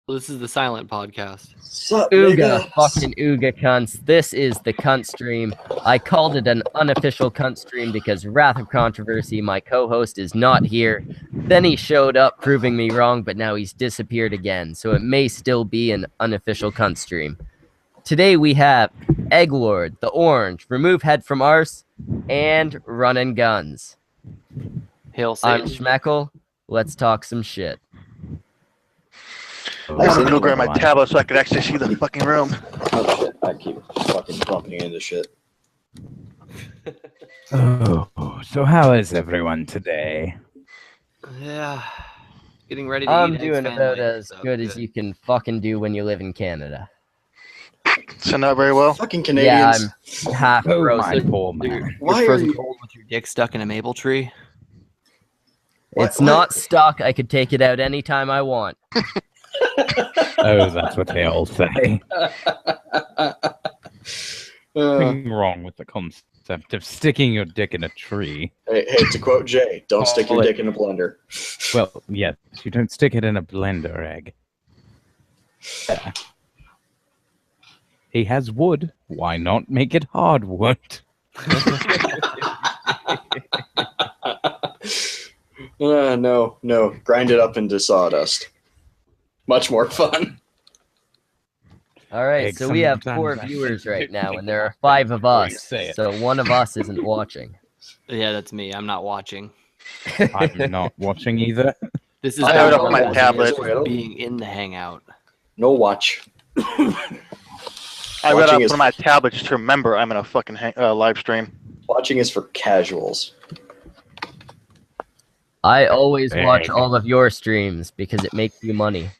This is the silent podcast. Sup, Ooga, niggas? fucking Ooga cunts. This is the Cuntstream. I called it an unofficial Cuntstream because Wrath of Controversy, my co-host, is not here. Then he showed up, proving me wrong, but now he's disappeared again, so it may still be an unofficial Cuntstream. Today we have Egglord, the Orange, Remove Head from Arse, and Runnin' Guns. Hail I'm Satan. Schmeckle. Let's talk some shit. I have to go grab my tablet so I can actually see the fucking room. Oh shit, I keep fucking bumping into shit. Oh, so how is everyone today? Yeah. Getting ready to I'm eat doing eggs about family, as so good as you can fucking do when you live in Canada. So not very well. Fucking Canadians. Yeah, I'm half Oh, frozen. my poor You're man. Why are frozen you- cold with your dick stuck in a maple tree. It's What? not stuck. I could take it out anytime I want. Oh, that's what they all say. Nothing wrong with the concept of sticking your dick in a tree. Hey, to quote Jay, don't stick your dick in a blender. Well, yes, you don't stick it in a blender egg. Yeah. He has wood. Why not make it hardwood? No. Grind it up into sawdust. Much more fun. All right, Egg, so we have sometimes 4 I viewers think right you now, think and there are about 5 of before you us. say it. So one of us isn't watching. Yeah, that's me. I'm not watching. I'm not watching either. This is I have it how up on my long tablet. it is being in the hangout. No watch. I read Watching up is- on my tablet just to remember I'm in a fucking live stream. Watching is for casuals. I always Dang. watch all of your streams because it makes you money.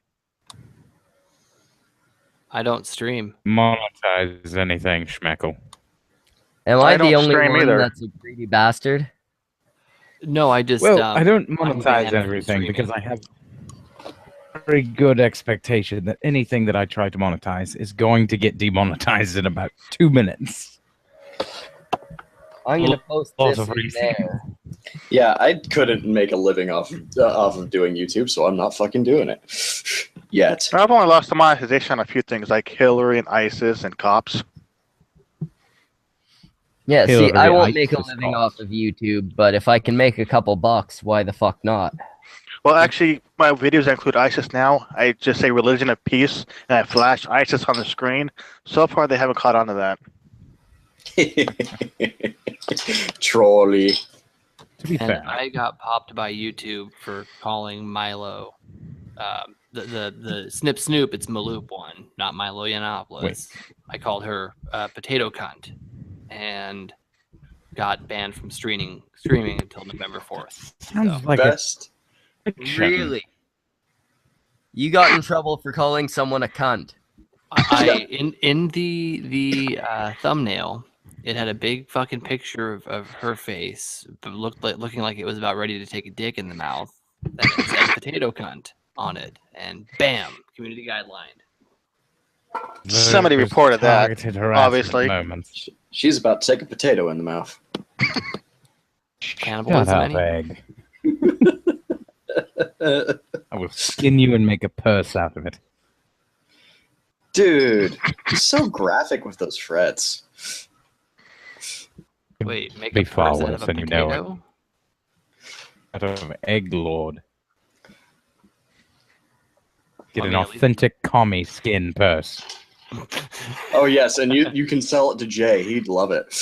I don't stream. Monetize anything, Schmeckle. Am I I the don't only stream one either. that's a greedy bastard? No, I just. Well, I don't I'm monetize banned from everything streaming. because I have very good expectation that anything that I try to monetize is going to get demonetized in about 2 minutes. I'm gonna post Lot this of in reason. there. Yeah, I couldn't make a living off of doing YouTube, so I'm not fucking doing it. Yet. I've only lost the monetization on a few things like Hillary and ISIS and cops. Yeah, see, Hillary, I won't make a ISIS living cops. off of YouTube, but if I can make a couple bucks, why the fuck not? Well, actually, my videos include ISIS now. I just say religion of peace, and I flash ISIS on the screen. So far, they haven't caught on to that. Trolley. To be And fair, I got popped by YouTube for calling Milo the Snip Snoop. It's Maloop one, not Milo Yiannopoulos. Wait. I called her potato cunt, and got banned from streaming until November 4th. sounds So, like Best. a fiction. Really? You got in trouble for calling someone a cunt. in the thumbnail, it had a big fucking picture of her face, but looking like it was about ready to take a dick in the mouth. Then it said potato cunt on it, and bam, community guideline. Somebody Those reported that, targeted harassment obviously. Moments. She's about to take a potato in the mouth. Shut Cannibalism, up, any? egg. I will skin you and make a purse out of it. Dude, he's so graphic with those frets. Wait, make Be a far purse out worse of a than you know it. potato? Out of Egg Lord. Get I an mean, at least- authentic commie skin purse. Oh yes, and you can sell it to Jay. He'd love it.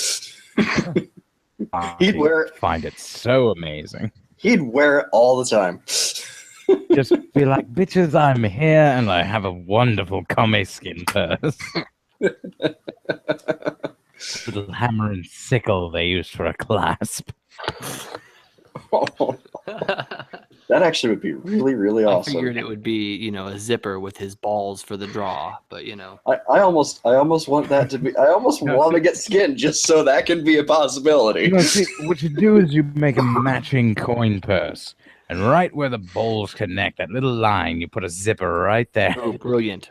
He'd wear it. Find it so amazing. He'd wear it all the time. Just be like, bitches, I'm here, and I have a wonderful commie skin purse. Little hammer and sickle they used for a clasp. That actually would be really, really I awesome. figured it would be, a zipper with his balls for the draw, but I almost want that to be. I almost No, want to see- get skin just so that can be a possibility. You know, see, what you do is you make a matching coin purse, and right where the bowls connect, that little line, you put a zipper right there. Oh, brilliant.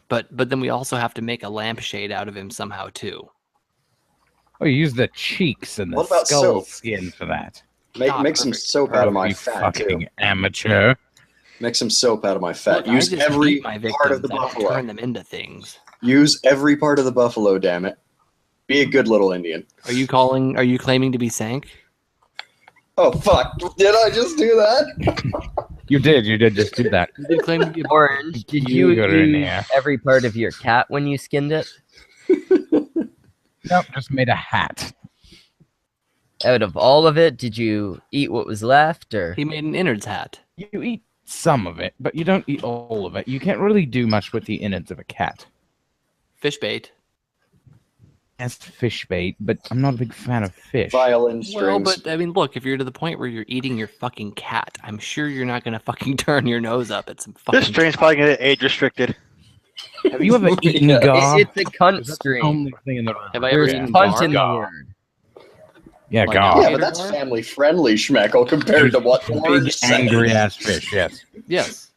But then we also have to make a lampshade out of him somehow too. Oh, you use the cheeks and the What about skull soap? skin for that. Make some perfect. soap out of my You fat fucking too. amateur. Make some soap out of my fat. Look, Use I just every eat my part of victims. the I don't buffalo. turn them into things. Use every part of the buffalo, damn it. Be a good little Indian. Are you claiming to be Sank? Oh, fuck. Did I just do that? You did just do that. You did claim to be Orange, did You you got in use there. every part of your cat when you skinned it? Nope, just made a hat. Out of all of it, did you eat what was left, or? He made an innards hat. You eat some of it, but you don't eat all of it. You can't really do much with the innards of a cat. Fish bait. As fish bait, but I'm not a big fan of fish. Violin Well, strings. but I mean, look, if you're to the point where you're eating your fucking cat, I'm sure you're not gonna fucking turn your nose up at some fucking. This stream's probably gonna get age restricted. Have you ever eaten Yeah. gar? It's a cunt That's the stream. only thing in the Have I ever There's eaten cunt gar? in the Gar. word. Yeah, Like gar. Yeah, but that's family friendly, Schmeckle, compared to what Big Orange said. angry ass fish. Yes, Yes.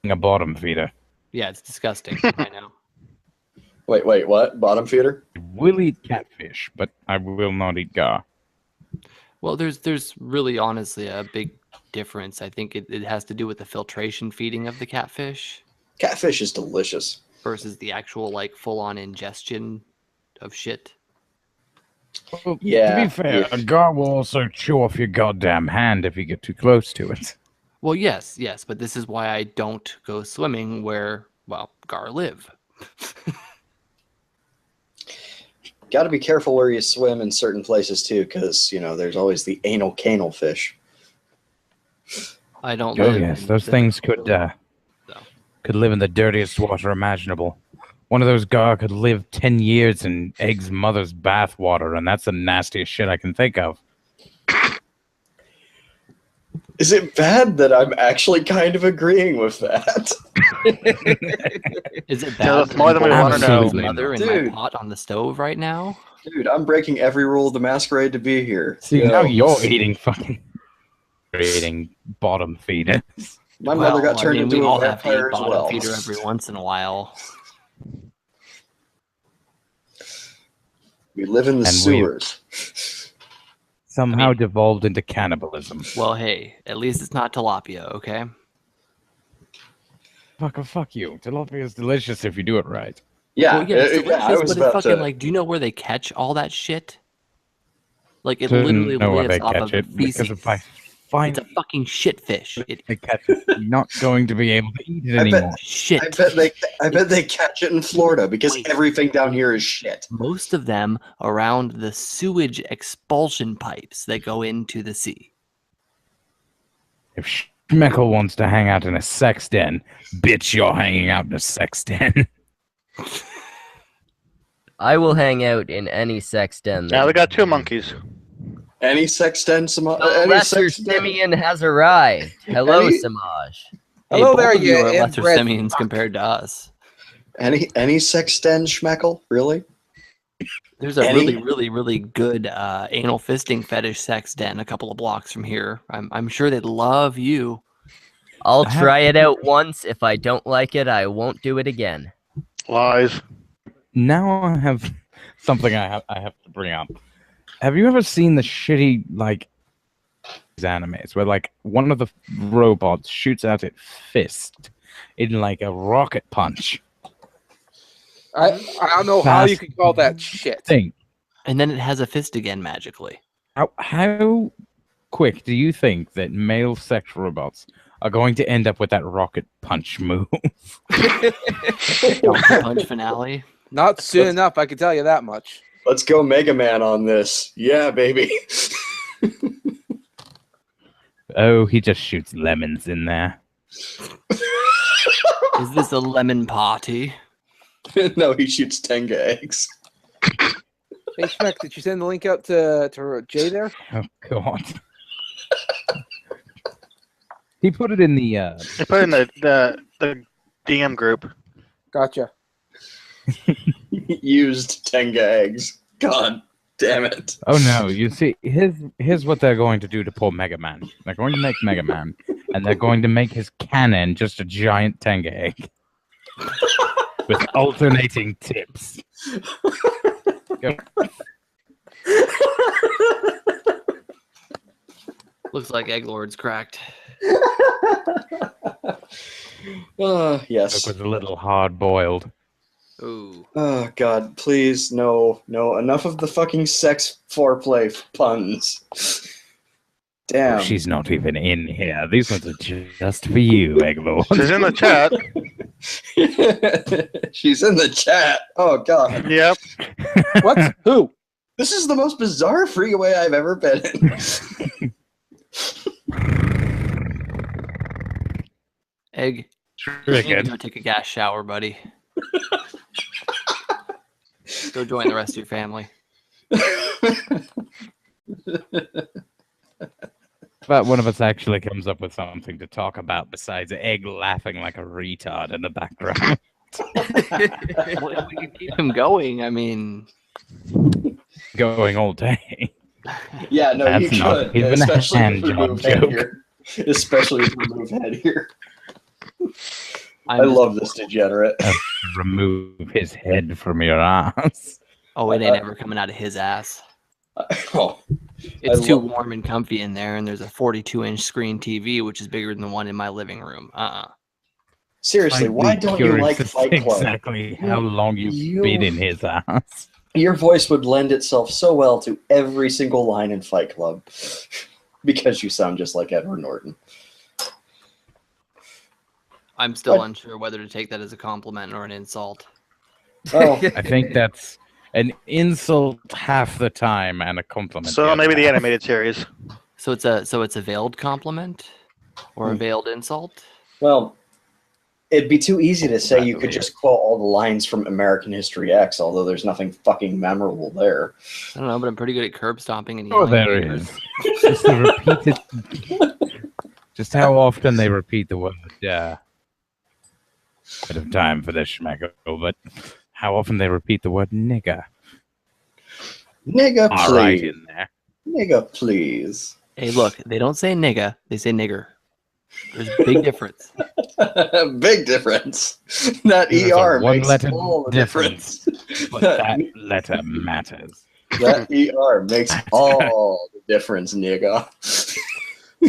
a bottom feeder. Yeah, it's disgusting. I know. Wait, what? Bottom feeder? I will eat catfish, but I will not eat gar. Well, there's really honestly a big difference. I think it has to do with the filtration feeding of the catfish Catfish is delicious. versus the actual like full on ingestion of shit. Well, Yeah, to be fair, yeah. a gar will also chew off your goddamn hand if you get too close to it. Well, yes, but this is why I don't go swimming where, well, gar live. Got to be careful where you swim in certain places too, because there's always the anal canal fish. I don't Oh live yes, in those the- things could So. could live in the dirtiest water imaginable. One of those gar could live 10 years in Egg's mother's bath water, and that's the nastiest shit I can think of. Is it bad that I'm actually kind of agreeing with that? Is it Tell bad us that more I'm than we pouring wanna know. his mother in my Dude. pot on the stove right now? Dude, I'm breaking every rule of the masquerade to be here. See, Yo, now you're eating bottom feeders. my mother got Well, turned we into all a have to eat vampire as bottom well. feeder every once in a while. We live in the And we- sewers. Somehow devolved into cannibalism. Well, hey, at least it's not tilapia, okay? Fuck you. Tilapia is delicious if you do it right. Yeah, Well, yeah, it's delicious, I was but about it's fucking to. like, do you know where they catch all that shit? Like, it Didn't literally know where lives they off catch of it because feces. if I find It's a fucking shit fish. they catch it, you're not going to be able to eat it I bet- anymore. Shit. I bet they catch it in Florida because Wait. everything down here is shit. Most of them around the sewage expulsion pipes that go into the sea. If Schmeckle wants to hang out in a sex den, bitch, you're hanging out in a sex den. I will hang out in any sex den. Now we got two monkeys. Any sex den, The any lesser sex den? simian has arrived. Hello, Any- Semaj. Hello Hey, there, both of you you are lesser inbred simians fuck. compared to us. Any sex den, Schmeckle? Really? There's a Any- really good anal fisting fetish sex den a couple of blocks from here. I'm sure they'd love you. I'll I have- try it out once. If I don't like it, I won't do it again. Lies. Now I have something I have to bring up. Have you ever seen the shitty animes where one of the robots shoots out its fist in a rocket punch I don't know how you can call that shit. thing? And then it has a fist again magically. How quick do you think that male sex robots are going to end up with that rocket punch move? Donkey punch finale. Not soon enough, I can tell you that much. Let's go Mega Man on this. Yeah, baby. Oh, he just shoots lemons in there. Is this a lemon party? No, he shoots Tenga eggs. Hey, Schmeck, did you send the link out to Jay there? Oh God. He put it in the They put it in the DM group. Gotcha. Used Tenga eggs. God damn it. Oh no, you see, here's what they're going to do to poor Mega Man. They're going to make Mega Man, and they're going to make his cannon just a giant Tenga egg. With alternating tips. Looks like Egg Lord's cracked. Yes. It was a little hard boiled. Ooh. Oh God, please, no. Enough of the fucking sex foreplay puns. Damn. Oh, she's not even in here. These ones are just for you, Egglord. She's in the chat. She's in the chat. Oh God. Yep. What? Who? This is the most bizarre freeway I've ever been in. Egg. You need to go take a gas shower, buddy. Go join the rest of your family. But one of us actually comes up with something to talk about besides Egg laughing like a retard in the background. Well, if we can keep him going, I mean... Going all day. Yeah, no, That's you not could. even a Especially hand if we job move head joke. here. Especially if we move head here. I I'm just- love this degenerate. Remove his head from your ass. Oh, it ain't ever coming out of his ass. Oh, It's I too love- warm and comfy in there, and there's a 42-inch screen TV, which is bigger than the one in my living room. seriously, why don't you like Fight Club? Exactly how long you've You- been in his ass. Your voice would lend itself so well to every single line in Fight Club. Because you sound just like Edward Norton. I'm still What? unsure whether to take that as a compliment or an insult. Oh, I think that's an insult half the time and a compliment. So the maybe other the half. animated series. So it's a veiled compliment or a Hmm. veiled insult. well, it'd be too easy to say you could Exactly. just quote all the lines from American History X, although there's nothing fucking memorable there. I don't know, but I'm pretty good at curb stomping and Oh, yelling there at it neighbors. is. Just to repeat it. Just how often they repeat the word. Bit of time for this schmecko, but how often they repeat the word nigger. Nigga, All right, please. in there. Nigga, please. Hey, look, they don't say nigga, they say nigger. There's a big difference. Big difference. That There's a ER makes one-letter all the difference. But that letter matters. That ER makes all the difference, nigga.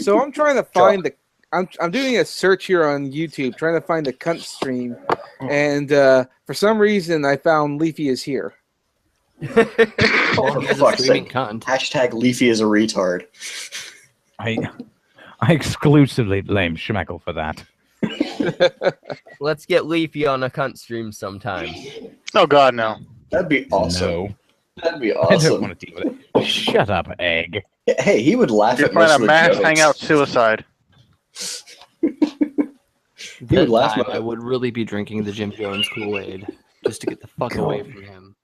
So I'm trying to find the. I'm doing a search here on YouTube, trying to find the Cuntstream, and for some reason I found Leafy is here. Oh, for He's a fuck's screaming sake. cunt. Hashtag Leafy is a retard. I exclusively blame Schmeckle for that. Let's get Leafy on a cunt stream sometime. Oh God, no. That'd be awesome. No, That'd be I don't awesome. want to deal with it. Shut up, Egg. Hey, he would laugh You're at most playing a of the mass jokes. hangout suicide. He That would laugh time at I it. would really be drinking the Jim Jones Kool-Aid just to get the fuck away from him.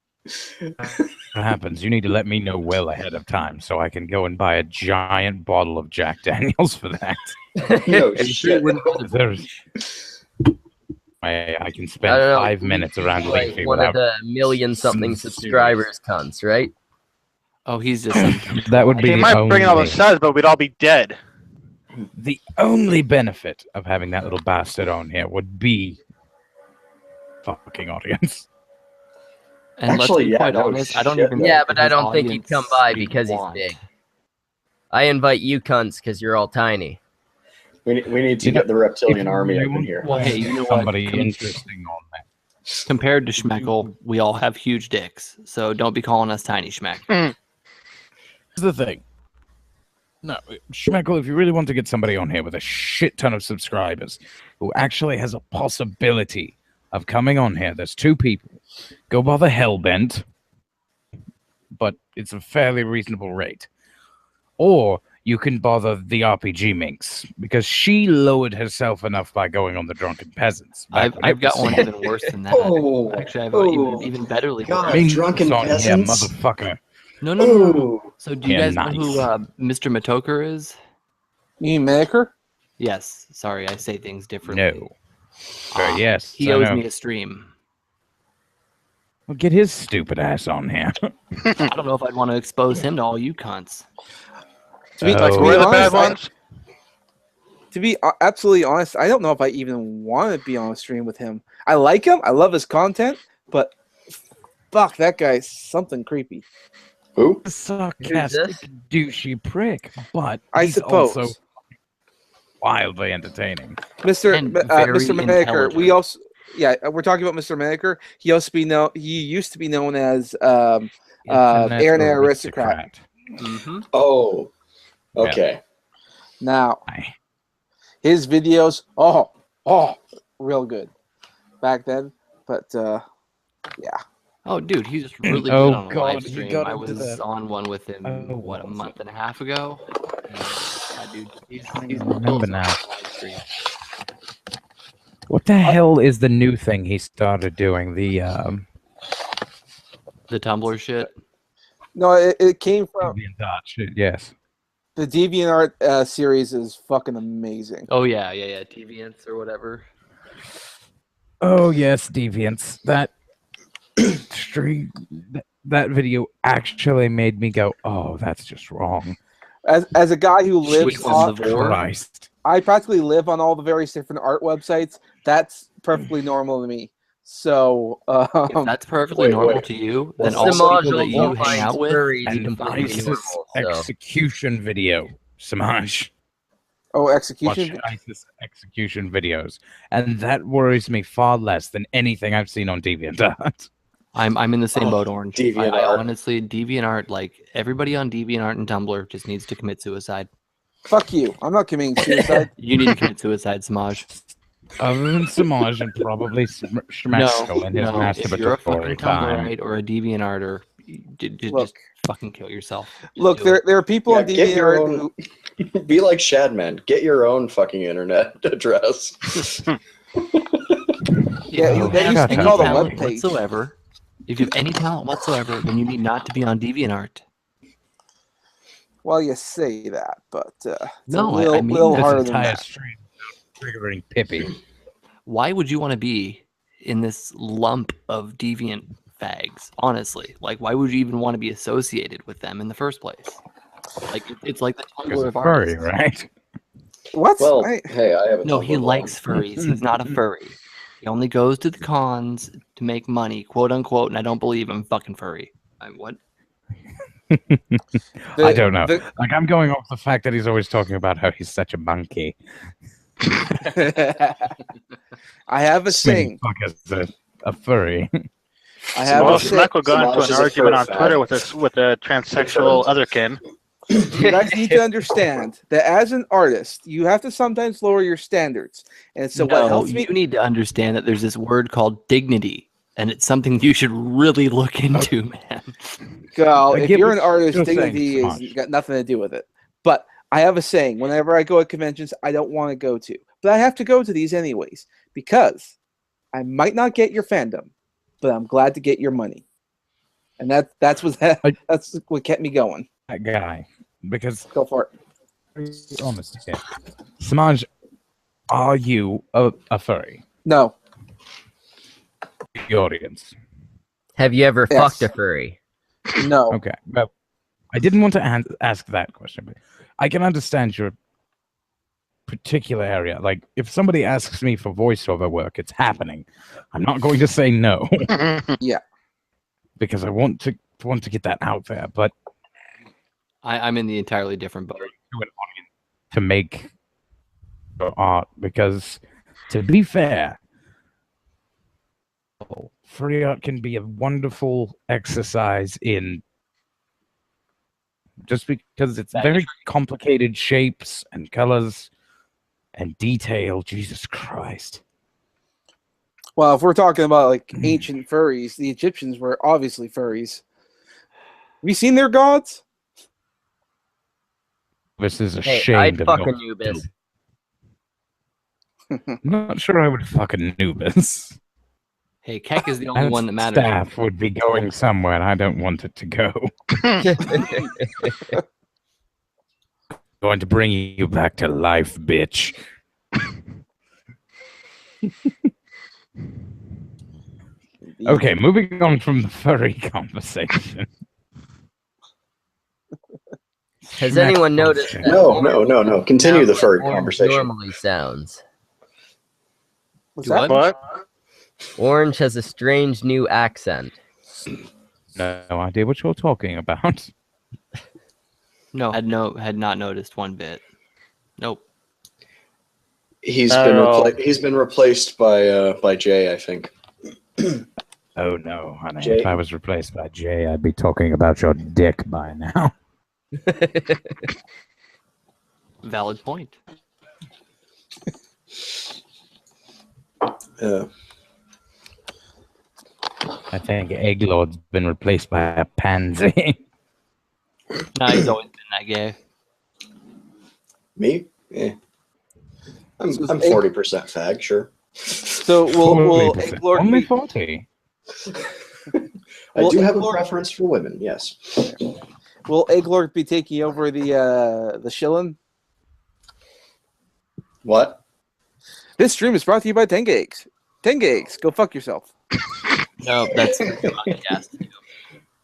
What happens? You need to let me know well ahead of time so I can go and buy a giant bottle of Jack Daniels for that. No Are you sure shit. you wouldn't go to There's, I can I spend don't know, 5 minutes around like Leafy one without. of the million something some subscribers cunts, right? Oh, he's just some That would be He the might bring all the only, subs, but we'd all be dead. the only benefit of having that little bastard on here would be fucking audience. And Actually, let's be yeah, quite no honest, I don't shit, even though. know Yeah, but I his don't think he'd come audience by we because he's want. big. I invite you cunts because you're all tiny. We need to You know, get the reptilian If army you up in want here. Well, hey, you know what? somebody interesting on that. Compared to Schmeckle, we all have huge dicks, so don't be calling us tiny Schmeck. Here's the thing. No, Schmeckle, if you really want to get somebody on here with a shit ton of subscribers who actually has a possibility of coming on here, there's two people. Go bother Hellbent, but it's a fairly reasonable rate. Or you can bother the RPG Minx, because she lowered herself enough by going on the Drunken Peasants. back when I've it got was- one even worse than that. Oh, Actually, I have oh, even betterly God. worse. Minx Drunken on here, Peasants? motherfucker. No. Ooh. So do you Yeah, guys know who Mr. Matoker is? You mean Maker? Yes. Sorry, I say things differently. No. Yes. He I owes know. me a stream. Well, get his stupid ass on here. I don't know if I'd want to expose him to all you cunts. To be, Oh. to We're be the bad honest, ones. to be absolutely honest, I don't know if I even want to be on a stream with him. I like him. I love his content, but fuck, that guy's something creepy. Who? Sarcastic, douchey prick. But I he's suppose. also wildly entertaining. Mr. And very Mr. Maker. We intelligent. also, we're talking about Mr. Maker. He used to be known as Internet Internet Aristocrat. Mm-hmm. Oh, okay. Now, Aye. his videos, real good back then. But yeah, Oh, dude, he's just really Oh, good on a God, live he stream. got I into was that. on one with him, Oh, what, a what was month it? and a half ago? Yeah, dude, he's I kills remember it on now. live stream. What the hell is the new thing he started doing? The The Tumblr shit. no, it came from shit, yes. the DeviantArt series is fucking amazing. Oh yeah, Deviants or whatever. Oh yes, Deviants. That stream, that video actually made me go, "Oh, that's just wrong." As a guy who lives Which one, on, the Vor? Christ. I practically live on all the various different art websites. That's perfectly normal to me. So, If that's perfectly Wait, normal wait. to you, Well, then all the Samaj people that you also hang out with, finds And completely ISIS normal. So execution video, Samaj. Watch execution. ISIS execution videos, and that worries me far less than anything I've seen on DeviantArt. I'm in the same Oh, boat, Orange. I DeviantArt. honestly, DeviantArt, like everybody on DeviantArt and Tumblr, just needs to commit suicide. Fuck you. I'm not committing suicide. You need to commit suicide, Samaj. Other than Samaj and probably Shmexkel in his If you're a fucking masturbatory time. Tumblrite or a DeviantArter, just Look, fucking kill yourself. Just look, do it. there are people Yeah, on get your DeviantArt own. who Be like Shadman. Get your own fucking internet address. Yeah, If you that have used to be any called a talent web page. whatsoever, if you have any talent whatsoever, then you need not to be on DeviantArt. Well, you say that, but it's No, a I mean little this harder This than entire that. stream triggering Pippi. Why would you want to be in this lump of deviant fags? Honestly, like, why would you even want to be associated with them in the first place? Like, it's like the Because Tumblr of of furry, artists. right? What? Well, hey, I have a No, Tumblr he blog. likes furries. He's not a furry. He only goes to the cons to make money, quote unquote. And I don't believe I'm fucking furry. What? I don't know. Like, I'm going off the fact that he's always talking about how he's such a monkey. I have a saying. Fuck as a furry. I have Well, a saying. Smackle got into Samaj an is a argument fur on fan. Twitter with a transsexual otherkin. You guys need to understand that as an artist, you have to sometimes lower your standards. And so what No, helps me you need to understand that there's this word called dignity, and it's something you should really look into, man. go, I if get you're what an artist, you're saying, dignity is Smosh. got nothing to do with it. But I have a saying, whenever I go to conventions I don't want to go to, but I have to go to these anyways, because I might not get your fandom, but I'm glad to get your money. And that's what kept me going. That guy. Because, Go for it. to be honest here, Samaj, are you a furry? No. The audience. have you ever Yes. fucked a furry? No. Okay. Well, I didn't want to ask that question, but I can understand your particular area. Like, if somebody asks me for voiceover work, it's happening. I'm not going to say no. Yeah. Because I want to get that out there, but I'm in the entirely different boat. to an audience to make your art, because to be fair, free art can be a wonderful exercise in just because it's very complicated shapes and colors and detail. Jesus Christ. Well, if we're talking about like ancient furries, the Egyptians were obviously furries. Have you seen their gods? This is a Hey, shame. I'd to fuck not Anubis. do. I'm not sure I would fuck Anubis. Hey, Keck is the only That one that matters. staff would be going somewhere, and I don't want it to go. Going to bring you back to life, bitch. Okay, moving on from the furry conversation. Has anyone noticed that No. Continue the sounds furry like Orange conversation. normally sounds? What's Do that? what? Orange has a strange new accent. No idea what you're talking about. No, had not noticed one bit. Nope. He's Oh. been replaced by Jay, I think. Oh no, honey. Jay. If I was replaced by Jay, I'd be talking about your dick by now. Valid point. I think Egglord's been replaced by a pansy. No, he's always been that gay. Me? Yeah. I'm So 40% fag, sure. So will 40%. Egglord Only be, 40. I Well, do have a Egglord- preference for women, yes. will Egglord be taking over the shillin? What? This stream is brought to you by Tenga Eggs. Tenga Eggs, go fuck yourself. No, that's podcast.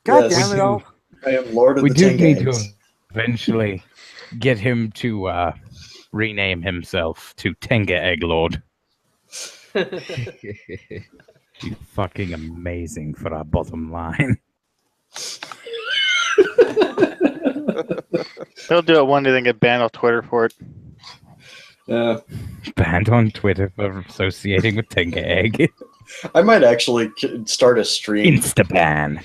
God Yes. damn it all. I am Lord of We the do Tenga need Eggs. to eventually get him to rename himself to Tenga Egglord. Be fucking amazing for our bottom line. He'll do it one day, then get banned off Twitter for it. Banned on Twitter for associating with Tenga Egg. I might actually start a stream. Insta-ban.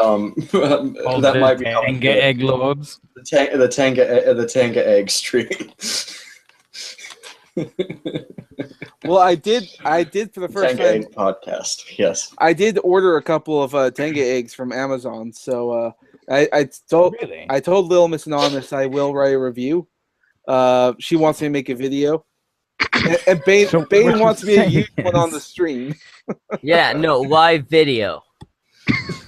That might be Tenga Egg Lords. the Tenga Egg stream. Well, I did for the first Tenga time. Egg podcast. Yes. I did order a couple of Tenga eggs from Amazon, so I told Really? Little Miss Anonymous I will write a review. She wants me to make a video, and Bane, So what Bane you're wants me to saying use one on the is- stream. Yeah, no, live video.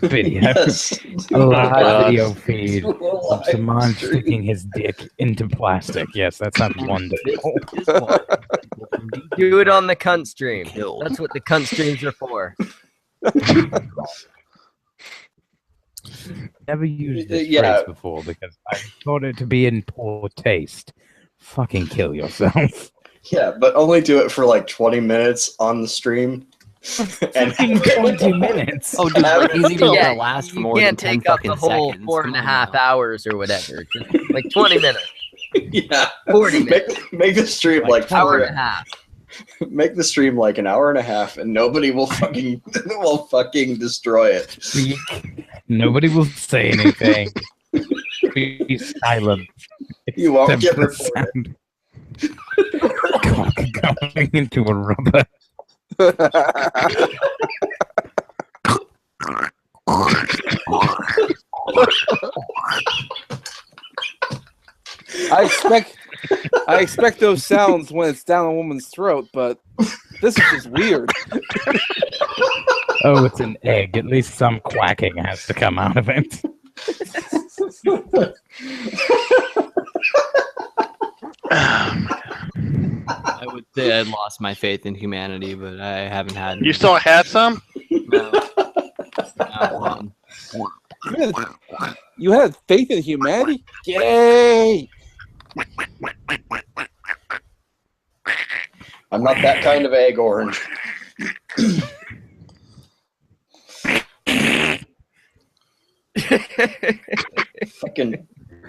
Video. Yes. A live God. video feed of Live Semaj stream. sticking his dick into plastic. Yes, that sounds wonderful. This one. Do it on the cunt stream. Killed. That's what the cunt streams are for. Never used this Yeah. phrase before because I thought it to be in poor taste. Fucking kill yourself. Yeah, but only do it for like 20 minutes on the stream. And Fucking 20 minutes. Oh, dude, like, he's even Yeah, gonna last for you more than can't 10 take up fucking the whole seconds. 4.5 hours or whatever. Just like 20 minutes, yeah, 40 minutes, make the stream like hour and a half. make the stream like an hour and a half, and nobody will fucking destroy it. Speak. Nobody will say anything. Be silent. You won't Except get for reported. the sound. Cock going into a rubber. I expect those sounds when it's down a woman's throat, but this is just weird. Oh, it's an egg. At least some quacking has to come out of it. I would say I lost my faith in humanity, but I haven't had. You still had some? No. Not one. You had faith in humanity? Yay! I'm not that kind of egg orange.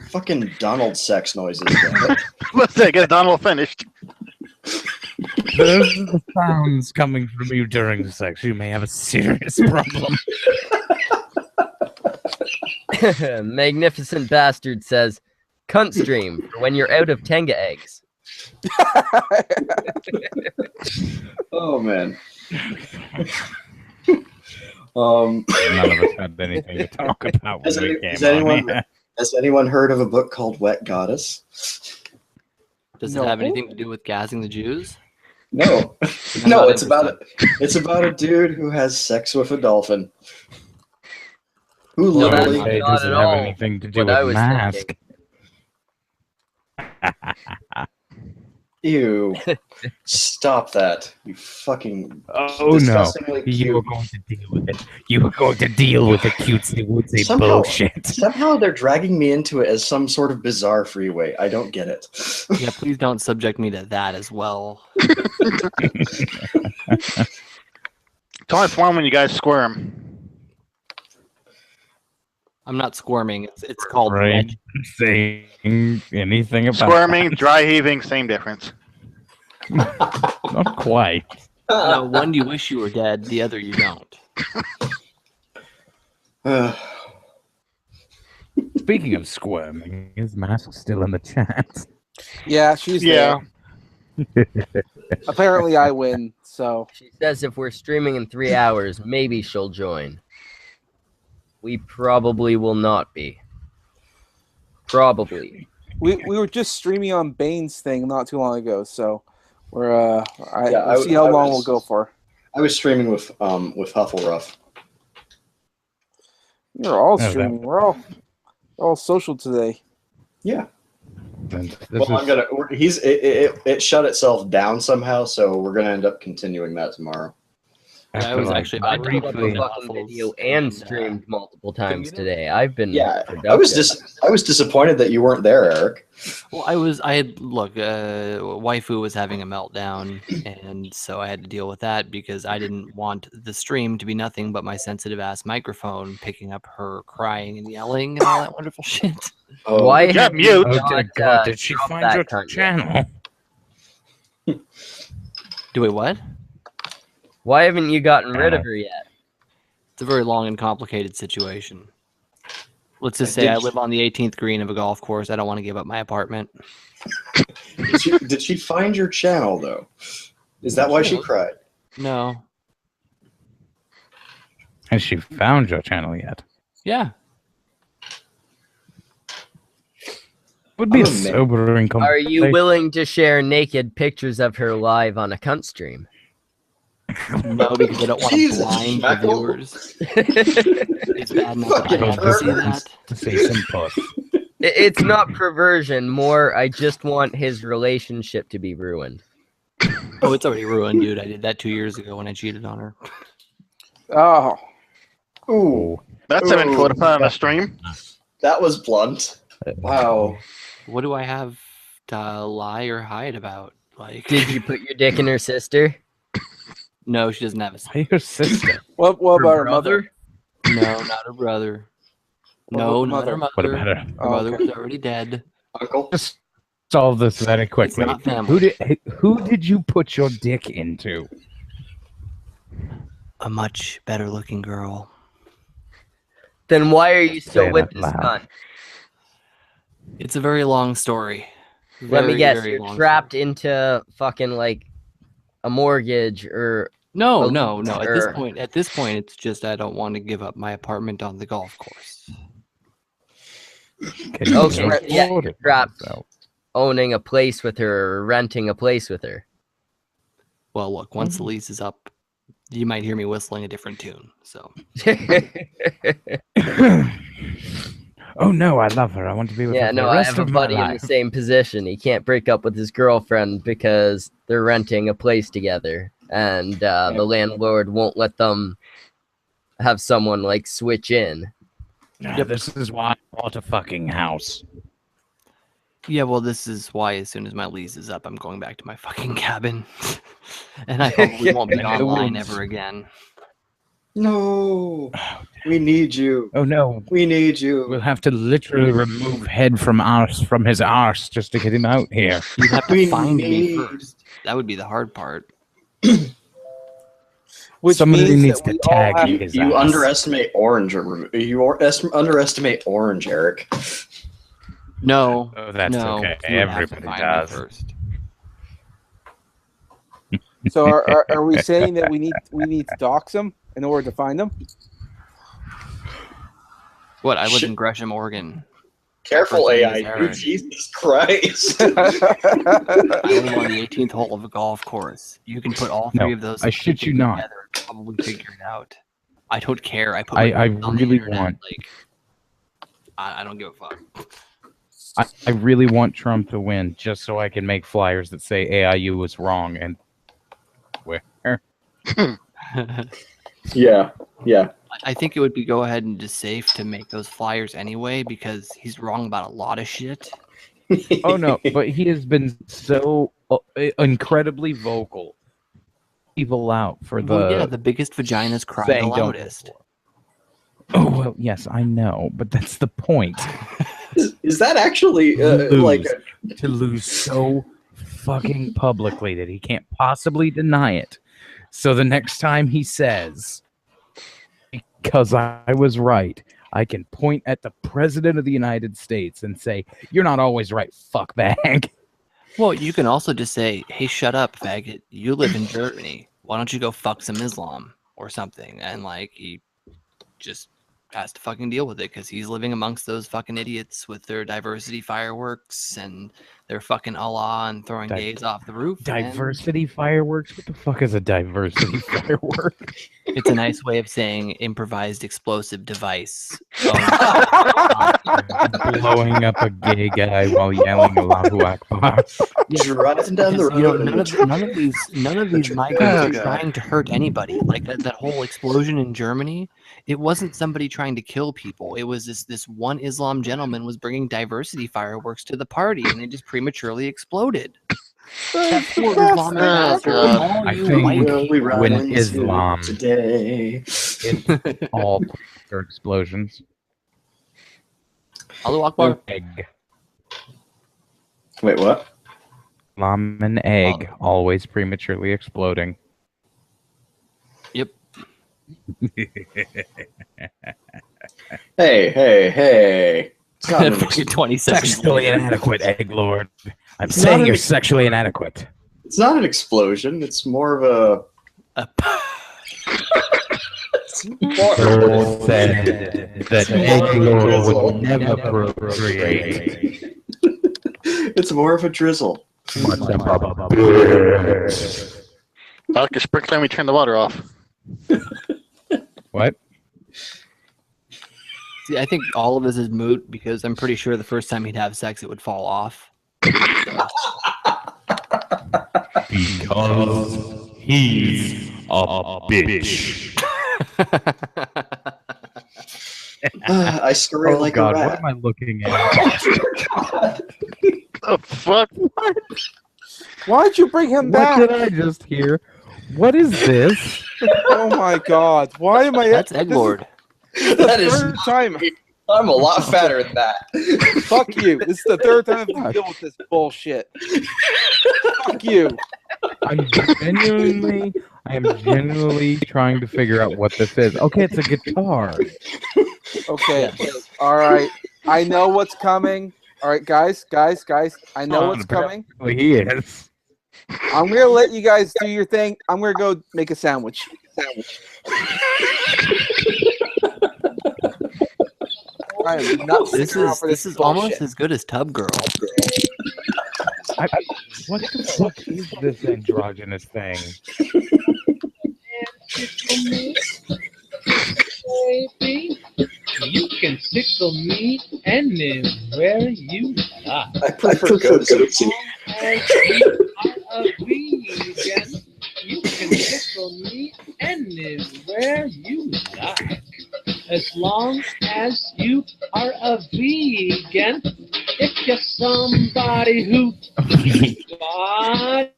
fucking Donald sex noises. Let's say get Donald finished. Those are the sounds coming from you during sex. You may have a serious problem. Magnificent Bastard says, cunt stream for when you're out of Tenga eggs. Oh man. None of us had anything to talk about when we came on here. Has anyone heard of a book called Wet Goddess? Does No. it have anything to do with gassing the Jews? No. I'm No, not it's about a dude who has sex with a dolphin. Who No, literally that's It not doesn't at have all anything to do what I with was mask. Ew. Stop that. You fucking Oh no. disgustingly You are cute. going to deal with it. You are going to deal with the cutesy wootsy Somehow- bullshit. Somehow they're dragging me into it as some sort of bizarre freeway. I don't get it. Yeah, please don't subject me to that as well. It's only fun when you guys squirm. I'm not squirming. It's called Right. red. Saying anything about Squirming, dry heaving, same difference. Not quite. No, one you wish you were dead, the other you don't. Speaking of squirming, is Mask still in the chat? Yeah, she's Yeah. there. Apparently, I win. So She says if we're streaming in 3 hours, maybe she'll join. We probably will not be. Probably. we were just streaming on Bane's thing not too long ago. So we'll see how long we'll go for. I was streaming with Huffleruff. You're all streaming. We're all social today. Yeah. Well, It shut itself down somehow, so we're gonna end up continuing that tomorrow. I was actually I about put up a to fucking video and streamed multiple times today. I've been productive. I was disappointed that you weren't there, Eric. Well, waifu was having a meltdown, and so I had to deal with that because I didn't want the stream to be nothing but my sensitive ass microphone picking up her crying and yelling and all that wonderful shit. Oh, Why Yeah, have mute. you Oh dear not, God! Did she dropped find that your cunt yet? channel? Do we what? Why haven't you gotten rid of her yet? It's a very long and complicated situation. Let's just say Did I you- live on the 18th green of a golf course. I don't want to give up my apartment. Did she find your channel though? Is that why she cried? No. Has she found your channel yet? Yeah. Would be I'm a amazed. sobering Are you conversation. willing to share naked pictures of her live on a cunt stream? No, because I don't want to Jesus, blind the Schmeckle. viewers. It's bad enough that I Fucking have to see pervert. that. To see some puss. It's not perversion, more I just want his relationship to be ruined. Oh, it's already ruined, dude. I did that 2 years ago when I cheated on her. Oh, Ooh, That's an info to put on the stream. that was blunt. Wow. What do I have to lie or hide about? Like, Did you put your dick in her sister? No, she doesn't have a sister. Hey, your sister. what about her brother? mother? No, not her brother. What No, about the not her mother? What mother. about her? Her Oh, mother okay. was already dead. Uncle? Just solve this very quickly. not family. Who did you put your dick into? A much better looking girl. Then why are you Say still it with out this loud. cunt? It's a very long story. Let me Very, guess, very you're long trapped story. into fucking like a mortgage or No. a At this or- point, it's just I don't want to give up my apartment on the golf course. Can you Okay, afford yeah, you're it trapped yourself? owning a place with her or renting a place with her. Well, look, once the lease is up, you might hear me whistling a different tune. So Oh no, I love her. I want to be with Yeah, her for no, the I rest have a of my buddy in the life. same position. He can't break up with his girlfriend because they're renting a place together, and the landlord won't let them have someone like switch in. Yeah, this is why I bought a fucking house. yeah, well, this is why as soon as my lease is up, I'm going back to my fucking cabin, and I probably won't be And it online will- ever again. No. We need you. Oh no, We need you. we'll have to literally remove head from his arse just to get him out here. You'd have to We find me need- first. That would be the hard part. Which Somebody means needs that to we all tag have- his You ass. underestimate Orange. Underestimate Orange, Eric. No, Oh, that's no, okay. you would have to Everybody find me does. first. So are we saying that we need to dox them in order to find them? What? I live Shit. in Gresham, Oregon. Careful, First name AI. is Eric. Jesus Christ. I live on the 18th hole of a golf course. You can put all No, three of those. I shit you not. together and probably figure it out. I don't care. I put. I my on the really internet, want- Like, I don't give a fuck. I really want Trump to win just so I can make flyers that say AIU was wrong and where. Yeah. Yeah. I think it would be go ahead and just safe to make those flyers anyway because he's wrong about a lot of shit. Oh no, but he has been so incredibly vocal. People out for the Well, yeah, the biggest vaginas cry the saying don't. loudest. Oh well, yes, I know, but that's the point. Is that actually Lose. like To lose so fucking publicly that he can't possibly deny it. So the next time he says, because I was right, I can point at the president of the United States and say, you're not always right, fuckbag. Well, you can also just say, hey, shut up, faggot. You live in Germany. Why don't you go fuck some Islam or something? And like, he just has to fucking deal with it because he's living amongst those fucking idiots with their diversity fireworks and their fucking Allah and throwing gays off the roof. Diversity fireworks? What the fuck is a diversity firework? It's a nice way of saying improvised explosive device. Blowing up a gay guy while yelling Allahu Akbar. Driving down the road. You know, none of these migrants are trying to hurt anybody. Like that whole explosion in Germany, it wasn't somebody trying to kill people. It was this one Islam gentleman was bringing diversity fireworks to the party, and they just prematurely exploded. That poor Islamic bastard. I think when Islam today, it's all their explosions. Allahu Akbar. Egg. Wait, what? Islam and egg always prematurely exploding. Yep. Hey. It's not an 27 Sexually inadequate, egg lord. I'm saying you're sexually inadequate. It's not an explosion. It's more of a. Lord said that egg lord would never procreate. It's more of a drizzle. Dr. Sprinkler, let me turn the water off. What? See, I think all of this is moot because I'm pretty sure the first time he'd have sex, it would fall off. Because he's a bitch. I scurry Oh like God, a rat. what am I looking at? The fuck? Why'd you bring him back? What did I just hear? What is this? Oh my God! Why am I? That's Egg Lord. That is Third time. I'm a lot fatter than that. Fuck you. This is the third time I've to deal with this bullshit. Fuck you. I am genuinely trying to figure out what this is. Okay, it's a guitar. Okay. All right. I know what's coming. All right, guys. I know what's coming. He is. I'm gonna let you guys do your thing. I'm gonna go make a sandwich. I am not This sticking around for is bullshit. almost as good as Tub Girl. What the fuck is this androgynous thing? Baby, you can tickle me anywhere you like. I prefer goatee. As you are a vegan, you can tickle me anywhere you like. As long as you are a vegan, if you're somebody who God.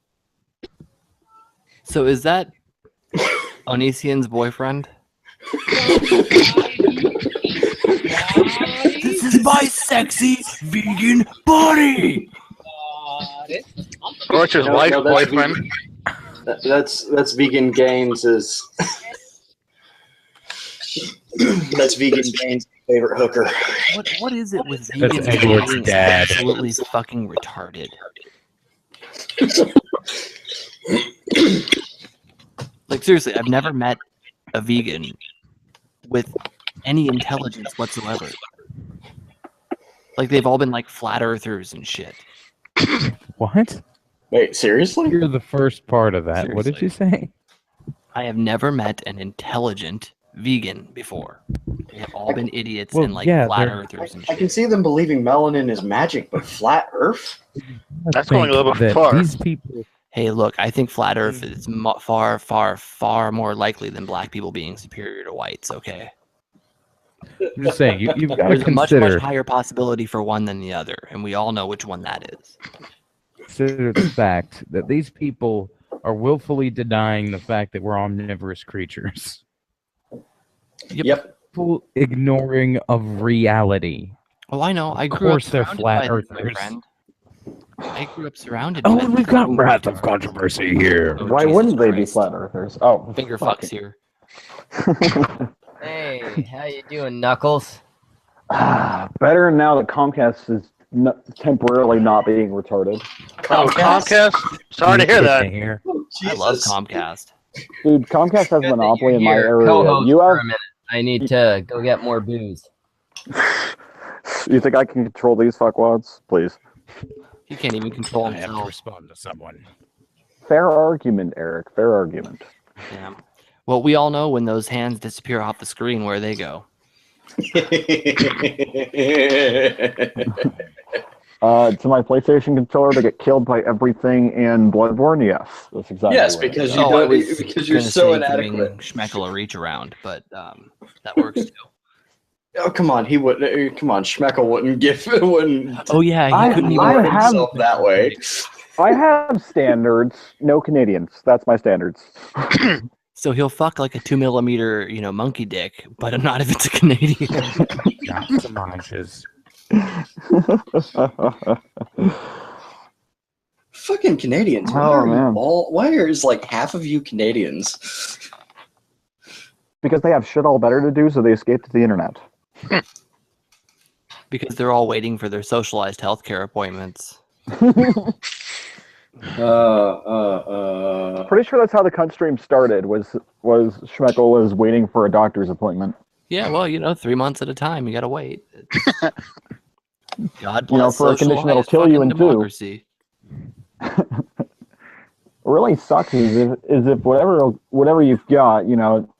So is that Onision's boyfriend? This is my sexy vegan body. Scorcher's No, wife, no, that's boyfriend. That's Vegan Gaines' that's Vegan Gaines' favorite hooker. What is it with That's vegans Edward's being dad. absolutely fucking retarded? Like seriously, I've never met a vegan with any intelligence whatsoever. Like they've all been like flat earthers and shit. What? Wait, seriously? You're the first part of that. What did you say? I have never met an intelligent vegan before. They have all been idiots Well, and like yeah, flat they're- earthers and I can shit. see them believing melanin is magic, but flat Earth? That's going a little bit That far. These people. Hey, look, I think flat Earth is far, far, far more likely than black people being superior to whites. Okay, I'm just saying, you've got to there's a much consider higher possibility for one than the other, and we all know which one that is. the fact that these people are willfully denying the fact that we're omnivorous creatures. Yep. Full ignoring of reality. Oh, I know. I Of grew up course they're surrounded flat by them, my earthers. friend. I grew up surrounded Oh, by and we've got Wrath of Controversy here. Oh, Why Jesus wouldn't they be Christ. flat earthers? Oh, Finger fuck fucks here. Hey, how you doing, Knuckles? Better now that Comcast is temporarily not being retarded. Oh, Comcast? Sorry to hear that. Here. Oh, I love Jesus. Comcast. Dude, Comcast has a monopoly in my Here, area. co-host You for have? a minute. I need to go get more booze. You think I can control these fuckwads? Please. He can't even control I have to himself. respond to someone. Fair argument, Eric. Fair argument. Yeah. Well, we all know when those hands disappear off the screen where they go. To my PlayStation controller to get killed by everything in Bloodborne? Yes. That's exactly Yes, where it because goes. you I don't was because you're gonna so say inadequate. giving Schmeckel a reach around, but that works too. Oh come on, he wouldn't. Come on, Schmeckel wouldn't. Oh yeah, he I- couldn't even I lower have- himself that way. I have standards. No Canadians. That's my standards. So he'll fuck like a 2 millimeter, monkey dick, but not if it's a Canadian. Got some munches. Fucking Canadians. Why Oh, are you man. all? Why is like half of you Canadians? Because they have shit all better to do, so they escape to the internet. Because they're all waiting for their socialized healthcare appointments. Pretty sure that's how the Cuntstream started. Was Schmeckel was waiting for a doctor's appointment. Yeah, well, 3 months at a time, you gotta wait. God bless You know, for a condition that'll socialized kill you fucking in two. democracy. What really sucks is if whatever you've got,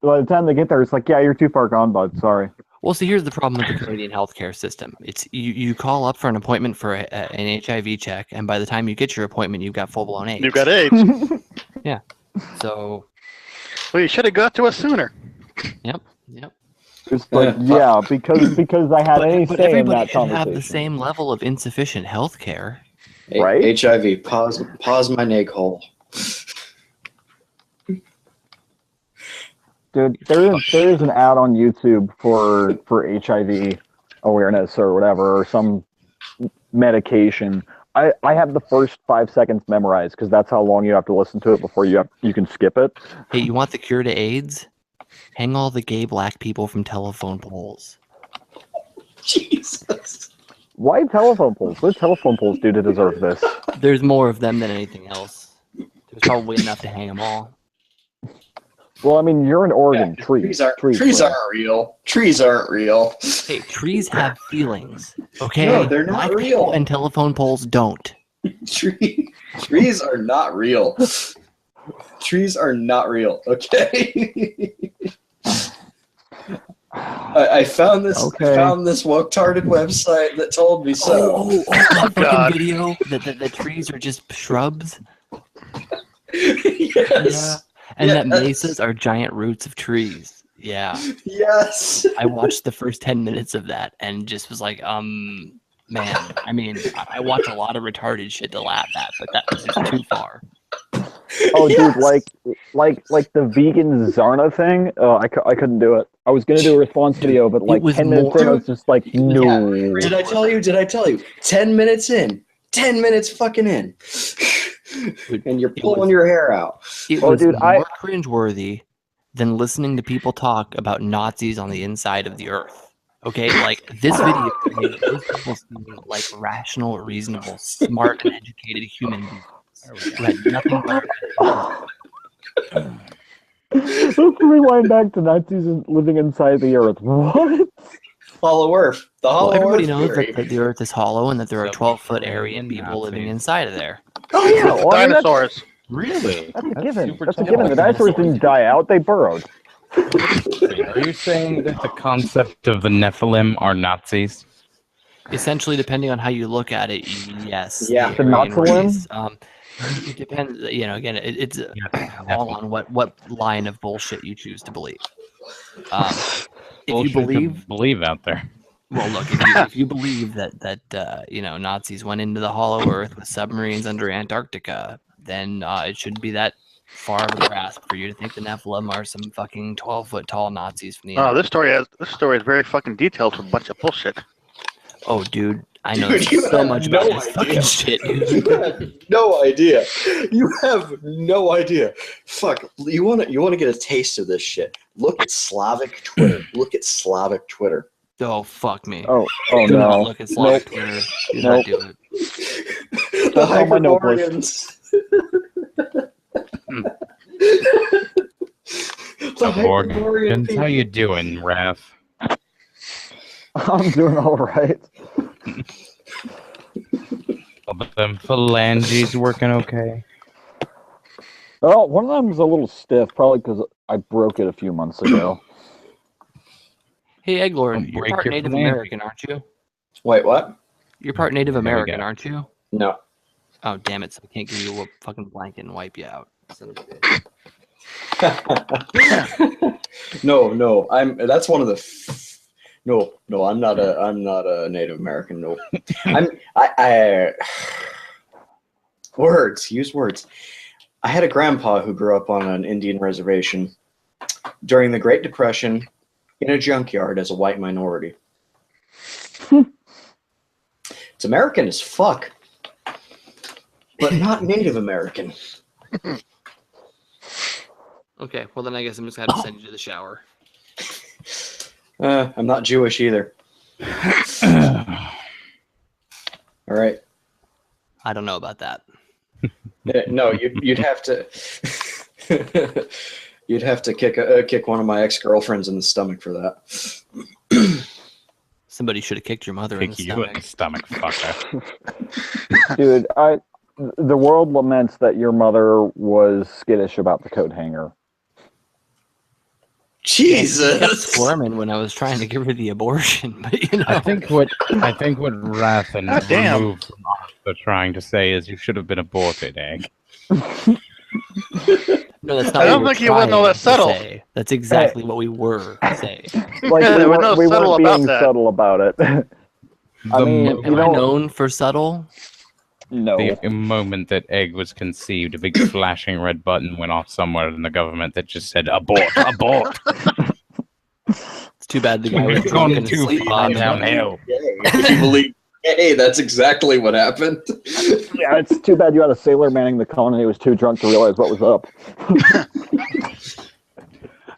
by the time they get there, it's like, yeah, you're too far gone, bud. Sorry. Well, see, here's the problem with the Canadian healthcare system. It's you call up for an appointment for an HIV check, and by the time you get your appointment, you've got full-blown AIDS. You've got AIDS. So, Well, you should have got to us sooner. yep. It's like, yeah, because I had any But say in everybody that should have the conversation. same level of insufficient healthcare. Right? HIV. Pause my nag hole. Dude, there is an ad on YouTube for HIV awareness or whatever, or some medication. I have the first 5 seconds memorized because that's how long you have to listen to it before you can skip it. Hey, you want the cure to AIDS? Hang all the gay black people from telephone poles. Jesus. Why telephone poles? What do telephone poles do to deserve this? There's more of them than anything else. There's probably enough to hang them all. Well, I mean, you're in Oregon. Yeah, trees aren't real. Trees aren't real. Hey, trees have feelings. Okay, No, they're not black real. people and telephone poles don't. Trees are not real. Trees are not real. Okay. I found this. Okay. I found this woke-tarded website that told me so. That God. fucking video that the trees are just shrubs. Yes. And that Yes. mesas are giant roots of trees. Yeah. Yes. I watched the first 10 minutes of that and just was like, man, I mean, I watch a lot of retarded shit to laugh at, but that was just too far. Oh, Yes. dude, like the vegan Zarna thing. I couldn't do it. I was gonna do a response video, but like was 10 minutes in, I was just like, no. Did I tell you? 10 minutes in. 10 minutes fucking in. And you're pulling your hair out. It Oh, was dude, more cringeworthy than listening to people talk about Nazis on the inside of the earth. Okay, like this video made those people seem like rational, reasonable, smart, and educated human beings who had nothing better to do. Let's rewind back to Nazis living inside the earth. What? Hollow Earth. The Hollow Well, everybody Earth knows theory. that the earth is hollow and that there are So 12-foot area Nazis. people living inside of there. Oh yeah, well, I mean, Dinosaurs. Really? that's a That's given. super That's a tough. given. The dinosaurs didn't die out; they burrowed. Are you saying that the concept of the Nephilim are Nazis? Essentially, depending on how you look at it, yes. Yeah. The Aryan Nazism? race, it depends. Again, it's all on what line of bullshit you choose to believe. If you Bullshit to believe, out there. well, look, if you believe that Nazis went into the Hollow Earth with submarines under Antarctica, then it shouldn't be that far of a grasp for you to think the Nephilim are some fucking 12-foot tall Nazis from the. Oh, this story is very fucking detailed with a bunch of bullshit. Oh, dude, I know Dude, you so have much no about this idea. fucking shit, You dude. have no idea. You have no idea. Fuck. You want to get a taste of this shit? Look at Slavic Twitter. Look at Slavic Twitter. Oh, fuck me. Oh Do not no. look at Slavic Nope. Twitter. Do Nope. not do it. The That's on my notebook. Hyperboreans. The Hyperborean Morgans, how you people. doing, Ref? I'm doing all right. Them phalanges working okay? Well, one of them is a little stiff, probably because I broke it a few months ago. Hey, Eglord, Don't you're break part your Native phalange. American, aren't you? Wait, what? You're part Native There we American, go. aren't you? No. Oh, damn it. So I can't give you a fucking blanket and wipe you out. Son of a bitch. No. That's one of the. No. I'm not a Native American. No. Use words. I had a grandpa who grew up on an Indian reservation during the Great Depression in a junkyard as a white minority. It's American as fuck, but not Native American. Okay, well then I guess I'm just gonna have to send you to the shower. I'm not Jewish either. All right. I don't know about that. No, you'd have to. You'd have to kick one of my ex-girlfriends in the stomach for that. Somebody should have kicked your mother in Kick the you in the stomach. stomach, fucker. Dude, the world laments that your mother was skittish about the coat hanger. She kept Jesus. squirming when I was trying to give her the abortion, but you know. I think what Wrath and God damn. Remove from Arthur trying to say is you should have been aborted, Egg. No, that's not I don't what think we're you wouldn't know trying that to subtle. say. That's exactly what we were saying. Like Yeah, we there was weren't, no we subtle weren't about being that. subtle about it. I The mean, mo- Am you I know, known for subtle? no. The moment that Egg was conceived, a big flashing red button went off somewhere in the government that just said abort, abort. It's too bad the guy was We've drunk gone and too asleep far behind the button. downhill. If you believe, hey, that's exactly what happened. Yeah, it's too bad you had a sailor manning the con and he was too drunk to realize what was up.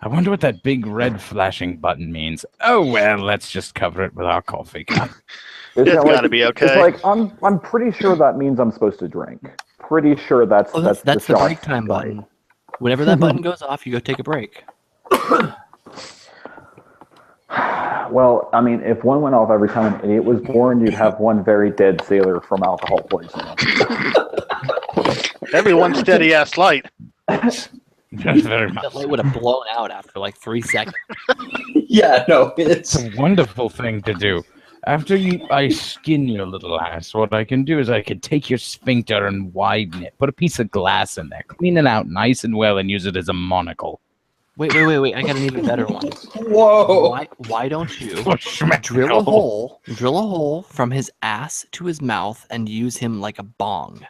I wonder what that big red flashing button means. Oh well, let's just cover it with our coffee cup. It's like, gotta be okay. It's like I'm pretty sure that means I'm supposed to drink. Pretty sure that's Oh, that's the shot break time right. button. Whenever that button goes off, you go take a break. Well, I mean, if one went off every time an idiot was born, you'd have one very dead sailor from alcohol poisoning. Every one steady ass light. Very much. That light would have blown out after like 3 seconds. Yeah, no, It's a wonderful thing to do. After I skin your little ass, what I can do is I can take your sphincter and widen it, put a piece of glass in there, clean it out nice and well, and use it as a monocle. Wait. I got an even better one. Whoa. Why don't you Bushmetal. drill a hole from his ass to his mouth and use him like a bong?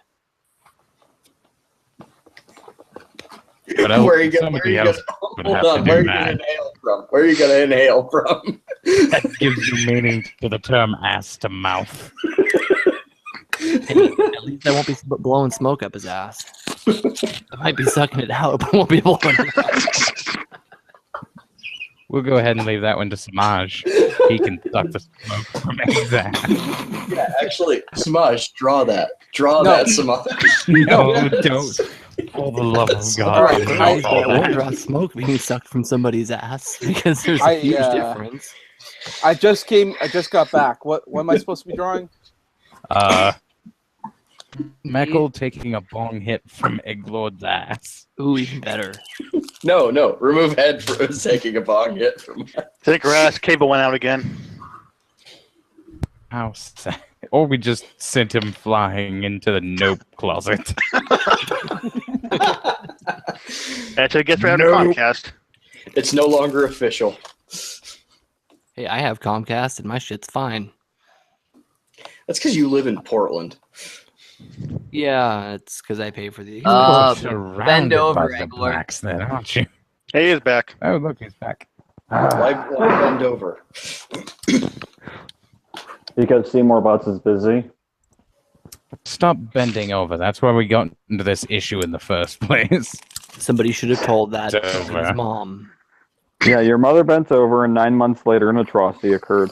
But Where are you somebody gonna, else would hold have on, to where are do you gonna that. inhale from? Where are you gonna inhale from? That gives you meaning to the term ass to mouth. Hey, at least I won't be blowing smoke up his ass. I might be sucking it out, but won't be blowing it out. We'll go ahead and leave that one to Semaj. He can suck the smoke from his ass. Yeah, actually, Semaj, draw that. Draw that, Semaj. No, don't. For the love of God. All right, do I not draw won't that. draw smoke being sucked from somebody's ass because there's a I, huge uh, difference. I just got back. What am I supposed to be drawing? Meckle taking a bong hit from Egglord's ass. Ooh, even better. No, remove head for taking a bong hit from Take her ass. Cable went out again. How sad. Or we just sent him flying into the nope closet. That's it gets around Nope. Comcast. It's no longer official. Hey, I have Comcast and my shit's fine. That's because you live in Portland. Yeah, it's because I pay for the. Surrounded bend over, by the Egglord. blacks then, aren't you? He is back. Oh, look, he's back. Why bend over? Because Seymour Butts is busy. Stop bending over. That's why we got into this issue in the first place. Somebody should have told that It's to his over. mom. Yeah, your mother bent over, and 9 months later, an atrocity occurred.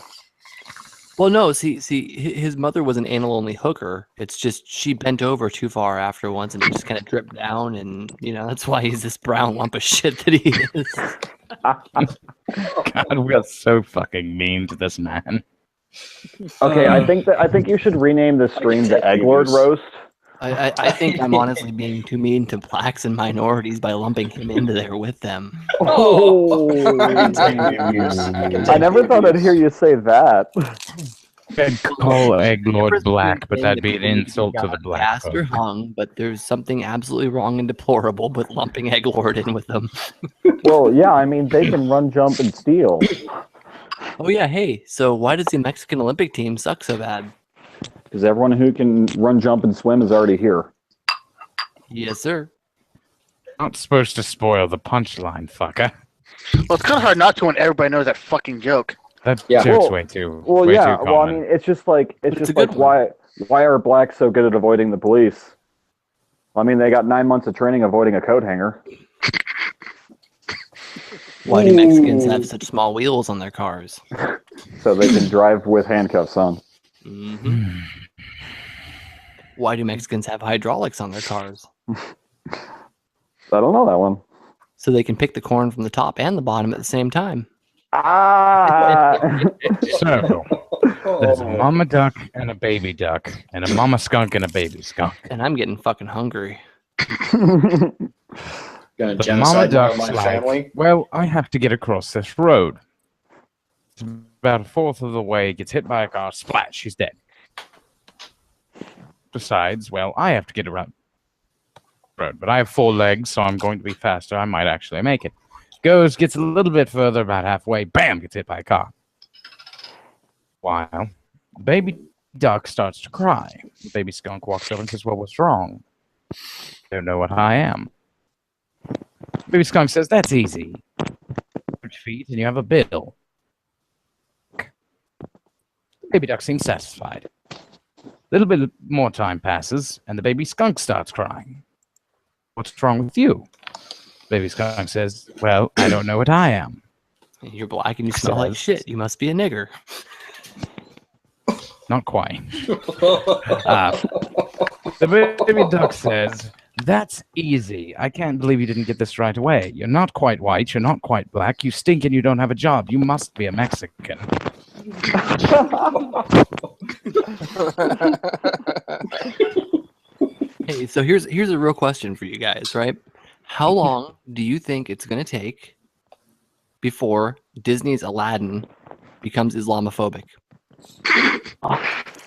Well, no, see, his mother was an anal-only hooker. It's just she bent over too far after once, and it just kind of dripped down, and that's why he's this brown lump of shit that he is. God, we are so fucking mean to this man. Okay, I think you should rename this stream to Egglord Roast. I think I'm honestly being too mean to blacks and minorities by lumping him into there with them. Oh, I can take the abuse. I never thought I'd hear you say that. I'd call Egglord Difference black, but between that'd be saying an that insult he to got the black gassed or folk. hung, but there's something absolutely wrong and deplorable with lumping Egglord in with them. Well, yeah, I mean, they can run, jump, and steal. Oh yeah, hey, so why does the Mexican Olympic team suck so bad? Because everyone who can run, jump, and swim is already here. Yes, sir. Not supposed to spoil the punchline, fucker. Well, it's kind of hard not to when everybody knows that fucking joke. That Yeah. joke's Well- way too. Well, way yeah. Too Well, I common. mean, it's just like it's a good why are blacks so good at avoiding the police? I mean, they got 9 months of training avoiding a coat hanger. Why do Mexicans have such small wheels on their cars? So they can drive with handcuffs on. hmm Why do Mexicans have hydraulics on their cars? I don't know that one. So they can pick the corn from the top and the bottom at the same time. Ah! So, there's a mama duck and a baby duck, and a mama skunk and a baby skunk. And I'm getting fucking hungry. Gonna The mama genocide duck's my like, family. well, I have to get across this road. It's about a fourth of the way, gets hit by a car, splat, she's dead. Decides, well, I have to get around the road, but I have 4 legs, so I'm going to be faster. I might actually make it. Goes, gets a little bit further, about halfway, bam, gets hit by a car. While baby duck starts to cry. The baby skunk walks over and says, well, what's wrong? Don't know what I am. Baby skunk says, that's easy. Put your feet and you have a bill. Baby duck seems satisfied. A little bit more time passes, and the baby skunk starts crying. What's wrong with you? Baby skunk says, well, I don't know what I am. You're black and you smell like shit. You must be a nigger. Not quite. The baby duck says, that's easy. I can't believe you didn't get this right away. You're not quite white. You're not quite black. You stink and you don't have a job. You must be a Mexican. Hey, so here's a real question for you guys, right? How long do you think it's going to take before Disney's Aladdin becomes Islamophobic?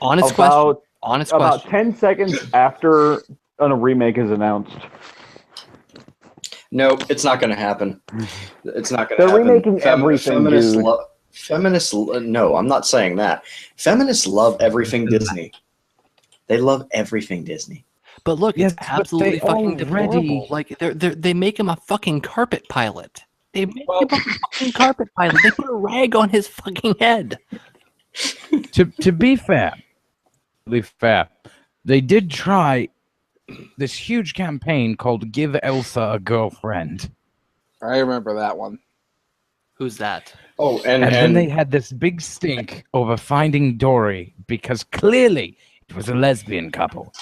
Honest question. Honest About question. 10 seconds after a remake is announced. Nope, it's not going to happen. It's not going to They're happen. remaking everything, dude. No, I'm not saying that. Feminists love everything Disney. They love everything Disney. But look, Yes, it's but absolutely they fucking already- deplorable. Like they make him a fucking carpet pilot. They make him a fucking carpet pilot. They put a rag on his fucking head. To be fair, they did try this huge campaign called Give Elsa a Girlfriend. I remember that one. Who's that? Oh, And then they had this big stink over finding Dory because clearly it was a lesbian couple.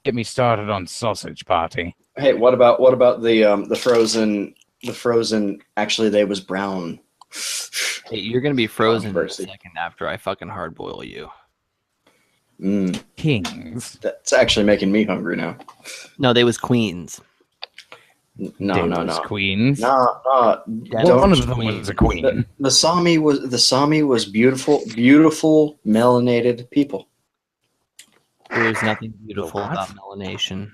Get me started on Sausage Party. hey, what about the Frozen? Actually, they was brown. Hey, you're gonna be frozen in a Controversy. second after I fucking hardboil you. Kings. That's actually making me hungry now. No, they was queens. No. Queens. No. Yeah, Don't- One of them was a queen. The Sami was beautiful, melanated people. There's nothing beautiful What? about melanation.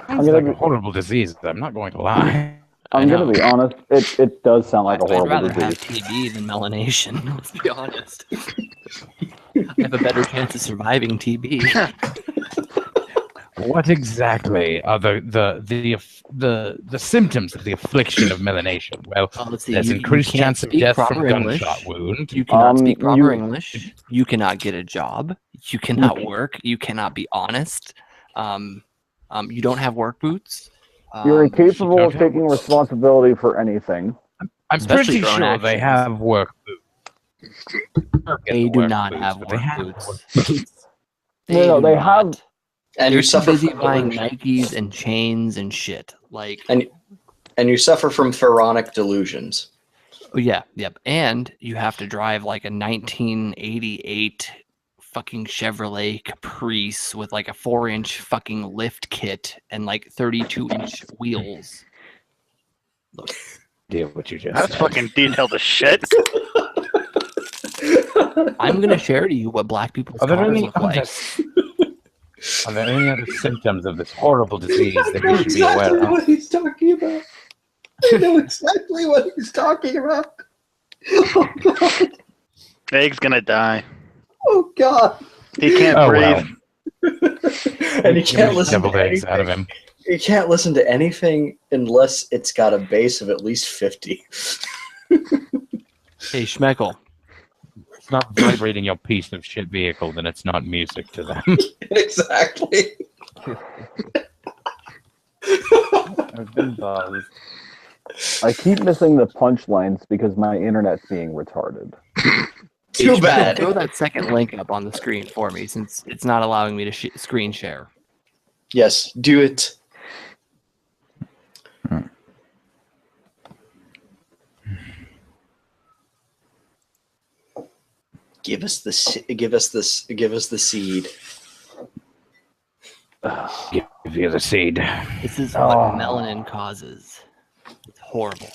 Sounds like a horrible disease. I'm not going to lie. I'm I going know. to be honest. It does sound like a I'd horrible rather disease. have TB than melanation. Let's be honest. I have a better chance of surviving TB. What exactly are the symptoms of the affliction of melanation? Well, Let's see. there's You increased can't chance of speak death proper from English. gunshot wound. You cannot speak proper you- English. You cannot get a job. You cannot work. You cannot be honest. You don't have work boots. You're Um, incapable of don't have- taking responsibility for anything. I'm especially pretty your own sure they actions. have work boots. They do not have but they work have boots. work boots. No, do they not. have- And They're you too suffer busy from buying delusion. Nikes and chains and shit. Like, And you suffer from pharaonic delusions. oh, yeah, yep. And you have to drive like a 1988 fucking Chevrolet Caprice with like a 4-inch fucking lift kit and like 32-inch wheels. Look, Deal what you just That's said. fucking detailed as shit. I'm gonna share to you what black people's Are there cars any look like. Are there any other symptoms of this horrible disease that we should be aware of? what he's talking about. I know exactly what he's talking about. Oh god. Egg's gonna die. Oh god. He can't Oh, breathe. well. And he can't listen Deviled to eggs out of anything. him. He can't listen to anything unless it's got a base of at least 50. Hey, Schmeckel. It's not vibrating your piece of shit vehicle, then it's not music to them. Exactly. I've been buzzed. I keep missing the punchlines because my internet's being retarded. Too Schmeckel, bad. throw that second link up on the screen for me since it's not allowing me to screen share. Yes, do it. Give us the seed. Give you the seed. This is what melanin causes. It's horrible.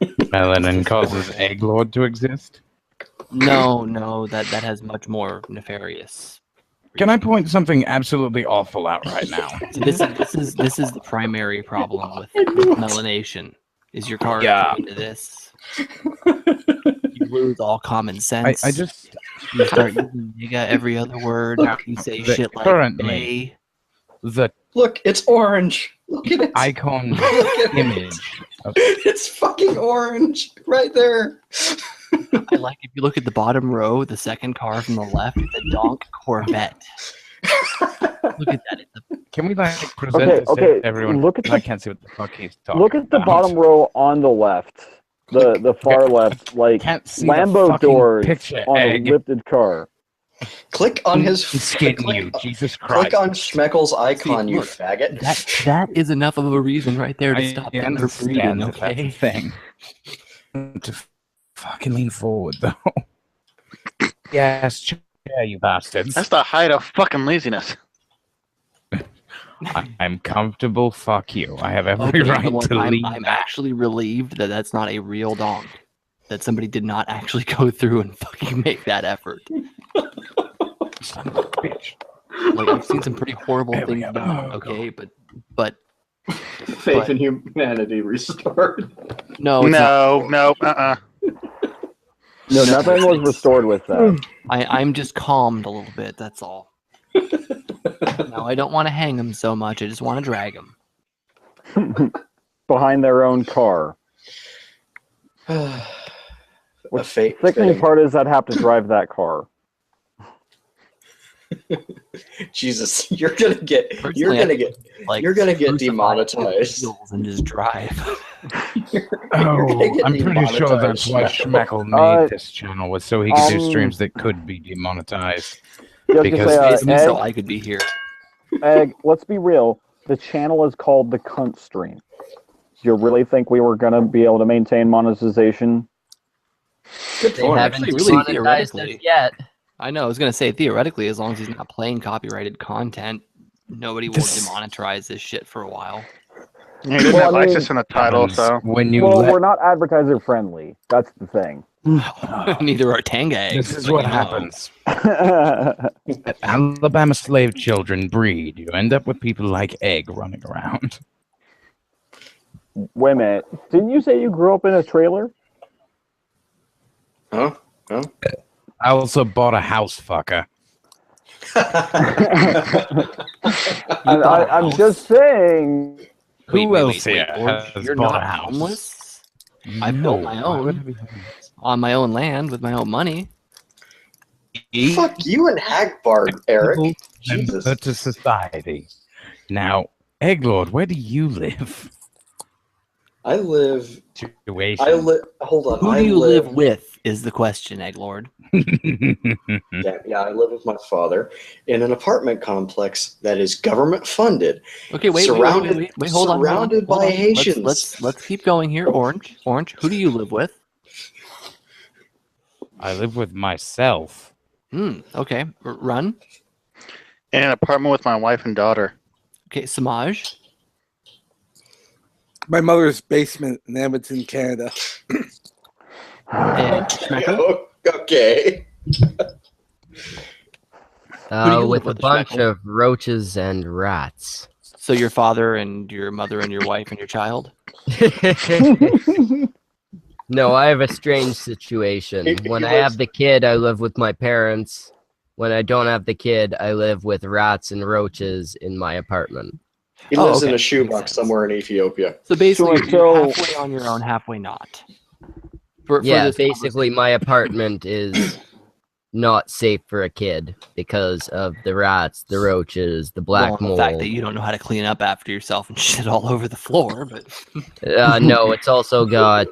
Melanin causes egg lord to exist. No, that has much more nefarious. Can I point something absolutely awful out right now? So this is the primary problem with melanation. Is your car into this? You lose all common sense. I just you start using nigga every other word. You say the- shit like currently- they. the Look, it's orange. Look at it. icon Look at it. image. It's fucking orange right there. I like if you look at the bottom row, the second car from the left, it's a donk Corvette. Look at that. It's a Can we like present this okay, to everyone? look at I the- can't see what the fuck he's talking Look at the about. bottom row on the left. The far left, like Can't see the Lambo fucking doors picture, on egg. a lifted car. Click on his. Skin click, you, Jesus Christ. click on Schmeckel's icon, See, you look, faggot. That is enough of a reason right there to I stop them from understand breeding. that that's Okay. a thing. To fucking lean forward, though. Yes, chair, you bastards. That's the height of fucking laziness. I'm comfortable. Fuck you. I have every Okay, right you know what? to lean I'm back. actually relieved that that's not a real donk. That somebody did not actually go through and fucking make that effort. Son of a bitch. Like I've seen some pretty horrible There we things go. done. Oh, Okay, but Faith in humanity restored. no, it's not. No. No, nothing was restored with that. I'm just calmed a little bit. That's all. No, I don't want to hang them so much. I just want to drag them. Behind their own car. A What's fate. Sickening fitting. part is I'd have to drive that car. Jesus, you're gonna get Personally, Like you're gonna get crucify demonetized. wheels and just drive. Oh, I'm pretty sure that's why Schmeckle made this channel, was so he could do streams that could be demonetized. Just to Because say, It's me so Egg, I could be here. Egg, let's be real. The channel is called the Cuntstream. Do you really think we were gonna be able to maintain monetization? Good They point. haven't Actually, really, demonetized us theoretically. yet. I know. I was gonna say theoretically, as long as he's not playing copyrighted content, nobody will demonetize this shit for a while. He didn't Well, have I mean- ISIS in the title, so. When you Well, let we're not advertiser friendly. That's the thing. Neither are Tanga eggs. this is but what you know. happens. Alabama slave children breed. You end up with people like Egg running around. Wait a minute. Didn't you say you grew up in a trailer? Huh? I also bought a house, fucker. I'm just saying. Who else here George, has you're bought not a house? homeless? I No, built my why would I own be homeless? on my own land with my own money. Fuck you and Hagbard, Eric. Member Jesus. to society. Now, Egglord, where do you live? I live. Situation. Hold on. Who do you live with is the question, Egglord. Yeah, I live with my father in an apartment complex that is government funded. Okay, wait, hold on. Surrounded by Haitians. Let's keep going here. Orange, who do you live with? I live with myself. Okay. Run. In an apartment with my wife and daughter. Okay, Semaj. My mother's basement in Edmonton, Canada. And Schmecker. Okay. With a bunch of roaches and rats. So your father and your mother and your wife and your child? No, I have a strange situation. When I have the kid, I live with my parents. When I don't have the kid, I live with rats and roaches in my apartment. He lives in a shoebox somewhere in Ethiopia. So basically, you're halfway on your own, halfway not. Basically, my apartment is not safe for a kid because of the rats, the roaches, the black mold. The fact that you don't know how to clean up after yourself and shit all over the floor, but no, it's also got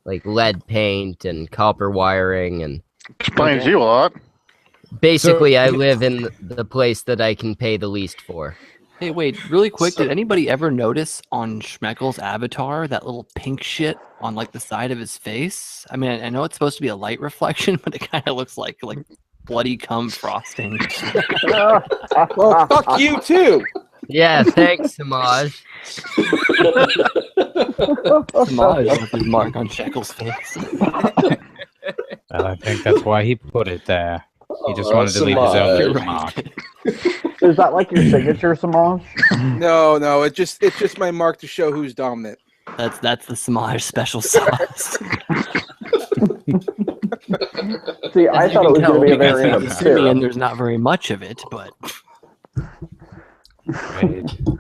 like lead paint and copper wiring and explains you a lot. Basically, I live in the place that I can pay the least for. Hey, wait, really quick, did anybody ever notice on Schmeckel's avatar that little pink shit on like the side of his face? I mean, I know it's supposed to be a light reflection, but it kind of looks like bloody cum frosting. Well, fuck you too. Yeah, thanks, Semaj. Semaj left his mark on Shekkel's face. Well, I think that's why he put it there. He just wanted to leave his own mark. Is that like your signature, Semaj? No, it's just my mark to show who's dominant. That's the Semaj special sauce. See, I thought it was going to be a variant of Simeon, there's not very much of it, but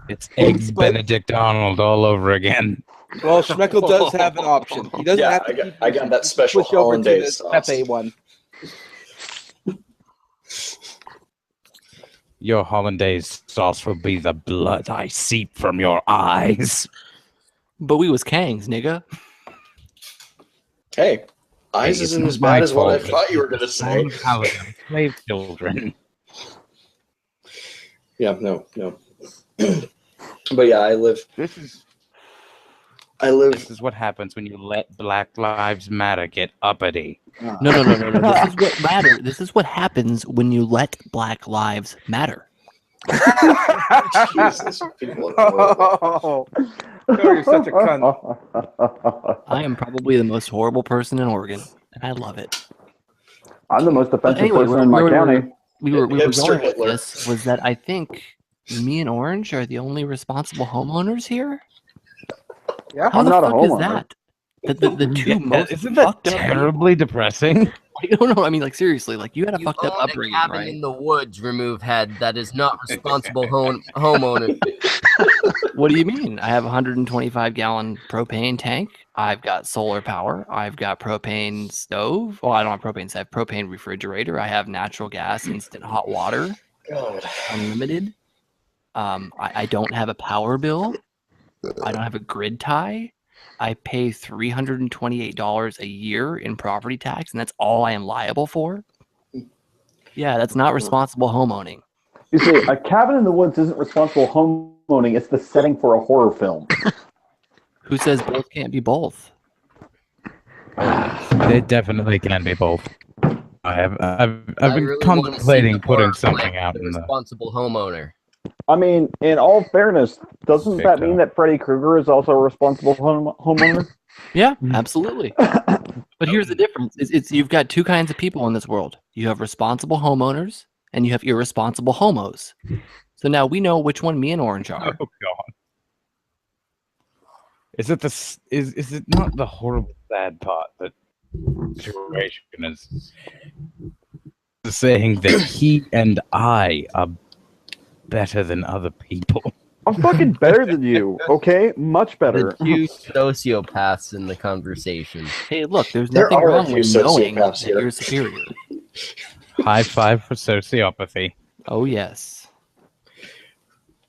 it's Eggs Benedict Arnold all over again. Well, Schmeckel does have an option. He doesn't have to. I got that special switch over to hollandaise the sauce. Pepe one. Your hollandaise sauce will be the blood I seep from your eyes. But we was Kangs, nigga. Hey, eyes isn't as bad as what I thought you were going to say. Slave children. Yeah, no. But yeah, I live. This is what happens when you let Black Lives Matter get uppity. No. This is what matter. This is what happens when you let Black Lives Matter. Jesus, people are horrible. You're such a cunt. I am probably the most horrible person in Oregon, and I love it. I'm the most offensive Anyway, person in my county. We were Hipster going with Hitler. this was that I think me and Orange are the only responsible homeowners here. Yeah, How I'm the not a fuck is homeowner. that? The two most Isn't that fucked up terribly depressing? I don't know. I mean, like seriously, like you had a You fucked up own a upbringing, cabin right? in the woods, remove head. That is not responsible homeowner. What do you mean? I have a 125-gallon propane tank. I've got solar power. I've got propane stove. Well, I don't have propane. I have propane refrigerator. I have natural gas, instant hot water, God. unlimited. I don't have a power bill. I don't have a grid tie. I pay $328 a year in property tax, and that's all I am liable for. Yeah, that's not responsible homeowning. You see, a cabin in the woods isn't responsible homeowning. It's the setting for a horror film. Who says both can't be both? They definitely can be both. I've been really wanna see contemplating the putting horror something play out the in the. responsible homeowner. I mean, in all fairness, doesn't Big that mean time. that Freddy Krueger is also a responsible homeowner? Yeah, absolutely. But here's the difference: it's you've got two kinds of people in this world. You have responsible homeowners, and you have irresponsible homos. So now we know which one me and Orange are. Oh God! Is it not the horrible sad part that situation is? saying that he and I are better than other people. I'm fucking better than you, okay? Much better. The two sociopaths in the conversation. Hey, look, there's There nothing are a wrong few with knowing sociopaths that here. you're superior. High five for sociopathy. Oh, yes.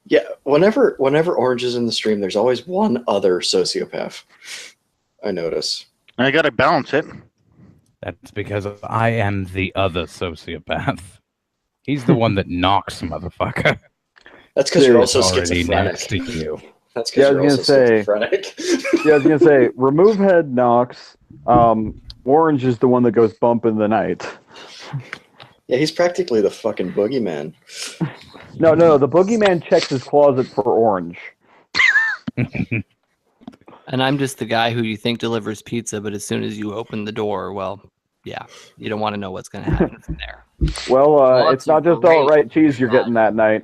Yeah, whenever Orange is in the stream, there's always one other sociopath. I notice. I gotta balance it. That's because I am the other sociopath. He's the one that knocks, motherfucker. That's because you're also Already next to schizophrenic. you. That's Yeah, I because you're was also gonna say- schizophrenic. Yeah, I was gonna say, remove head knocks. Orange is the one that goes bump in the night. Yeah, he's practically the fucking boogeyman. No, the boogeyman checks his closet for Orange. And I'm just the guy who you think delivers pizza, but as soon as you open the door, well, yeah, you don't want to know what's going to happen from there. Well, Lots it's not of just great alt-right cheese you're getting that night.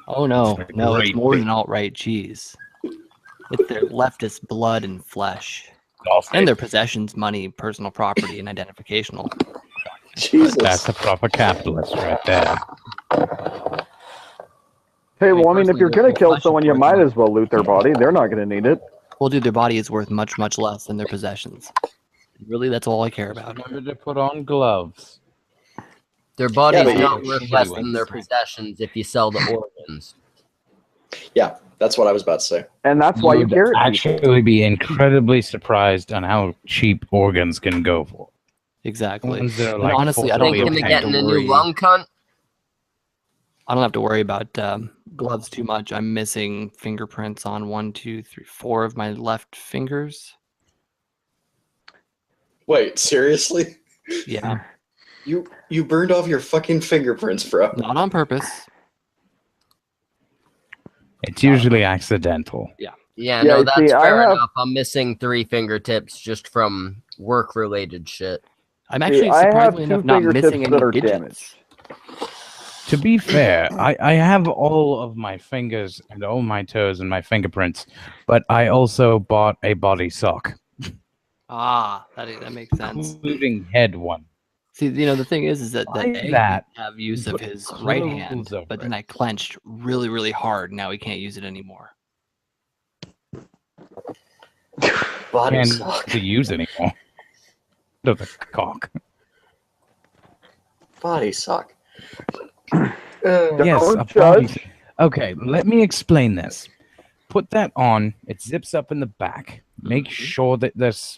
Oh, no. It's a No, it's great more thing. than alt-right cheese. It's their leftist blood and flesh. Sausage. And their possessions, money, personal property, and identificational. Jesus. That's a proper capitalist right there. Hey, well, I mean, if personally, you're gonna their kill flesh someone, is you worth might more. as well loot their body. They're not gonna need it. Well, dude, their body is worth much, much less than their possessions. Really, that's all I care about. Remember to put on gloves. Their body's but you- not worth less than their Anyway. possessions if you sell the organs. Yeah, that's what I was about to say. And that's why you You'd carry people. actually be incredibly surprised on how cheap organs can go for. Exactly. Ones that are And like honestly, I don't Thinking really of have getting to a worry. new lung, cunt? I don't have to worry about gloves too much. I'm missing fingerprints on 1, 2, 3, 4 of my left fingers. Wait, seriously? Yeah, You burned off your fucking fingerprints, bro. not on purpose. It's usually accidental. Yeah, Yeah, no, you that's see, I fair have- enough. I'm missing 3 fingertips just from work-related shit. I'm actually I have surprisingly 2 enough not fingertips missing any that are digits. damaged. To be fair, I have all of my fingers and all my toes and my fingerprints, but I also bought a body sock, Ah, that makes sense. including head one. See, the thing is that Buy Egg that, have use of put his right clothes hand, over but then it. I clenched really, really hard. Now he can't use it anymore. Body Can't sock. to use anymore. To the cock. Body sock. Yes, Don't a body. judge. Okay, let me explain this. Put that on. It zips up in the back. Make sure that there's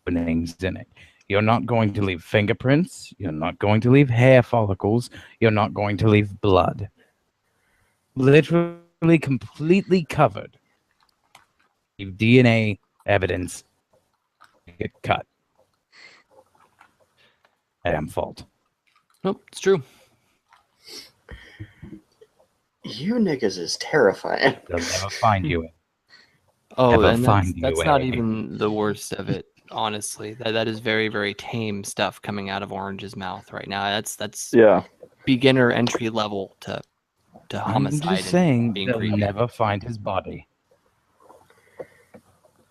openings in it. You're not going to leave fingerprints. You're not going to leave hair follicles. You're not going to leave blood. Literally completely covered. Leave DNA evidence. Get cut. Damn fault. Nope, it's true. You niggas is terrifying. They'll never find you. Oh, Never and find that's you not a- even the worst of it. Honestly, that is very, very tame stuff coming out of Orange's mouth right now. That's Yeah. beginner entry level to I'm homicide. just and saying being they'll creepy. never find his body.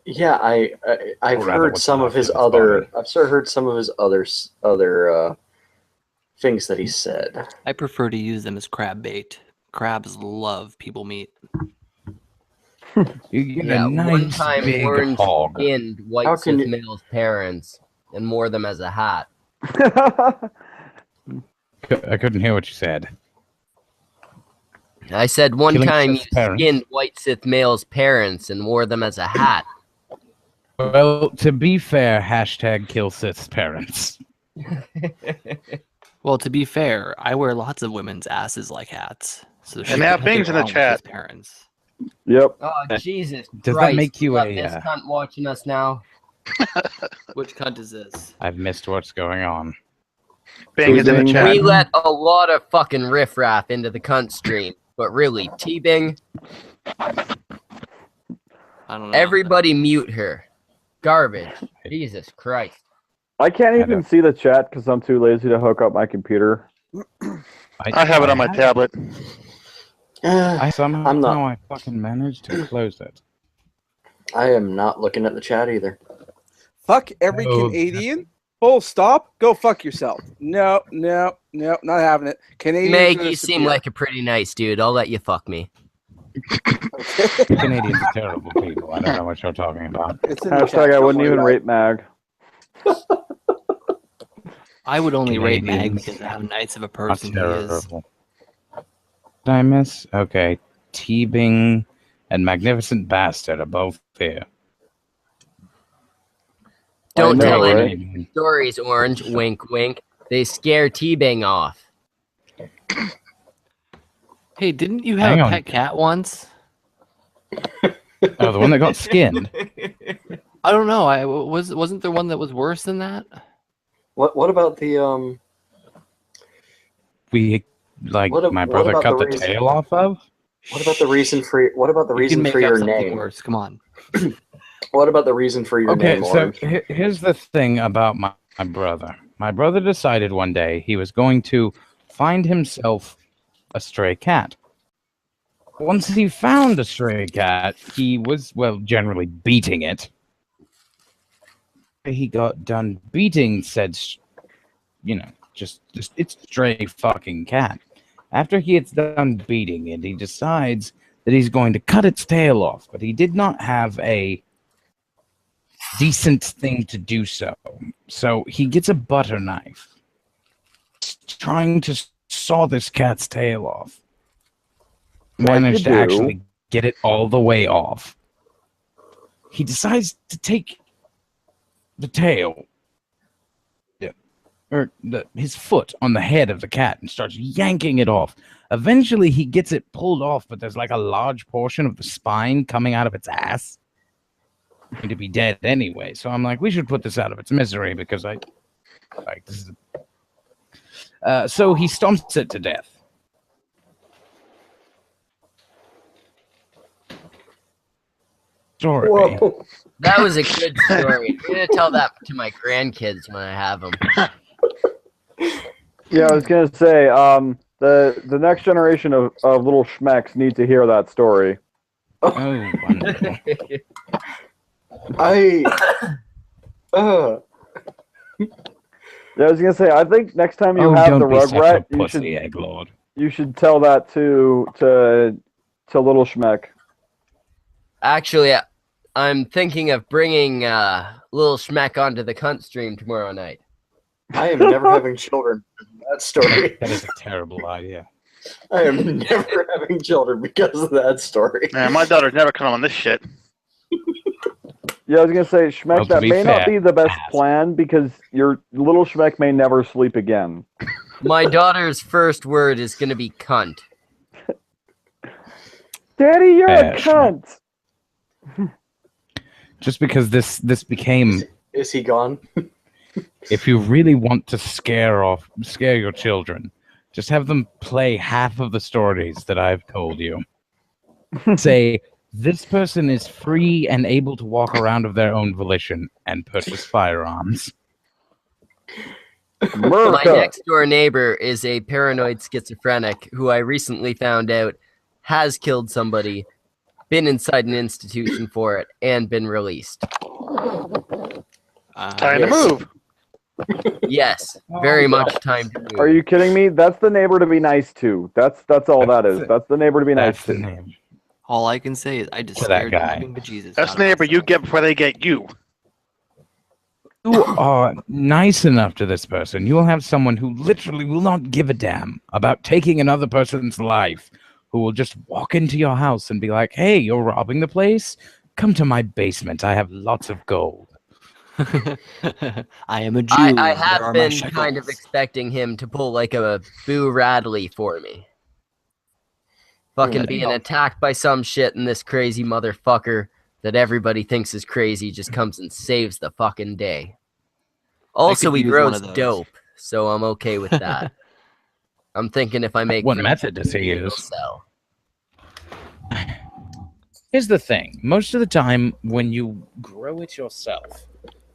Yeah, I've Or rather, heard what's some of left his of his other. body. I've sort of heard some of his other things that he said. I prefer to use them as crab bait. Crabs love people meat. You get Yeah, a one nice time big Orange hog. skinned White How can Sith you- male's parents and wore them as a hat. I couldn't hear what you said. I said one Killing time you Sith's parents? skinned White Sith male's parents and wore them as a hat. Well, to be fair, hashtag kill Sith's parents. Well, to be fair, I wear lots of women's asses like hats. So And they have things in the chat. Parents. Yep. Oh, Jesus Does that Christ. make you got a, this cunt watching us now? Which cunt is this? I've missed what's going on. Bang is in the We chat. We let a lot of fucking riffraff into the cunt stream, but really, T-Bing, I don't know. everybody mute her. Garbage. Jesus Christ. I can't I even don't- see the chat because I'm too lazy to hook up my computer. I have it on my tablet. I somehow I'm not- I fucking managed to close it. I am not looking at the chat either. Fuck every Oh, Canadian Full stop. Go fuck yourself. No, not having it. Canadians Meg, gonna you seem disappear. like a pretty nice dude. I'll let you fuck me. Canadians are terrible people. I don't know what you're talking about. It's in the Hashtag chat, I don't wouldn't worry even about rate Mag. I would only rate Mag Canadians because of how nice of a are person he is. terrible. Did I miss? Okay. Teabing and Magnificent Bastard are both here. Don't I know, tell right? any stories, Orange. Wink, wink. They scare T-Bang off. Hey, didn't you have Hang a on. pet cat once? Oh, the one that got skinned. I don't know. Wasn't there one that was worse than that? What about the We my what brother about cut the the reason- tail off of. what about the reason for You can reason make for up your something name? worse. Come on. What about the reason for your Okay, name, so Orange? here's the thing about my brother. My brother decided one day he was going to find himself a stray cat. Once he found a stray cat, he was, well, generally beating it. He got done beating said, just it's stray fucking cat. After he gets done beating it, he decides that he's going to cut its tail off, but he did not have a decent thing to do so. So he gets a butter knife, trying to saw this cat's tail off. Managed to actually get it all the way off. He decides to take the tail, or his foot on the head of the cat and starts yanking it off. Eventually, he gets it pulled off, but there's like a large portion of the spine coming out of its ass. Going to be dead anyway. So I'm like, we should put this out of its misery because this is. So he stomps it to death. Story. Whoa. That was a good story. I'm gonna tell that to my grandkids when I have them. Yeah, I was gonna say, the next generation of little schmecks need to hear that story. Oh, wonderful. I Yeah, I was gonna say, I think next time you Oh, have don't the be such a Rugrat, pussy, egg lord. you should tell that to little schmeck. Actually, I'm thinking of bringing Lil Schmeck onto the cunt stream tomorrow night. am never having children. That story. That is a terrible idea. I am never having children because of that story. Man, my daughter's never come on this shit. Yeah, I was gonna say, Schmeck, Well, to that be may not fair, be the best ass. plan because your little Schmeck may never sleep again. My daughter's first word is gonna be cunt. Daddy, you're a Schmeck. cunt. Just because this became, Is he gone? if you really want to scare your children, just have them play half of the stories that I've told you. Say, this person is free and able to walk around of their own volition and purchase firearms. My America. next door neighbor is a paranoid schizophrenic who I recently found out has killed somebody, been inside an institution for it, and been released. Time to move. Yes, very much time to move. Are you kidding me? That's the neighbor to be nice to. That's all that is. That's the neighbor to be nice That's the to. name. All I can say is I just To that scared the guy. living bejesus That's out of the neighbor you myself. get before they get you. You are nice enough to this person, you will have someone who literally will not give a damn about taking another person's life, who will just walk into your house and be like, hey, you're robbing the place? Come to my basement. I have lots of gold. I am a Jew. I There have are my been kind of shekels. expecting him to pull like a Boo Radley for me. Fucking being attacked by some shit, and this crazy motherfucker that everybody thinks is crazy just comes and saves the fucking day. Also, could he use one grows of those. dope, so I'm okay with that. I'm thinking if I make What friends method with does he him, he'll use? sell. Here's the thing. Most of the time, when you grow it yourself,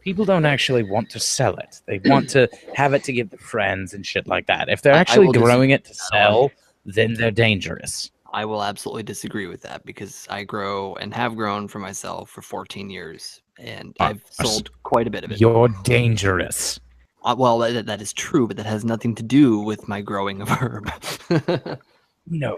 people don't actually want to sell it. They want to have it to give to friends and shit like that. If they're I actually will growing it to disagree with that sell, then they're dangerous. I will absolutely disagree with that because I grow and have grown for myself for 14 years, and I've sold quite a bit of it. You're dangerous. Well, that is true, but that has nothing to do with my growing a verb. No.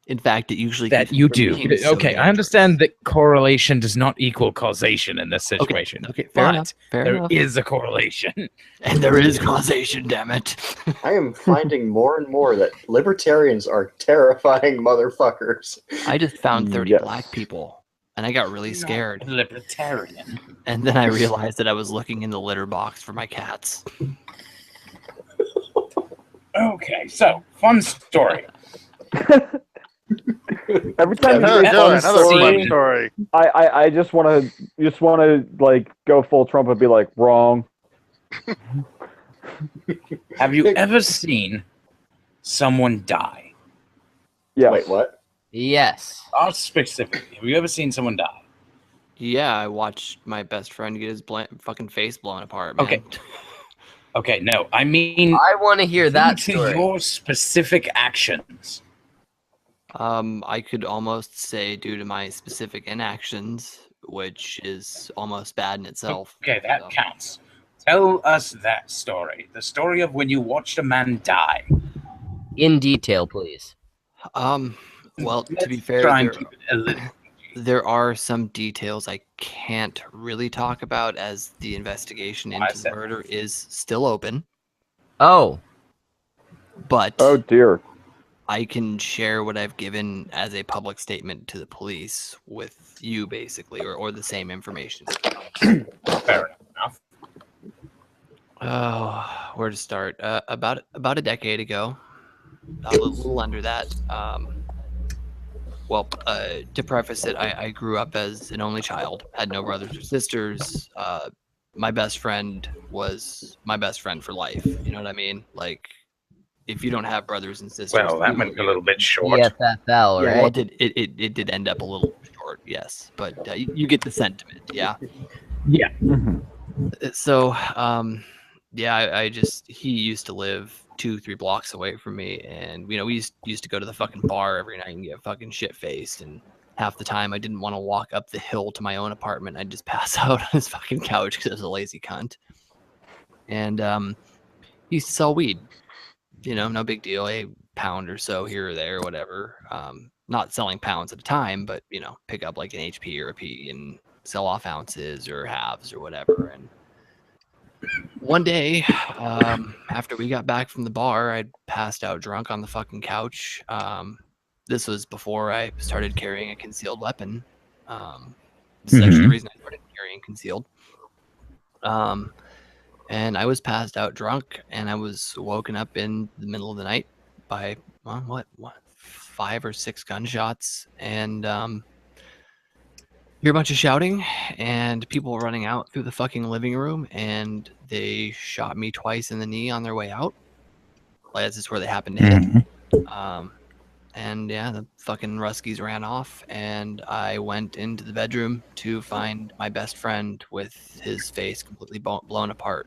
In fact, it usually That you do. remains so Okay, I dangerous. understand that correlation does not equal causation in this situation. Okay, fair enough. Fair There enough. is a correlation. And there is causation, damn it. I am finding more and more that libertarians are terrifying motherfuckers. I just found 30 Yes. black people, and I got really scared. Libertarian. And then I realized that I was looking in the litter box for my cats. Okay, so fun story. Every time Yeah, you say fun Another fun story, story. I just want to like go full Trump and be like wrong. Have you ever seen someone die? Yeah. Wait, what? Yes. Not specifically. Have you ever seen someone die? Yeah, I watched my best friend get his fucking face blown apart, man. Okay. Okay, no. I mean, I want to hear that due to story. your specific actions. I could almost say due to my specific inactions, which is almost bad in itself. Okay, that so. counts. Tell us that story. The story of when you watched a man die. In detail, please. Well, to be Let's fair, try and keep it a little. there are some details I can't really talk about as the investigation I into the said- murder is still open. Oh, But Oh dear. I can share what I've given as a public statement to the police with you, basically, or the same information. Fair enough. Oh, where to start? About a decade ago, a little under that. Well, to preface it, I grew up as an only child, had no brothers or sisters. My best friend was my best friend for life. You know what I mean? Like, if you don't have brothers and sisters, Well, that went a little bit short. EFFL, yeah, right? well, it did end up a little short, yes, but you get the sentiment, yeah. Yeah. So, yeah, he used to live 2-3 blocks away from me, and we used to go to the fucking bar every night and get fucking shit faced, and half the time I didn't want to walk up the hill to my own apartment. I'd just pass out on his fucking couch because I was a lazy cunt. And he used to sell weed. You know, no big deal, a pound or so here or there, whatever. Not selling pounds at a time, but pick up like an HP or a P and sell off ounces or halves or whatever. And one day, after we got back from the bar, I'd passed out drunk on the fucking couch. This was before I started carrying a concealed weapon. This is actually the reason I started carrying concealed. And I was passed out drunk, and I was woken up in the middle of the night by, well, what 5 or 6 gunshots, and hear a bunch of shouting and people running out through the fucking living room, and they shot me twice in the knee on their way out. Like, that's just where they happened to hit. And yeah, the fucking Ruskies ran off, and I went into the bedroom to find my best friend with his face completely blown apart.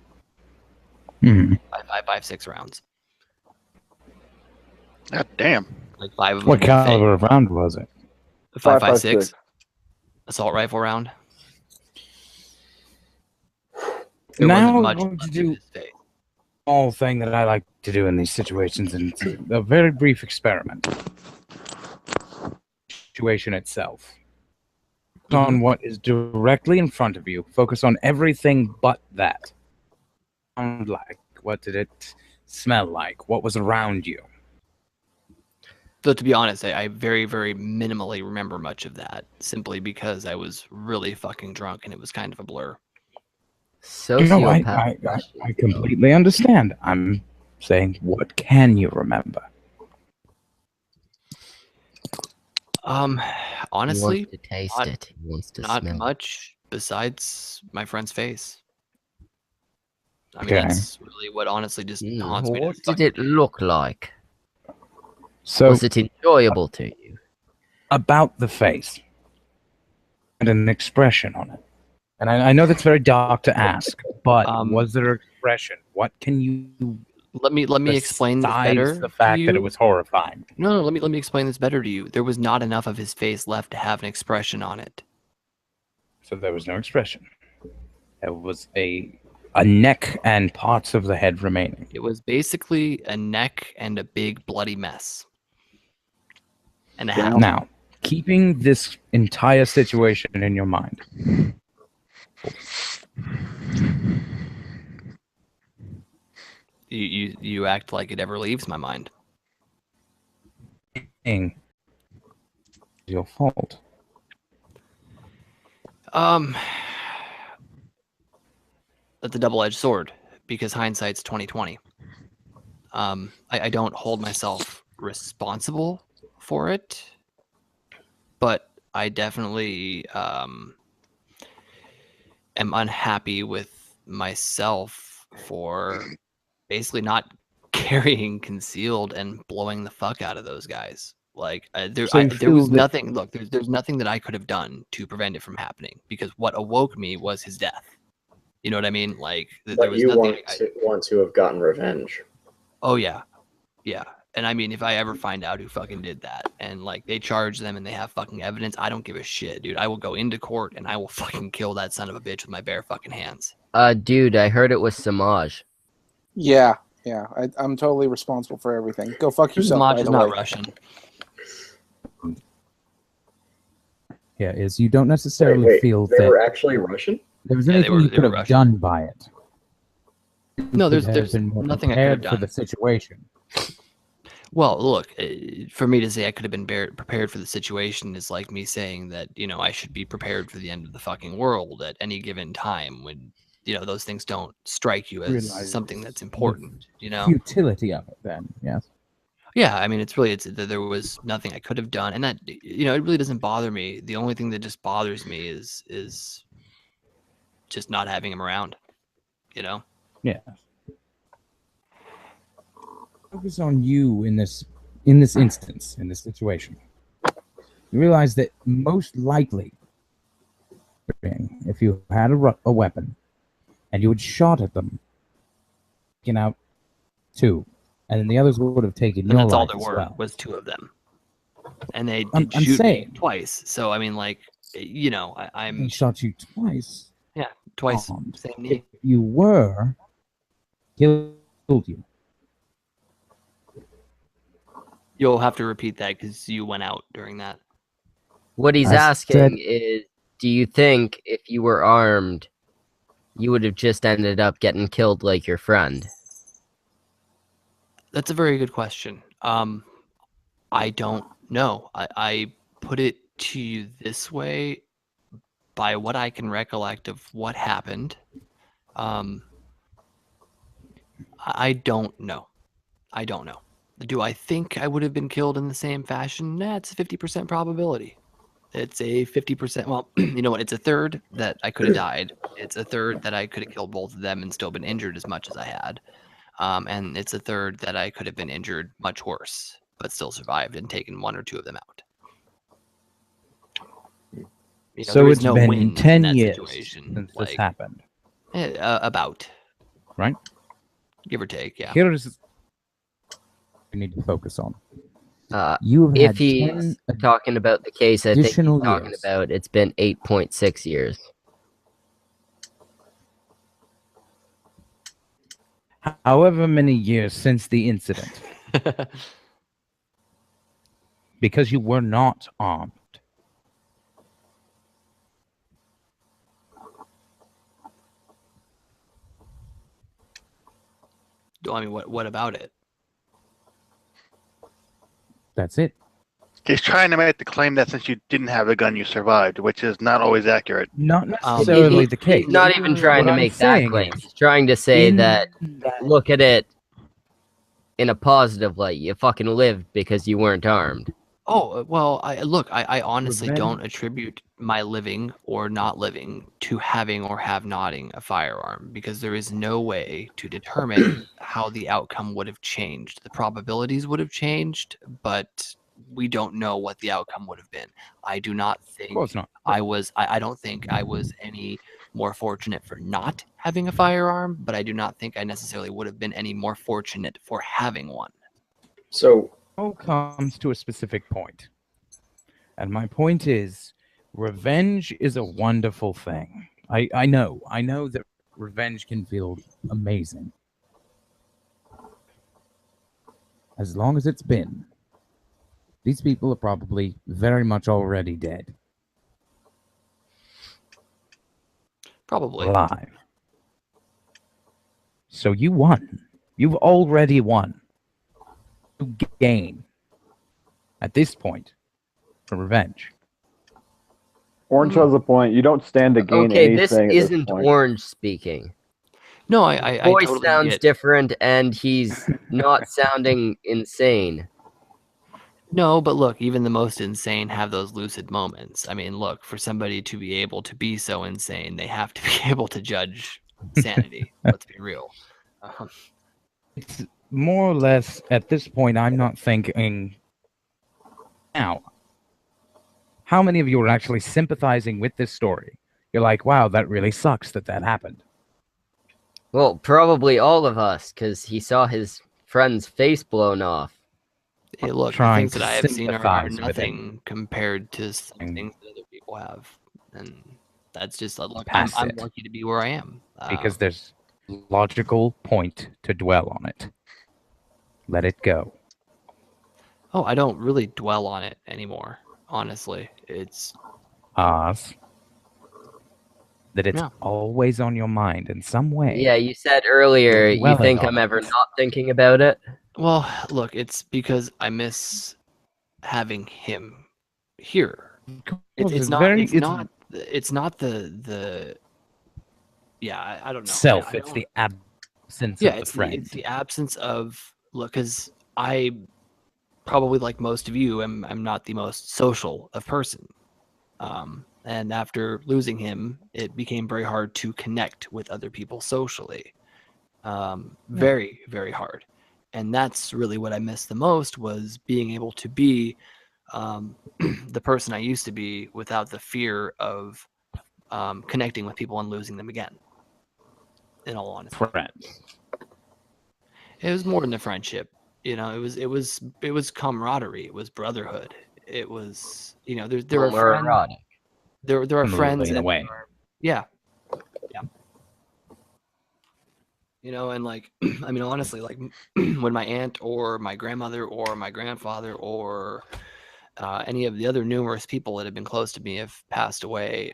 By 5-6 rounds. God damn. Like 5 of them. What caliber of round was it? 5.56 assault rifle round. There Now wasn't I'm going much to left do in his face. all thing that I like to do in these situations, and it's a very brief experiment. Situation itself. On what is directly in front of you. Focus on everything but that. Sound like? What did it smell like? What was around you? Though, to be honest, I very, very minimally remember much of that, simply because I was really fucking drunk and it was kind of a blur. No, Sociopath. I completely understand. I'm saying, what can you remember? Honestly, He wants to taste not- it. He wants to not smell it. much besides my friend's face. I mean, Okay. that's really what honestly just haunts me. What did it look like? So, Was it enjoyable to you? about the face and an expression on it. And I know that's very dark to ask, but was there an expression? What can you Let me explain this besides better. the fact to that it you? was horrifying? No, let me explain this better to you. There was not enough of his face left to have an expression on it. So there was no expression. There was a a neck and parts of the head remaining. It was basically a neck and a big bloody mess. And a half. Now, keeping this entire situation in your mind, You act like it ever leaves my mind. it's your fault. That's a double-edged sword because hindsight's 20/20. I don't hold myself responsible for it, but I definitely am unhappy with myself for basically not carrying concealed and blowing the fuck out of those guys. Like there was nothing. Look, there's nothing that I could have done to prevent it from happening because what awoke me was his death. You know what I mean? Like there was nothing. Want to have gotten revenge. Oh yeah, yeah. And I mean, if I ever find out who fucking did that, and like they charge them and they have fucking evidence, I don't give a shit, dude. I will go into court and I will fucking kill that son of a bitch with my bare fucking hands. Dude, I heard it was Semaj. Yeah. I'm totally responsible for everything. Go fuck yourself. Semaj is not Russian. Yeah, is you don't necessarily feel they that were actually Russian? there was anything you could have done by it. No, You there's could have been more nothing I could have prepared for done. the situation. Well, look, for me to say I could have been prepared for the situation is like me saying that, I should be prepared for the end of the fucking world at any given time when, those things don't strike you as Realize something that's important, Futility of it, then, yes. Yeah, I mean, it's there was nothing I could have done, and that it really doesn't bother me. The only thing that just bothers me is just not having him around, Yeah. Focus on you in this instance, in this situation. You realize that most likely, if you had a weapon and you had shot at them, taken out two, and then the others would have taken and your that's all life there as were well. was two of them, and they I'm did shoot me saying. twice. So I mean, like, I'm They shot you twice. twice, armed. same knee. If you were, killed you. You'll have to repeat that because you went out during that. What he's I asking said- is, do you think if you were armed, you would have just ended up getting killed like your friend? That's a very good question. I don't know. I put it to you this way by what I can recollect of what happened. I don't know. I don't know. Do I think I would have been killed in the same fashion? Nah, it's a 50% probability. It's a 50%. Well, you know what? It's a third that I could have died. It's a third that I could have killed both of them and still been injured as much as I had. And it's a third that I could have been injured much worse, but still survived and taken one or two of them out. So there is it's no been win 10 in that years situation. since Like, this happened, about, right? give or take, yeah. Here's we need to focus on. You have if had he's 10 talking about the case I think he's additional talking years. about, it's been 8.6 years. However many years since the incident, because you were not armed. I mean, what about it? That's it. He's trying to make the claim that since you didn't have a gun, you survived, which is not always accurate. Not necessarily the case. He's not even trying to What I'm make that saying claim. is, He's trying to say in that, look at it in a positive light. You fucking lived because you weren't armed. Oh, well, I honestly Revenge. don't attribute my living or not living to having or have notting a firearm because there is no way to determine how the outcome would have changed. The probabilities would have changed, but we don't know what the outcome would have been. I do not Of think course not. I don't think I was any more fortunate for not having a firearm, but I do not think I necessarily would have been any more fortunate for having one. So All comes to a specific point. And my point is, revenge is a wonderful thing. I know that revenge can feel amazing. As long as it's been. These people are probably very much already dead. Probably. Alive. So you won. You've already won. You gain. At this point, for revenge. Orange has a point. You don't stand to gain Okay, this anything at this isn't point. Orange speaking. No, I Voice totally sounds get. different, and he's not sounding insane. No, but look, even the most insane have those lucid moments. I mean, look, for somebody to be able to be so insane, they have to be able to judge sanity. Let's be real. It's more or less, at this point, I'm not thinking... Now, how many of you are actually sympathizing with this story? You're like, wow, that really sucks that that happened. Well, probably all of us, because he saw his friend's face blown off. Hey, look, the Trying things to that I have seen are sympathize with nothing compared to some things that other people have, and that's just look. I'm Past it. lucky to be where I am Because there's logical point to dwell on it. Let it go. Oh, I don't really dwell on it anymore. Honestly, it's Oz. That it's Yeah. always on your mind in some way. Yeah, you said earlier you Dwelling think on I'm it. ever not thinking about it. well, look, it's because I miss having him here. Well, It's not the yeah, I don't know. self. I It's don't- the absence yeah, of the it's friend. it's the absence of look, because I probably like most of you, I'm not the most social of person. And after losing him, it became very hard to connect with other people socially. Very, very hard. And that's really what I missed the most was being able to be the person I used to be without the fear of connecting with people and losing them again. In all honesty, Friends. it was more than a friendship. You know, it was camaraderie. It was brotherhood. It was there are friends. Homoerotic. There are friends In a and way. yeah. And like, I mean, honestly, like when my aunt or my grandmother or my grandfather or any of the other numerous people that have been close to me have passed away,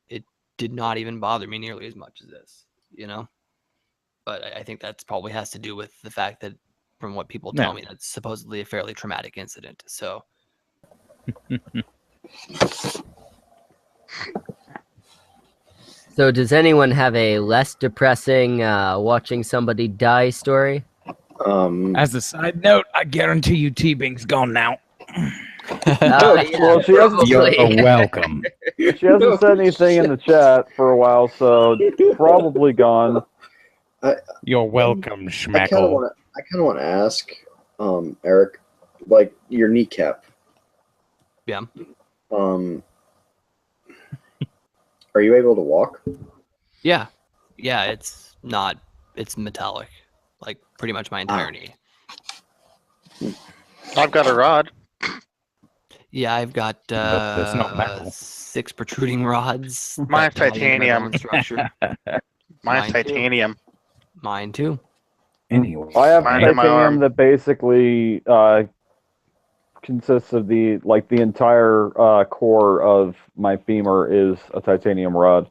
it did not even bother me nearly as much as this, But I think that's probably has to do with the fact that, from what people tell Yeah. me, that's supposedly a fairly traumatic incident. So, So does anyone have a less depressing watching somebody die story? As a side note, I guarantee you T-Bing's gone now. Well, she hasn't You're probably. welcome. She hasn't said anything in the chat for a while, so probably gone. You're welcome, I kind of Schmeckle. want to ask, Eric, like your kneecap. yeah. Are you able to walk? Yeah. It's metallic, like pretty much my entire knee. I've got a rod. Yeah, I've got But there's no metal. 6 protruding rods. Mine's that tie into my titanium. bone structure. Mine's Mine too. titanium. Mine too. Anyway. I have Mine in my arm. titanium that basically consists of the entire core of my femur is a titanium rod.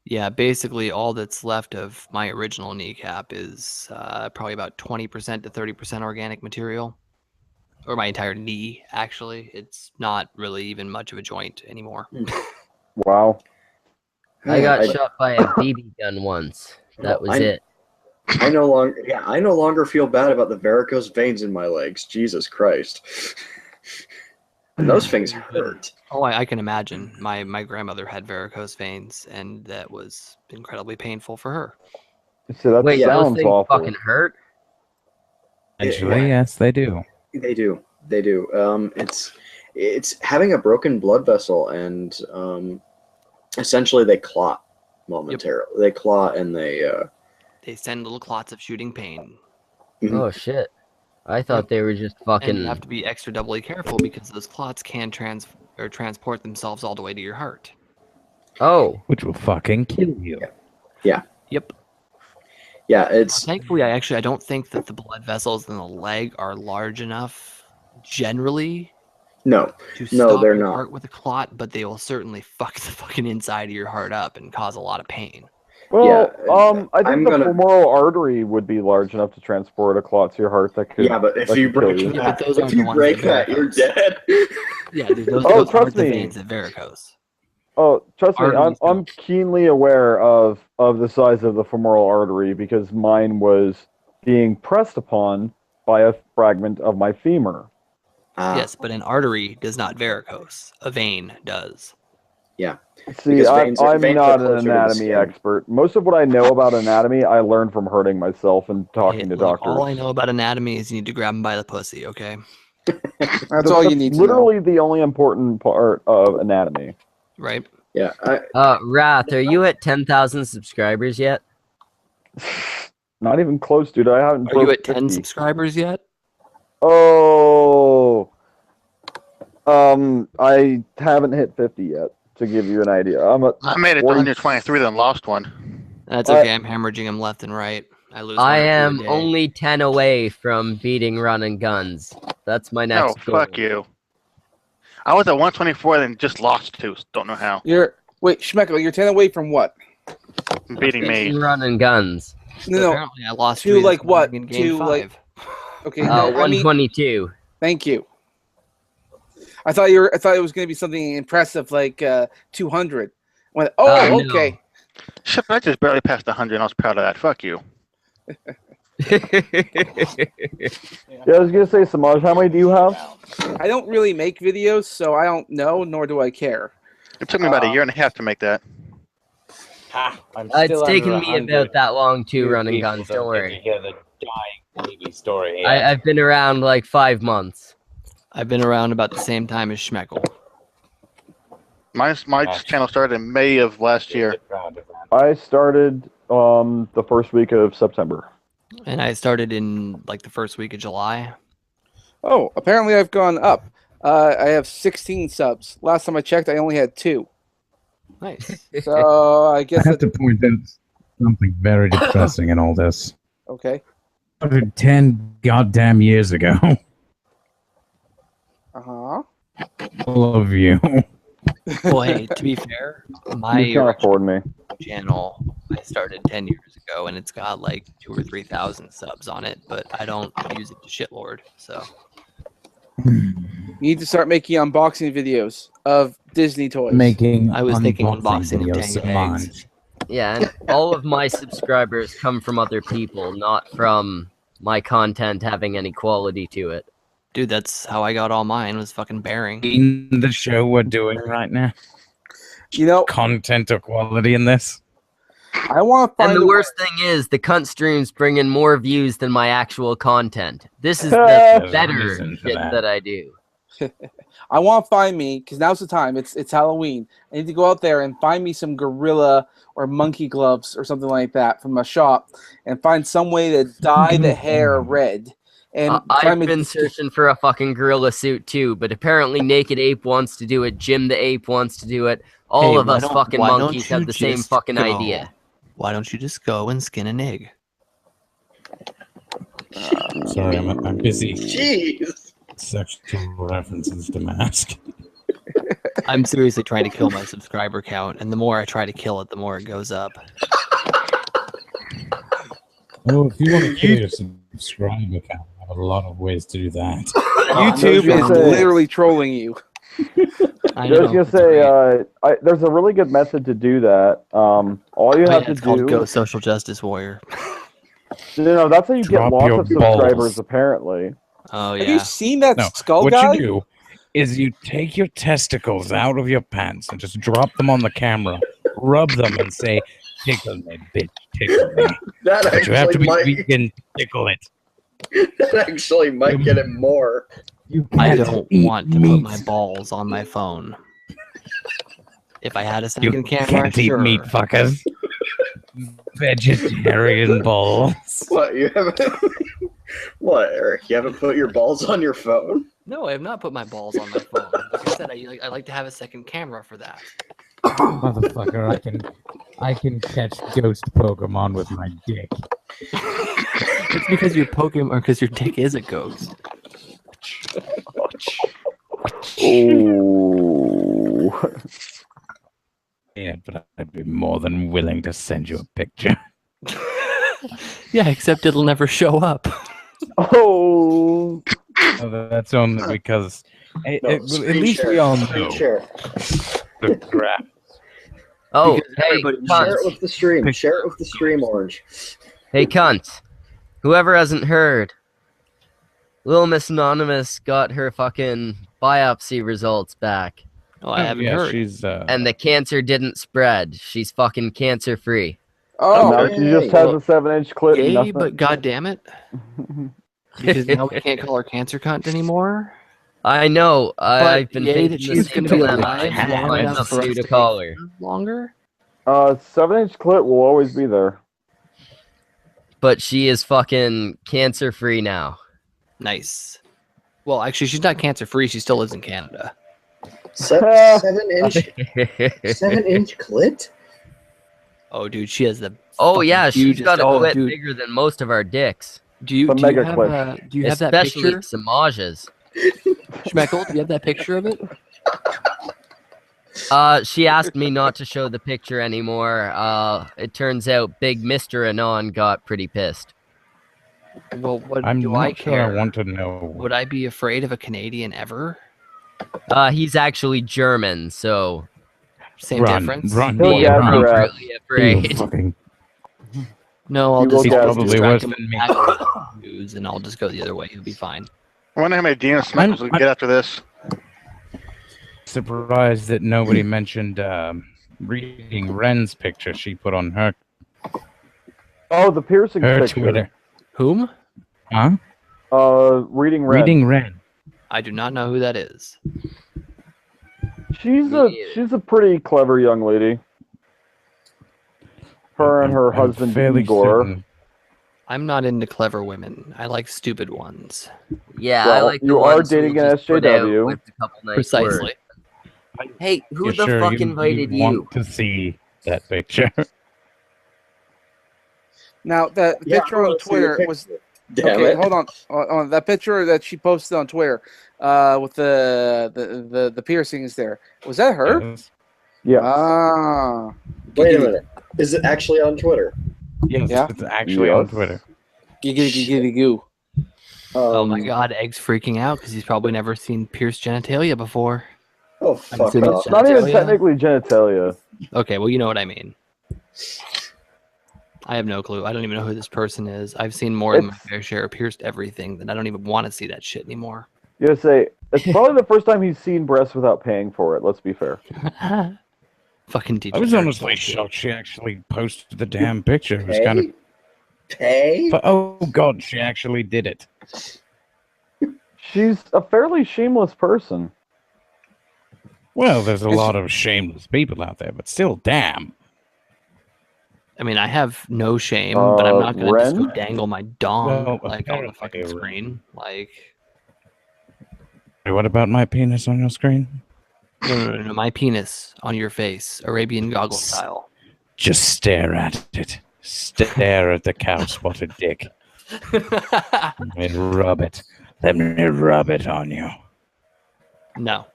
Yeah, basically all that's left of my original kneecap is probably about 20% to 30% organic material. Or my entire knee, actually. It's not really even much of a joint anymore. Wow. I got I- shot by a BB gun once. That was it. I no longer feel bad about the varicose veins in my legs. Jesus Christ. And those things hurt. Oh, I can imagine. My grandmother had varicose veins, and that was incredibly painful for her. So that Wait, those sounds things awful. fucking hurt? Eventually, yes, they do. They do. It's having a broken blood vessel, and essentially they clot momentarily. They clot and they They send little clots of shooting pain. Oh shit. I thought they were just And fucking... you have to be extra doubly careful because those clots can transport themselves all the way to your heart. Oh. Which will fucking kill you. Yep. Yeah, it's Thankfully, I don't think that the blood vessels in the leg are large enough generally no, to no, stop they're your not. heart with a clot, but they will certainly fuck the fucking inside of your heart up and cause a lot of pain. Well, Yeah, I think I'm the gonna- femoral artery would be large enough to transport a clot to your heart that could. Yeah, but if that you could kill break you. Yeah, that, but those if aren't you the ones break that that, you're varicose. dead. Yeah, dude, those Oh, aren't trust the me. veins that varicose. Oh, trust me, Arteries I'm don't. keenly aware of the size of the femoral artery because mine was being pressed upon by a fragment of my femur. Yes, but an artery does not varicose. A vein does. See, Because I'm veins are not an closer to the anatomy skin. expert. Most of what I know about anatomy, I learned from hurting myself and talking Hey, to look, doctors. all I know about anatomy is you need to grab them by the pussy, okay? That's all you need to know. Literally the only important part of anatomy. Right? Yeah, Wrath, are you at 10,000 subscribers yet? Not even close, dude. I haven't. Are you broke at 10 50. subscribers yet? Oh, I haven't hit 50 yet. To give you an idea, I'm at. I made it to 40 123, then lost one. That's okay. I'm hemorrhaging them left and right. I lose one I or two a am day. only 10 away from beating Run and Guns. That's my No, next goal. fuck you. I was at 124, then just lost two. Don't know how. Wait, Schmeckel, you're 10 away from what? Beating me. Beating Run and Guns. No, Apparently, I lost to three like this morning what? and gained To like 5. okay, no, I mean 122. thank you. I thought it was going to be something impressive like 200. Went, No. okay. Shit, I just barely passed 100, and I was proud of that. Fuck you. Yeah, I was gonna say, Semaj, how many do you have? I don't really make videos, so I don't know, nor do I care. It took me about a year and a half to make that. Ha! I'm It's still taken under me 100. about that long too, You Run and people Guns. don't Don't get worry. to hear the dying baby story yet. I've been around like 5 months. I've been around about the same time as Schmeckel. My channel started in May of last year. Proud of that. I started the first week of September. And I started in like the first week of July. Oh, apparently I've gone up. I have 16 subs. Last time I checked, I only had 2. Nice. So I guess I have to point out something very depressing in all this. okay. Started 10 goddamn years ago. Uh-huh. All of you. Well, hey, to be fair, my You can't afford me. channel I started 10 years ago, and it's got like 2,000 or 3,000 subs on it, but I don't use it to shitlord. So You need to start making unboxing videos of Disney toys. Making I was thinking unboxing unboxing of videos, Tango Semaj. eggs. Yeah, and all of my subscribers come from other people, not from my content having any quality to it. Dude, that's how I got all mine, was fucking bearing. In the show we're doing right now, You know, content or quality in this. I want to find And the a worst thing is, the cunt streams bring in more views than my actual content. This is the There's a better reason for shit that. that I do. I want to find me, because now's the time. It's Halloween. I need to go out there and find me some gorilla or monkey gloves or something like that from a shop, and find some way to dye the hair red. And I've find me been searching for a fucking gorilla suit too, but apparently Naked Ape wants to do it, Jim the Ape wants to do it. All Hey, of why us don't- fucking why don't monkeys you have the same just fucking go? idea. Why don't you just go and skin an egg? Sorry, I'm busy. jeez. Sexual references to mask. I'm seriously trying to kill my subscriber count, and the more I try to kill it, the more it goes up. Oh, if you want to kill your subscriber count, I have a lot of ways to do that. YouTube I was is gonna say- literally trolling you. I I was know, gonna it's say, great. there's a really good method to do that. All you Oh, have yeah, to it's called do, Go Social Justice Warrior. that's how you get Drop lots your of subscribers. balls. Apparently, Oh, Have you yeah. seen that No, skull what guy? you do is you take your testicles out of your pants and just drop them on the camera, rub them, and say, "Tickle me, bitch, tickle me." That But you have to actually be might. vegan, tickle it. That actually might get it more. You I can't don't eat want to meat. put my balls on my phone. If I had a You second camera, can't eat sure. meat, fuckers. Vegetarian balls. What you haven't? What, Eric? You haven't put your balls on your phone? No, I have not put my balls on my phone. Like I said, I like to have a second camera for that. Motherfucker, I can catch ghost Pokemon with my dick. It's because your Pokemon, or because your dick is a ghost. Oh. Yeah, but I'd be more than willing to send you a picture. Yeah, except it'll never show up. Oh. Oh, that's only because No, well, at screen least share. we all Screen know share. the crap. Oh, Because hey, everybody Share cunts. it with the stream. Share it with the stream, Orange. Hey, cunts. Whoever hasn't heard, Little Miss Anonymous got her fucking biopsy results back. Oh, I haven't heard. She's And the cancer didn't spread. She's fucking cancer-free. Oh, Now she just has a 7-inch clit and Yay, nothing. but goddamn it. Because now we can't call her cancer cunt anymore. I know. I've been yay thinking that the she's same gonna be dilemma. alive I long find enough for something new us to to call her. Longer? 7-inch clit will always be there. But she is fucking cancer-free now. Nice. Well, actually, she's not cancer free. She still lives in Canada. 7-inch 7-inch clit? Oh, dude, she has the. Oh fucking yeah, she's hugest- got a oh, clit dude. bigger than most of our dicks. Do you The have mega do you have that Especially picture, Semaj's. Schmeckle? Do you have that picture of it? She asked me not to show the picture anymore. It turns out Big Mr. Anon got pretty pissed. Well, what I'm do not I sure care? I want to know. Would I be afraid of a Canadian ever? He's actually German, so Same Run, difference. run, He'll be gas your ass. appropriately He'll afraid. fucking No, I'll He will just gas I'll you. distract Probably him worse than me. with news, and I'll just go the other way. He'll be fine. I wonder how many DNS Smeckles we can get after this. surprised that nobody mentioned reading Ren's picture she put on her Oh, the piercing picture. Twitter. Whom? Huh? Reading Red. Reading Ren. I do not know who that is. She's Me a neither. pretty clever young lady. Her and her I'm husband fairly Igor. certain- I'm not into clever women. I like stupid ones. Yeah, I Well, like the you are ones who dating will an just put out SJW. with a couple nice Precisely. words. Hey, who You the sure fuck you invited you? want to see that picture? now the Yeah, picture I on wanna see the Twitter picture. was Damn okay. it. Hold on. That picture that she posted on Twitter, with the piercings there. Was that her? Yes. Yeah. Ah, Wait a minute. Is it actually on Twitter? Yes, Yeah. it's actually on Yes. Twitter. giggity goo. Oh my god, Egg's freaking out because he's probably never seen pierced genitalia before. Oh, I'm fuck assuming off. it's Not even genitalia? technically genitalia. Okay, well, you know what I mean. I have no clue. I don't even know who this person is. I've seen more than my It's- fair share of pierced everything that I don't even want to see that shit anymore. You gotta say, it's probably the first time he's seen breasts without paying for it, let's be fair. Fucking I was degenerate honestly bullshit. shocked she actually posted the damn picture. It was kind of. Pay? But, oh god, she actually did it. She's a fairly shameless person. Well, there's a lot of shameless people out there, but still, damn. I mean, I have no shame, but I'm not gonna just go Ren? dangle my dong Well, like on the apparently, fucking Ren. screen. Like, What about my penis on your screen? no, my penis on your face, Arabian goggle style. Just stare at it. Stare at the cow-spotted dick. And rub it. Let me rub it on you. No.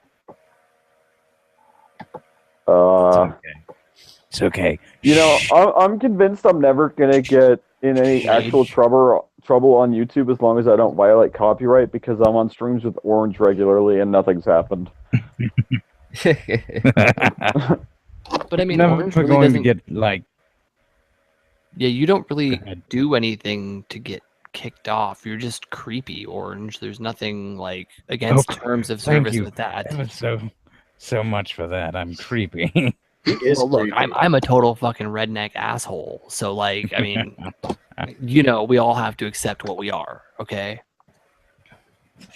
It's okay. You know, Shh. I'm convinced I'm never gonna get in any actual trouble on YouTube as long as I don't violate copyright because I'm on streams with Orange regularly and nothing's happened. But I mean, Never Orange really going to doesn't. get like. Yeah, you don't really Go ahead. do anything to get kicked off. You're just creepy, Orange. There's nothing like against Okay, terms of thank service you. with that. So much for that. I'm creepy. He is Well, look, creepy. I'm a total fucking redneck asshole. So like, I mean, you know, we all have to accept what we are. Okay.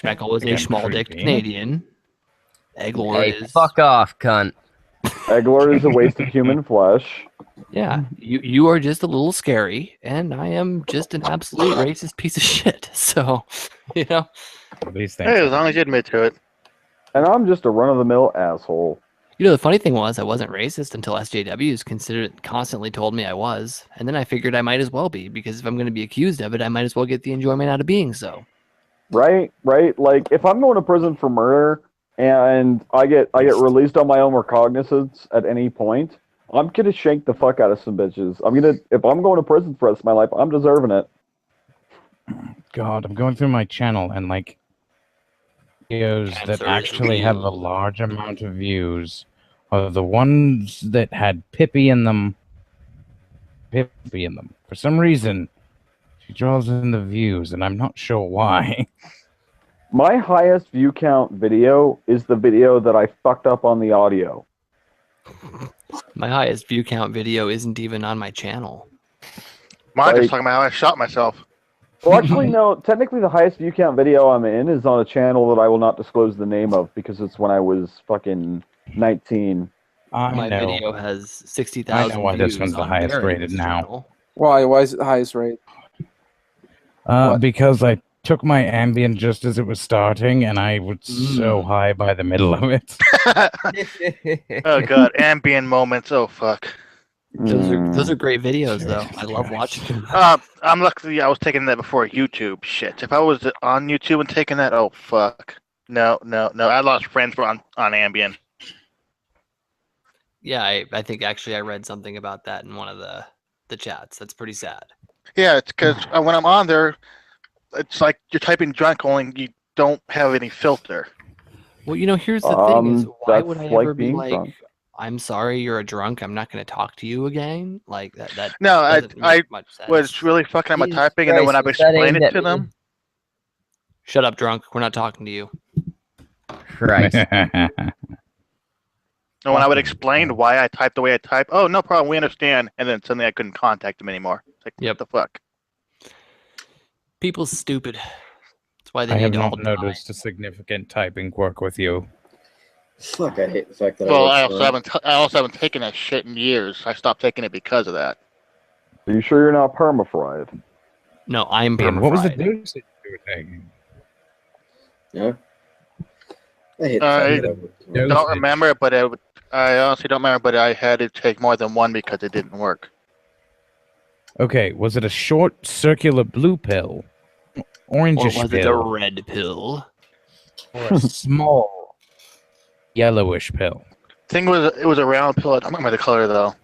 Schmeckle is a I'm small-dicked creepy. Canadian. Egglord Hey, is. fuck off, cunt. Egglord is a waste of human flesh. Yeah, you are just a little scary, and I am just an absolute racist piece of shit. So, you know. These things. Hey, as long as you admit to it. And I'm just a run-of-the-mill asshole. You know, the funny thing was, I wasn't racist until SJWs constantly told me I was, and then I figured I might as well be, because if I'm going to be accused of it, I might as well get the enjoyment out of being so. Right. Like if I'm going to prison for murder and I get released on my own recognizance at any point, I'm gonna shank the fuck out of some bitches. If I'm going to prison for the rest of my life, I'm deserving it. God, I'm going through my channel and like videos that Cancer is actually have a real. large amount of views are the ones that had Pippi in them. For some reason, she draws in the views, and I'm not sure why. My highest view count video is the video that I fucked up on the audio. My highest view count video isn't even on my channel. Mine Like- just talking about how I shot myself. Well, actually, no. Technically, the highest view count video I'm in is on a channel that I will not disclose the name of because it's when I was fucking 19. My know. video has I 60,000 know why views this one's the on highest Barron's rated now. channel. Why? Why is it the highest rate? What? Because I took my Ambien just as it was starting, and I was so high by the middle of it. Oh god, ambient moments. Oh fuck. Those are great videos, though. I love watching them. I'm lucky I was taking that before YouTube. Shit, if I was on YouTube and taking that, oh fuck. No. I lost friends on Ambien. Yeah, I think actually I read something about that in one of the chats. That's pretty sad. Yeah, it's because when I'm on there, it's like you're typing drunk, only you don't have any filter. Well, you know, here's the thing: is why would I that's like ever be being like, drunk. "I'm sorry, you're a drunk. I'm not going to talk to you again." Like that. That No, doesn't I make much sense. was really fucking at my Jesus typing, and then when Christ, I've was that explained aimed it at to me? them, Shut up, drunk. We're not talking to you. Christ. and when I would explain why I typed the way I type, oh, no problem, we understand, and then suddenly I couldn't contact them anymore. It's like, Yep. what the fuck? People's stupid. That's why they I need have to all not die. noticed a significant typing quirk with you. Fuck, I hate the fact that Well, I I also haven't taken that shit in years. I stopped taking it because of that. Are you sure you're not permafried? No, I'm And what was the permafried. dose that you were taking? Yeah. I hate the I fact that I Dosage. don't remember, but I honestly don't remember, but I had to take more than one because it didn't work. Okay, was it a short circular blue pill, Or orangish was it a pill, red pill? or a small yellowish pill? Thing was, it was a round pill. I don't remember the color though.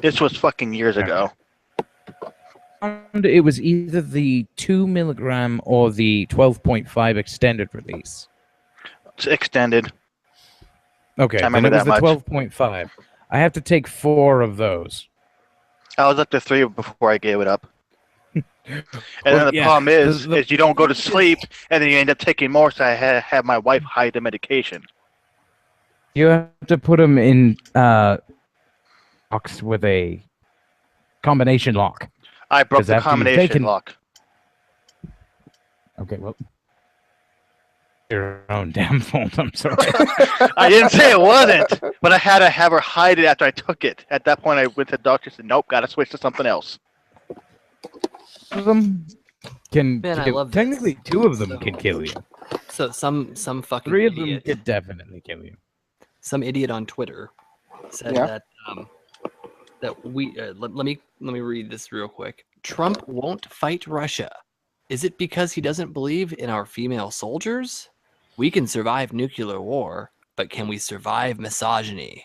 This was fucking years ago. And it was either the 2 milligram or the 12.5 extended release. It's extended. Okay, I then remember it was that the much. 12.5. I have to take 4 of those. I was up to 3 before I gave it up. And Well, then the yeah, problem is the- you don't go to sleep, and then you end up taking more. So I had to have my wife hide the medication. You have to put them in box with a combination lock. I broke 'Cause the after you've combination taken- lock. Okay, well, your own damn fault. I'm sorry. I didn't say it wasn't, but I had to have her hide it after I took it. At that point, I went to the doctor and said, "Nope, gotta switch to something else." One of them can Man, I kill, love this. technically 2 of them can kill you. So some fucking 3 of them idiot, could definitely kill you. some idiot on Twitter said Yeah. that we let me read this real quick. Trump won't fight Russia. Is it because he doesn't believe in our female soldiers? We can survive nuclear war, but can we survive misogyny?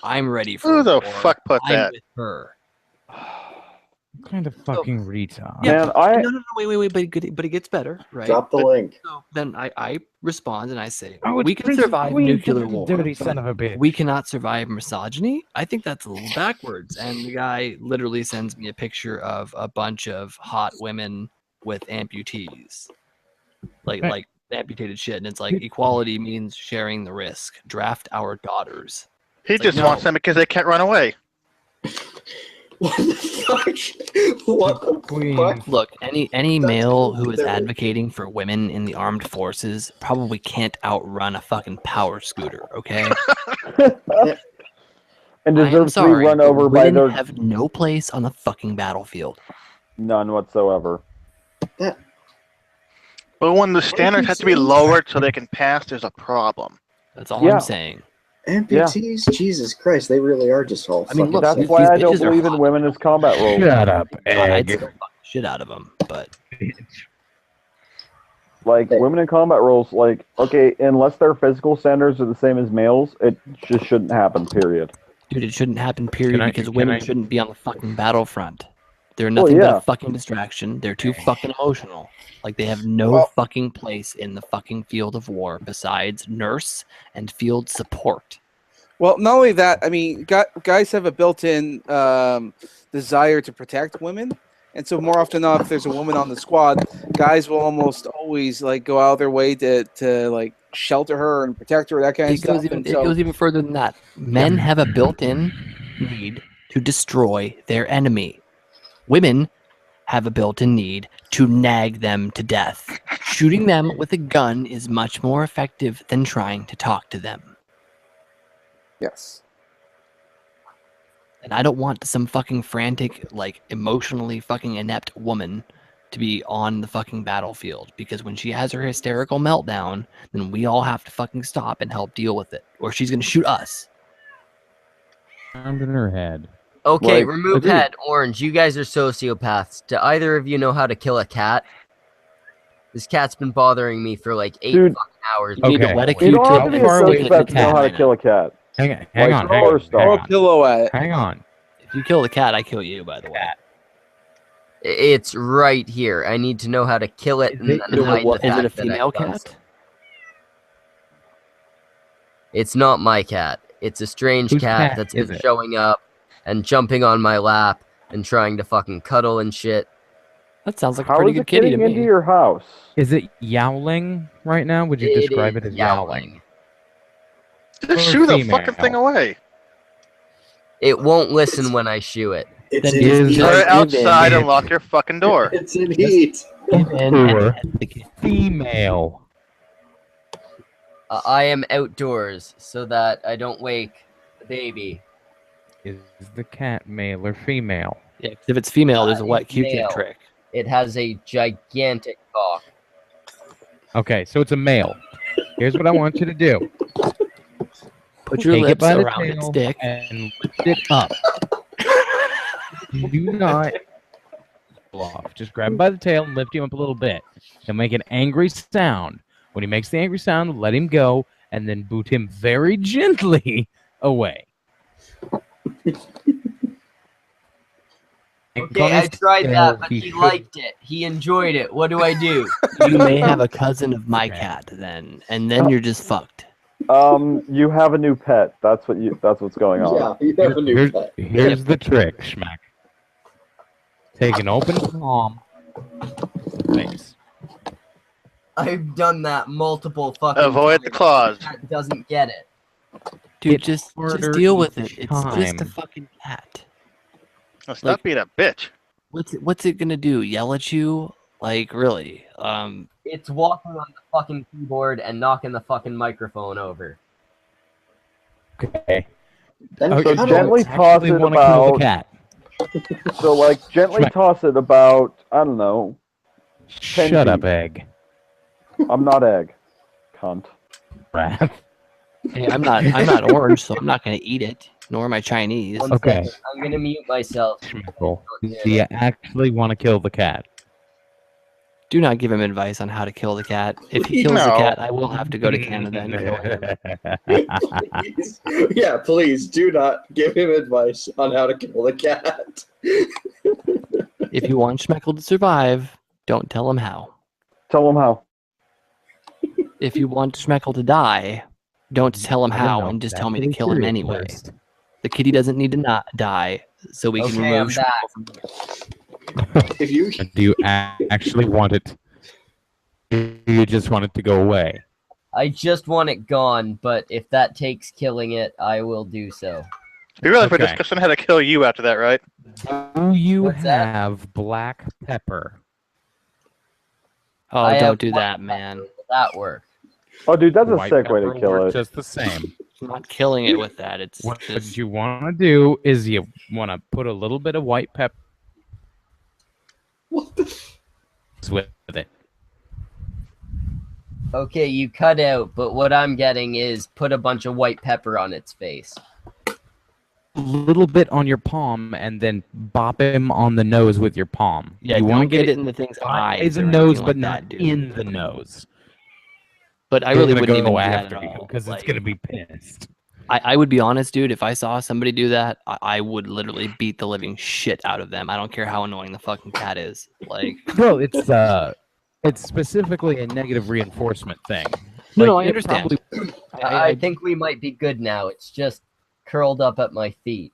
I'm ready for Who the war. fuck put I'm that? with her. What kind of fucking retard? Yeah. Man, No, wait, but it gets better, right? Drop the But- link. So then I respond and I say, Oh, it's we can Prince of survive Queens, nuclear the war. dirty son of a bitch. We cannot survive misogyny. I think that's a little backwards. And the guy literally sends me a picture of a bunch of hot women with amputees, like amputated shit. And it's like equality means sharing the risk. Draft our daughters. He It's like, just wants them because they can't run away. What the fuck? What the Queen. fuck? Look, any That's male cool, who is they're- advocating for women in the armed forces probably can't outrun a fucking power scooter, okay? and I am deserves to be sorry, run but over by women their have no place on the fucking battlefield. none whatsoever. But when the standards have to be lowered so they can pass, there's a problem. That's all Yeah. I'm saying. Amputees? Jesus Christ, they really are just all I mean, fucking look, That's these why I don't bitches are believe in hot. women as combat roles. Shut up, I'd egg. still fuck the shit out of them, but Like, women in combat roles, like, okay, unless their physical standards are the same as males, it just shouldn't happen, period. dude, it shouldn't happen, period, because women shouldn't be on the fucking battlefront. They're Well, nothing but yeah. a fucking distraction. They're too fucking emotional. Like, they have no fucking place in the fucking field of war besides nurse and field support. Well, not only that, I mean, guys have a built-in desire to protect women, and so more often than not, if there's a woman on the squad, guys will almost always like go out of their way to like shelter her and protect her, that kind of stuff. It goes even further than that. Men have a built-in need to destroy their enemy. Women have a built-in need to nag them to death. Shooting them with a gun is much more effective than trying to talk to them. Yes. And I don't want some fucking frantic, like, emotionally fucking inept woman to be on the fucking battlefield, because when she has her hysterical meltdown, then we all have to fucking stop and help deal with it, or she's gonna shoot us. Sound in her head. Okay, Like, remove agreed. head. Orange, you guys are sociopaths. Do either of you know how to kill a cat? This cat's been bothering me for like 8 Dude, fucking hours. You need to Okay. wet a You don't have Q-tip to be and a far away stick it from sociopath in to know how to the kill a cat. Hang on, Throw her stuff. Throw a pillow at it. hang on. If you kill the cat, I kill you, by the way. It's right here. I need to know how to kill it and then hide the Is it a fact that I've female done cat? so. It's not my cat. It's a strange Whose cat cat that's is been it? showing up and jumping on my lap and trying to fucking cuddle and shit. That sounds like a How pretty is good it kitty to getting into me. your house? Is it yowling right now? Would you describe it as yowling? Just Or shoo the female. fucking thing away. It won't listen when I shoo it. It's Then in just- heat. just- Put it outside and it. lock your fucking door. It's in heat. Give in Or and pet the kitty. female. I am outdoors so that I don't wake the baby. Is the cat male or female? Yeah, 'cause if it's female, there's a wet It's Q-tip male. trick. It has a gigantic cock. Okay, so it's a male. Here's what I want you to do. Put your Take it lips by the around its tail dick. and lift it up. Do not pull off. Just grab him by the tail and lift him up a little bit. He'll make an angry sound. When he makes the angry sound, let him go, and then boot him very gently away. Okay, I tried that, but he liked it. He enjoyed it. What do I do? You may have a cousin of my Okay. cat then, and then you're just fucked. You have a new pet. That's what's going on. Yeah, you have a new pet. Here's the trick, Schmack. Take an open palm. Thanks. I've done that multiple fucking Avoid the times. claws. Cat doesn't get it. Dude, It's just harder deal with it. each It's just a time. fucking cat. Let's Like- not being a bitch. What's it gonna do? Yell at you? Like, really? It's walking on the fucking keyboard and knocking the fucking microphone over. Okay. Then Okay, cuddle gently it. toss Actually it wanna kill the about- cat. So, like, gently Schmack. toss it about, I don't know. Shut up, feet. egg. I'm not egg. Cunt. Wrath. Hey, I'm not orange, so I'm not gonna eat it. Nor am I Chinese. One Okay. second, I'm gonna mute myself. Schmeckle. Do you actually want to kill the cat? Do not give him advice on how to kill the cat. If he kills the No. cat, I will have to go to Canada and kill him. Please. Yeah, please do not give him advice on how to kill the cat. If you want Schmeckle to survive, don't tell him how. Tell them how. If you want Schmeckle to die, don't tell him I don't how know. and just That's tell me to really kill him serious anyway. first. The kitty doesn't need to not die, so we can Okay, I'm remove back. Schmeckle from here. If you Do you actually want it? Do you just want it to go away? I just want it gone, but if that takes killing it, I will do so. We realize we're Okay. discussing how to kill you after that, right? Do you What's that? have black pepper? Oh, I have don't do one that, man. Will that work? Oh, dude, that's a White sick way to pepper kill works it. just the same. I'm not killing it with that. It's What just you want to do is you want to put a little bit of white pepper what the with it. Okay, you cut out, but what I'm getting is put a bunch of white pepper on its face. A little bit on your palm, and then bop him on the nose with your palm. Yeah, you don't want to get it in the thing's by eyes the or nose, anything but like not that, dude. in the nose. But I really It's wouldn't gonna even go do that after at you all. because it's gonna be pissed. I would be honest, dude. If I saw somebody do that, I would literally beat the living shit out of them. I don't care how annoying the fucking cat is. Like, Bro, it's specifically a negative reinforcement thing. no, Like, I it understand. probably- I think we might be good now. It's just curled up at my feet.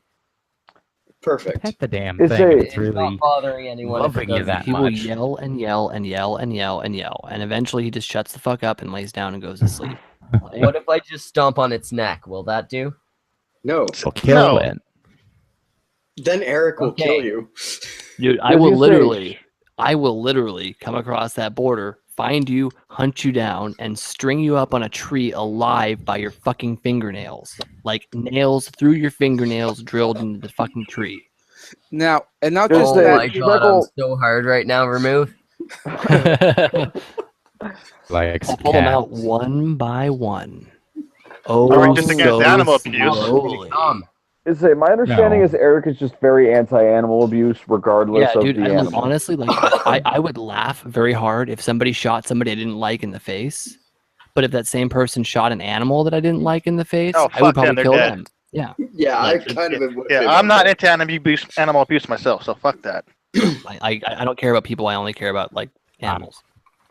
Perfect. Pet the damn It's thing. a- if It's it's really not bothering anyone. if it loving you doesn't. that He will much. yell and yell and yell and yell and yell, and eventually he just shuts the fuck up and lays down and goes to sleep. Like, What if I just stomp on its neck? Will that do? No. We'll kill No. it. Then Eric will Okay. kill you. dude, I was I will literally come across that border, find you, hunt you down, and string you up on a tree alive by your fucking fingernails. Like nails through your fingernails drilled into the fucking tree. Now, and not There's just Oh a- that. my god, I'm Schmeckle- so hard right now. Remove. Like I'll pull them cats. out one by one. Oh, Or just against animal abuse. slowly. My understanding No. is Eric is just very anti-animal abuse, regardless Yeah, of dude. the And animal. honestly, like I would laugh very hard if somebody shot somebody I didn't like in the face. But if that same person shot an animal that I didn't like in the face, Oh, I would fuck them, probably they're kill dead. them. Yeah, Yeah, Like, I kind of am. Yeah, I'm not into animal abuse myself, so fuck that. I don't care about people. I only care about like animals.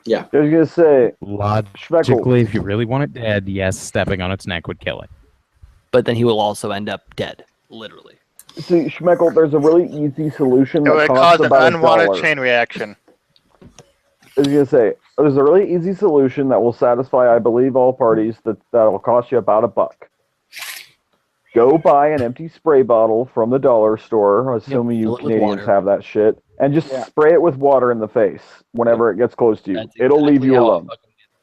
I was gonna say, Schmeckle, Logically, if you really want it dead, yes, stepping on its neck would kill it. But then he will also end up dead, literally. see, Schmeckle, there's a really easy solution It that would costs cause an about unwanted $1. chain reaction. I was gonna say, there's a really easy solution that will satisfy, I believe, all parties. That will cost you about $1. Go buy an empty spray bottle from the dollar store, assuming you fill it with Canadians water. have that shit, and just spray it with water in the face whenever it gets close to you. That's It'll leave exactly you how I alone.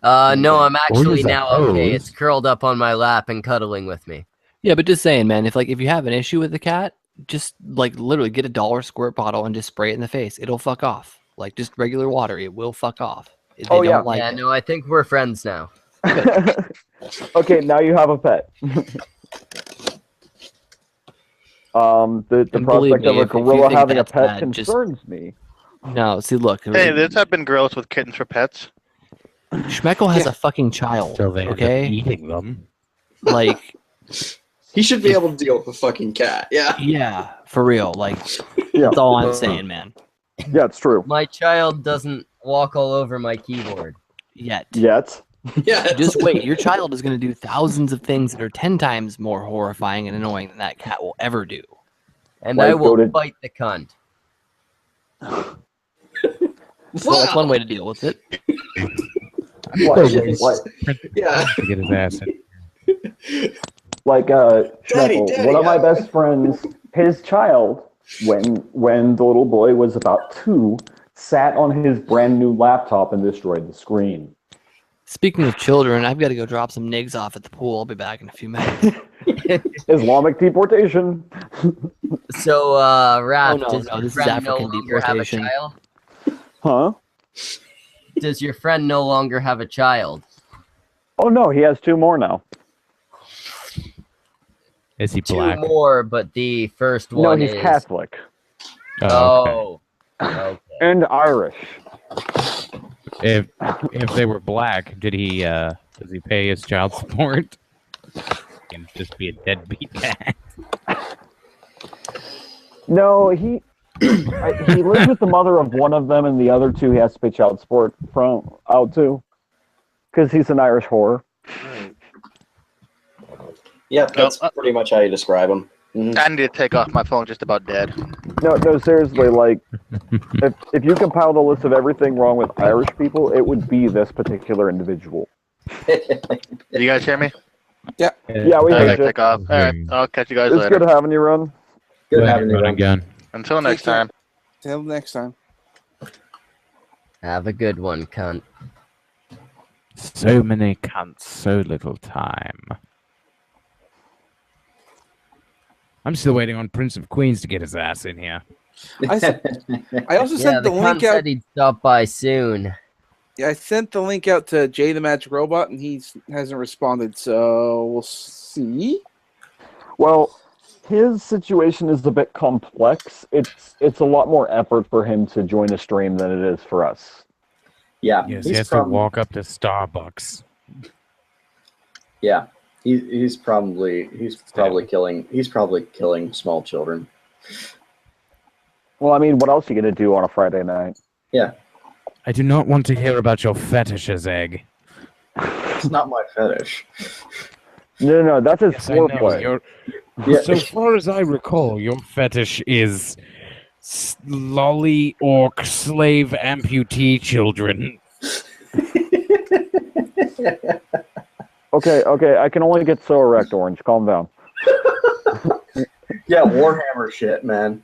fucking- No, I'm actually use a now okay. hose. It's curled up on my lap and cuddling with me. Yeah, but just saying, man. If you have an issue with the cat, just like literally get a dollar squirt bottle and just spray it in the face. It'll fuck off. Like just regular water, it will fuck off. They Oh, yeah. don't like Yeah, it. no, I think we're friends now. Okay, now you have a pet. The And believe prospect of me, a if you gorilla think having a that's pet bad, just- concerns me. No, see, look. Hey, there's have been girls with kittens for pets. Schmeckle has a fucking child. So they end up Okay, eating them. like He should be able to deal with a fucking cat. Yeah. yeah, for real. Like Yeah, that's all I'm saying, man. yeah, it's true. My child doesn't walk all over my keyboard. Yet. Yet. Yeah. Just wait. Your child is going to do thousands of things that are 10 times more horrifying and annoying than that cat will ever do. And Like I will goated- fight the cunt. So that's one way to deal with it. Yeah. To get his ass in. Daddy, Schmeckle, one of my best friends, his child, when the little boy was about 2, sat on his brand new laptop and destroyed the screen. Speaking of children, I've got to go drop some nigs off at the pool. I'll be back in a few minutes. Islamic deportation. So, Raph, Oh, no, does no, your this is friend no African longer have a deportation. child? Huh? Does your friend no longer have a child? Oh no, he has 2 more now. Is he 2 black? more, but the first No, one he's is... Catholic Oh. Okay. and Irish. If they were black, does he pay his child support? Can just be a deadbeat cat. No, he lives with the mother of one of them, and the other 2 he has to pay child support from out to, because he's an Irish whore. Yeah, that's pretty much how you describe him. Mhm. I need to take off my phone. Just about dead. No, seriously, like, if you compiled a list of everything wrong with Irish people, it would be this particular individual. You guys hear me? Yeah, we I heard gotta you. take off. All right, I'll catch you guys It's later. good having you, Run. Good having you. Run Ron. again. Until next care. time. Till next time. Have a good one, cunt. So many cunts, so little time. I'm still waiting on Prince of Queens to get his ass in here. I also Yeah, sent the the cunt link out. said he'd stop by soon. Yeah, I sent the link out to Jay the Magic Robot, and he hasn't responded. So we'll see. Well, his situation is a bit complex. It's a lot more effort for him to join a stream than it is for us. Yeah, Yes, he has to walk up to Starbucks. Yeah, he's probably killing small children. Well, I mean, what else are you gonna do on a Friday night? Yeah, I do not want to hear about your fetishes, Egg. it's not my fetish. No, that's his Yes, I know. foreplay. Yeah. So far as I recall, your fetish is lolly orc slave amputee children. Okay, I can only get so erect, Orange. Calm down. Yeah, Warhammer shit, man.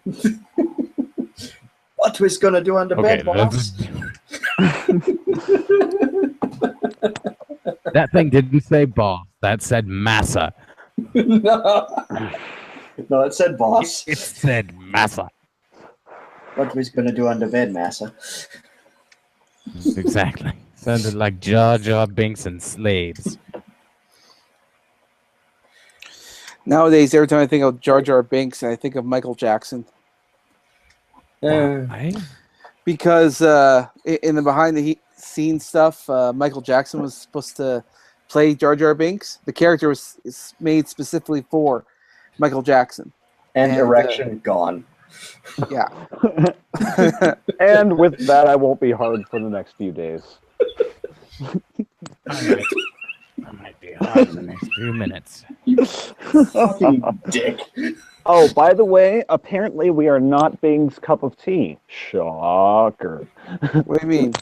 What was gonna do on the bed, boss? That thing didn't say boss. That said massa. No, it said boss. It said massa. What was gonna do on the bed, massa? Exactly. Sounded like Jar Jar Binks and slaves. Nowadays, every time I think of Jar Jar Binks, I think of Michael Jackson. Why? Because in the behind-the-scenes stuff, Michael Jackson was supposed to play Jar Jar Binks. The character is made specifically for Michael Jackson. And erection gone. Yeah. And with that, I won't be hard for the next few days. I might be hard in the next few minutes. Fucking dick. Oh, by the way, apparently we are not Bing's cup of tea. Shocker. What do you mean?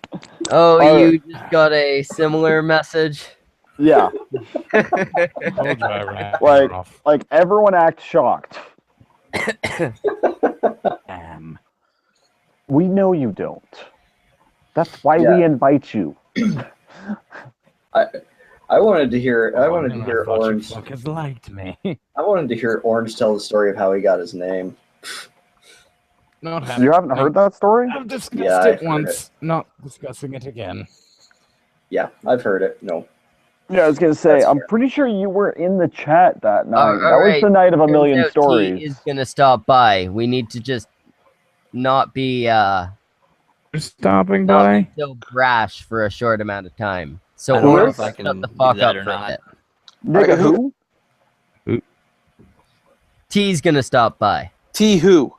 Oh, you just got a similar message? Yeah. Told you I ran off. Like everyone acts shocked. We know you don't. That's why we invite you. I wanted to hear Orange. Fuckers liked me. I wanted to hear Orange tell the story of how he got his name. Not You haven't heard that story? I've discussed Yeah, it I've heard once. Not discussing it again. Yeah, I've heard it. No. Yeah, I was gonna say, That's I'm fair. pretty sure you were in the chat that night. All That was right. the night of a million Turns out stories. T is gonna stop by. We need to just not be Stopping not by? be so brash for a short amount of time. So I don't know Orange, if I shut can the do fuck that up or for a not. bit. Nigga, who? T's gonna stop by. T who?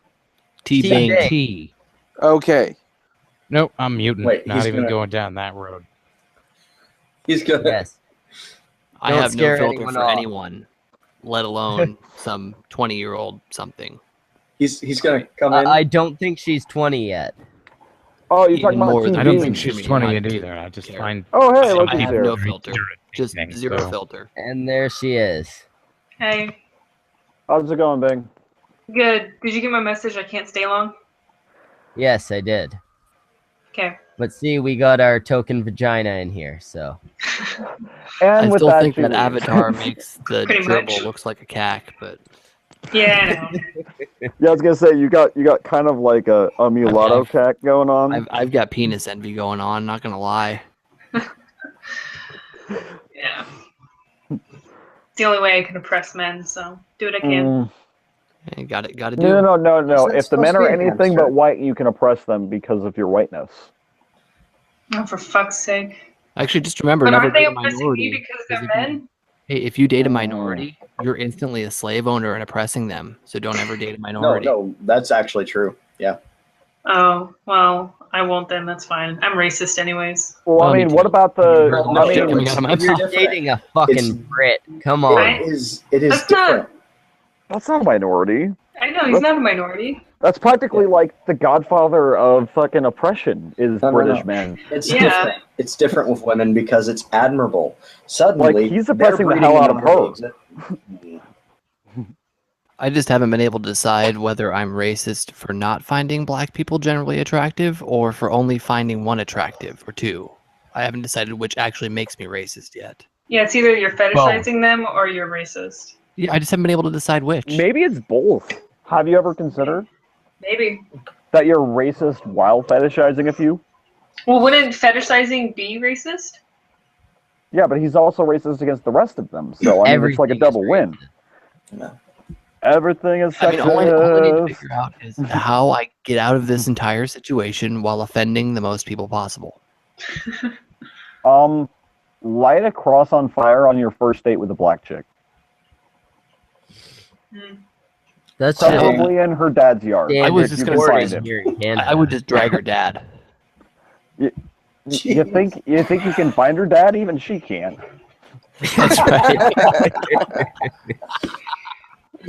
T-Bing. T-Bing. T. Okay. Nope, I'm muting. Wait, Not he's even gonna- going down that road. He's gonna. Yes. I Don't have no scare filter anyone for off. anyone, let alone some 20-year-old something. He's gonna come in. I don't think she's 20 yet. Oh, you're Even talking about more than TV. I don't Being think she's streaming, 20 not yet to either. I just care. find Oh, hey, look I who's have here. no filter. Just irritating, zero so- filter. And there she is. Hey, How's it going, Bing? good. Did you get my message? I can't stay long. Yes, I did. Okay. But see, we got our token vagina in here, so. And I with still that, think she that leaves. avatar makes the Pretty dribble much. looks like a cack, but Yeah, I know. Yeah, I was gonna say you got kind of like a mulatto I've- cat going on. I've got penis envy going on. Not gonna lie. Yeah. It's the only way I can oppress men, so do what I can. Mm. Got to do. No. It's If the men supposed to are be a anything hamster. but white, you can oppress them because of your whiteness. Oh, for fuck's sake. Actually, just remember, But never aren't they date a oppressing minority. me because because they're if you- men? Hey, if you date a minority, you're instantly a slave owner and oppressing them. So don't ever date a minority. No, that's actually true. Yeah. Oh, well, I won't then. That's fine. I'm racist anyways. Well, Well, I me mean, too. what about You the? heard no, enough I shit mean, coming out of my You're mouth. dating a fucking It's- Brit. Come It on. is That's different. that's not a minority. I know, he's not a minority. That's practically like the godfather of fucking oppression is No, British no. men. It's Yeah. different. It's different with women because it's admirable. Suddenly, Like, he's they're oppressing the breeding hell a out of minority. I just haven't been able to decide whether I'm racist for not finding black people generally attractive or for only finding one attractive or two. I haven't decided which actually makes me racist yet. Yeah, it's either you're fetishizing them or you're racist. Yeah, I just haven't been able to decide which. Maybe it's both. Have you ever considered Maybe. that you're racist while fetishizing a few? Well, wouldn't fetishizing be racist? Yeah, but he's also racist against the rest of them. So I mean, it's like a Everything is double win. No. Everything is I mean, all I need to sexist. figure out is how I get out of this entire situation while offending the most people possible. Light a cross on fire on your first date with a black chick. That's Probably in her dad's yard. I was if just you gonna can say find him. here in Canada. I would just drag her dad. You think you can find her dad? Even she can't. That's right.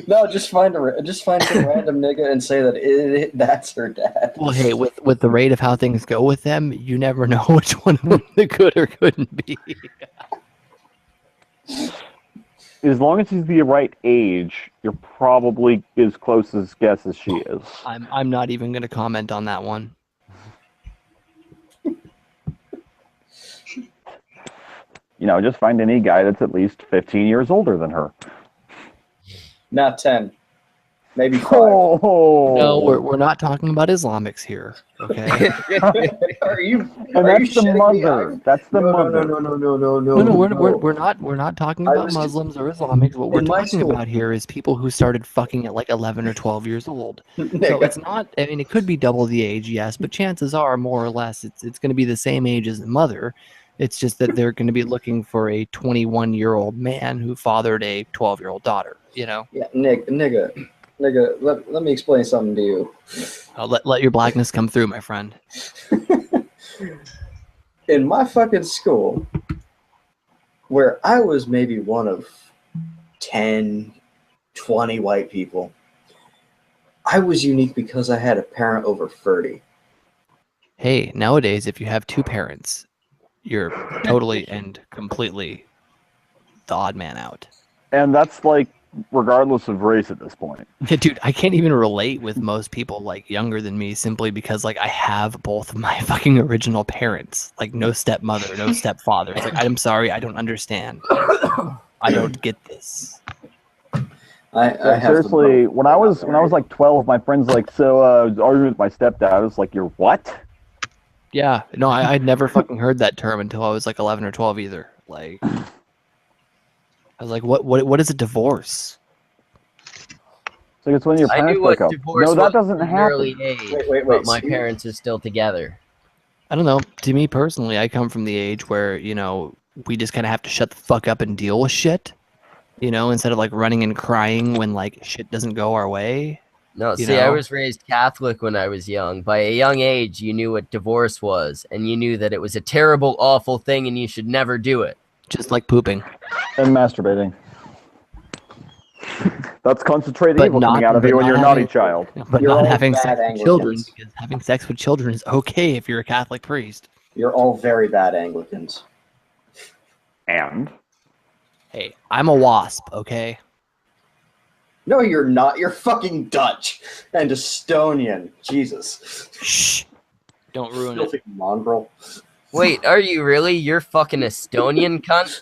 No, just find some random nigga and say that that's her dad. Well, hey, with the rate of how things go with them, you never know which one of them the could or couldn't be. As long as he's the right age, you're probably as close as guess as she is. I'm not even going to comment on that one. Just find any guy that's at least 15 years older than her. Not 10. Maybe 5. Oh. No, we're not talking about Islamics here, okay? Are you? And are that's you the shitting me? mother. That's the mother. No, we're not talking about Muslims or Islamics. What we're in my talking school. about here is people who started fucking at like 11 or 12 years old. So Nigga. it's not. I mean, it could be double the age, yes, but chances are, more or less, it's going to be the same age as the mother. It's just that they're going to be looking for a 21-year-old man who fathered a 12-year-old daughter. Yeah, nigga. Let me explain something to you. Let your blackness come through, my friend. In my fucking school, where I was maybe one of 10, 20 white people, I was unique because I had a parent over 30. Hey, nowadays, if you have two parents, you're totally and completely the odd man out. And that's like regardless of race at this point. Yeah, dude, I can't even relate with most people like younger than me simply because like I have both of my fucking original parents. Like no stepmother, no stepfather. It's like I'm sorry, I don't understand. I don't get this. I seriously, when I was like 12, my friends like, so arguing with my stepdad. I was like, you're what? Yeah, no, I'd never fucking heard that term until I was like 11 or 12 either. Like, I was like, what is a divorce? So it's when your I parents knew what break up. divorce No, that was doesn't at an happen. early age, Wait, but my see? parents are still together. I don't know. To me personally, I come from the age where, we just kind of have to shut the fuck up and deal with shit, instead of like running and crying when like shit doesn't go our way. No, see, I was raised Catholic when I was young. By a young age, you knew what divorce was, and you knew that it was a terrible, awful thing, and you should never do it. Just like pooping. And masturbating. That's concentrated But evil not- coming out of but you when not you're a having- naughty child. But You're not all having bad sex with Anglicans. children, because having sex with children is okay if you're a Catholic priest. You're all very bad Anglicans. And? Hey, I'm a wasp, okay? No, you're not. You're fucking Dutch and Estonian. Jesus. Shh. Don't ruin it. Filthy mongrel. Wait, are you really? You're fucking Estonian, cunt?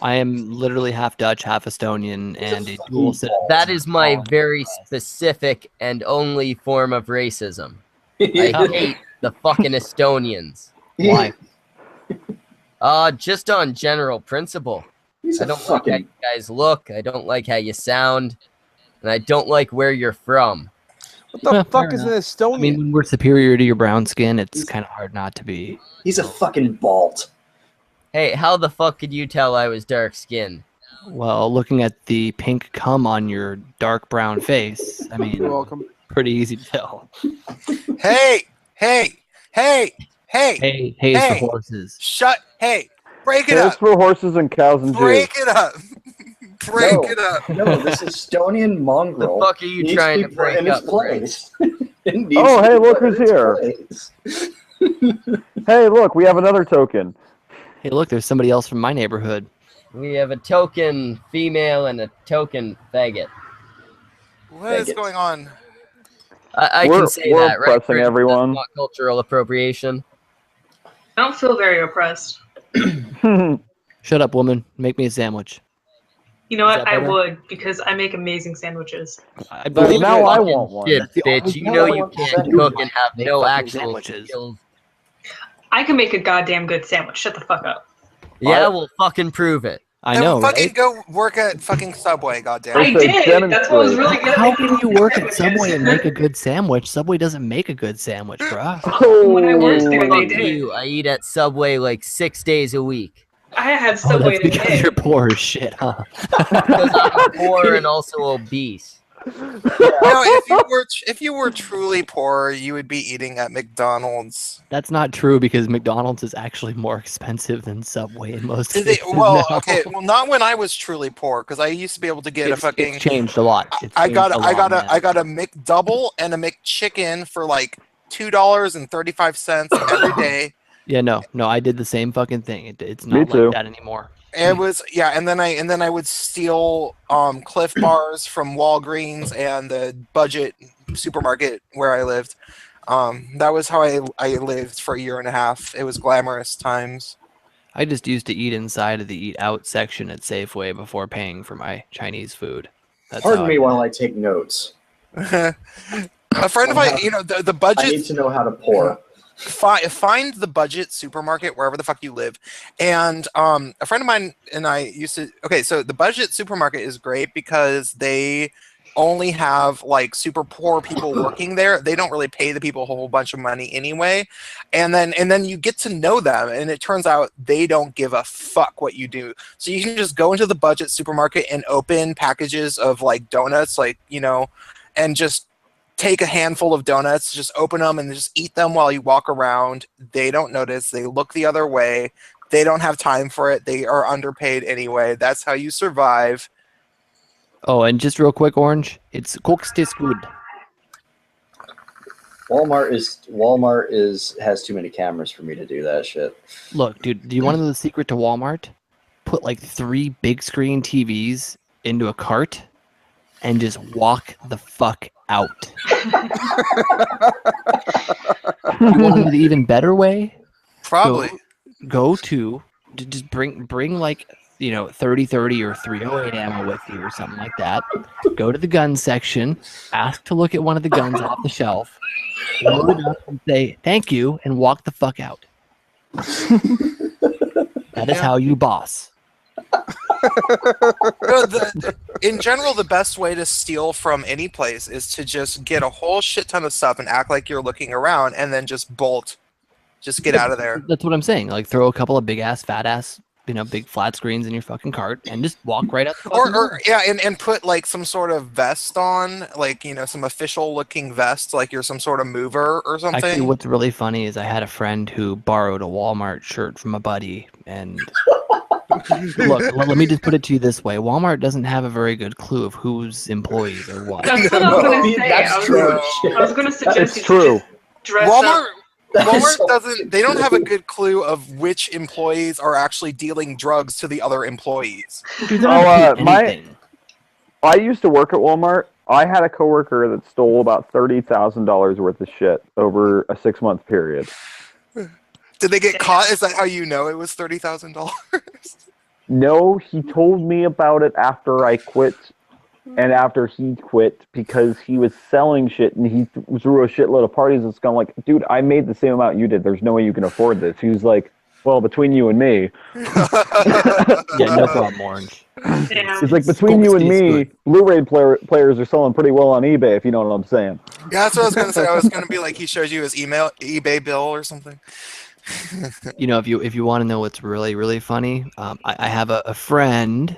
I am literally half Dutch, half Estonian, and a dual citizen. That is my very specific and only form of racism. I hate the fucking Estonians. Why? Just on general principle. I don't like how you guys look, I don't like how you sound, and I don't like where you're from. What the fuck is an Estonian? I mean, when we're superior to your brown skin, it's kind of hard not to be. He's a fucking balt. Hey, how the fuck could you tell I was dark-skinned? Well, looking at the pink cum on your dark brown face, I mean, You're welcome. pretty easy to tell. Hey! Hey is Hey. for horses. Hey! Break it There's up! for horses and cows and Break Jews. it up! Break it up! No, this Estonian mongrel. The fuck are you needs trying to to be put break in his up, place. It needs Oh, to hey, be look put in who's its here. place. Hey, look, we have another token. Hey, look, there's somebody else from my neighborhood. We have a token female and a token faggot. What is going on? I We're- can say we're that, right? oppressing Chris? everyone. That's not cultural appropriation. I don't feel very oppressed. Shut up, woman. Make me a sandwich. You know Is what? that I better? would, because I make amazing sandwiches. I But believe now it. I want one. Shit, That's the bitch. only You thing know I you want to can't send cook you. and have Make no fucking actual sandwiches. skills. I can make a goddamn good sandwich. Shut the fuck up. Yeah, we'll fucking prove it. I Then know, fucking right? go work at fucking Subway, goddamn. I did. That's what I was really good at. How making can you work at sandwiches. Subway and make a good sandwich? Subway doesn't make a good sandwich, bruh. When I worked there, they Fuck did. you. I eat at Subway like 6 days a week. I had Oh, Subway that's in a because day. you're poor as shit, huh? Because I'm poor and also obese. If you were truly poor, you would be eating at McDonald's. That's not true because McDonald's is actually more expensive than Subway in most Did cases. they? Well, now. okay. Well, not when I was truly poor, because I used to be able to get a fucking. It's changed a lot. I got a McDouble and a McChicken for like $2.35 every day. Yeah, no, I did the same fucking thing. It's Me not too. like that anymore. It was and then I would steal Cliff Bars from Walgreens and the budget supermarket where I lived. That was how I lived for a year and a half. It was glamorous times. I just used to eat inside of the eat out section at Safeway before paying for my Chinese food. That's Pardon how me I while I take notes. A friend of mine, the budget. I need to know how to pour. Find the budget supermarket wherever the fuck you live, and a friend of mine and I used to. Okay, so the budget supermarket is great because they only have like super poor people working there. They don't really pay the people a whole bunch of money anyway, and then you get to know them, and it turns out they don't give a fuck what you do. So you can just go into the budget supermarket and open packages of like donuts, like and just take a handful of donuts, just open them and just eat them while you walk around. They don't notice. They look the other way. They don't have time for it. They are underpaid anyway. That's how you survive. Oh, and just real quick, Orange, it's cooks taste good. Walmart has too many cameras for me to do that shit. Look, dude, do you want to know the secret to Walmart? Put like 3 big screen TVs into a cart and just walk the fuck out. You want to know the even better way? Probably. Go to just bring like 30-30 or 308 ammo with you or something like that. Go to the gun section, ask to look at one of the guns off the shelf, load it up and say thank you and walk the fuck out. That is how you boss. In general, the best way to steal from any place is to just get a whole shit ton of stuff and act like you're looking around and then just bolt. Just get out of there. That's what I'm saying. Like throw a couple of big ass, fat ass, big flat screens in your fucking cart and just walk right out the fucking door. And put like some sort of vest on, like some official looking vest, like you're some sort of mover or something. Actually, what's really funny is I had a friend who borrowed a Walmart shirt from a buddy, and look, let me just put it to you this way: Walmart doesn't have a very good clue of whose employees are what. That's what I was going to say. That's true. I was going to suggest That's true. Dress Walmart up. doesn't. They don't have a good clue of which employees are actually dealing drugs to the other employees. I used to work at Walmart. I had a coworker that stole about $30,000 worth of shit over a 6-month period. Did they get caught? Is that how you know it was $30,000? No, he told me about it after I quit and after he quit because he was selling shit and he threw a shitload of parties. It's kind of like, dude, I made the same amount you did. There's no way you can afford this. He was like, well, between you and me. Yeah, no problem, Orange. It's like, between you and me, Blu-ray players are selling pretty well on eBay, if you know what I'm saying. Yeah, that's what I was going to say. I was going to be like, he shows you his eBay bill or something. If you want to know what's really, really funny, I have a friend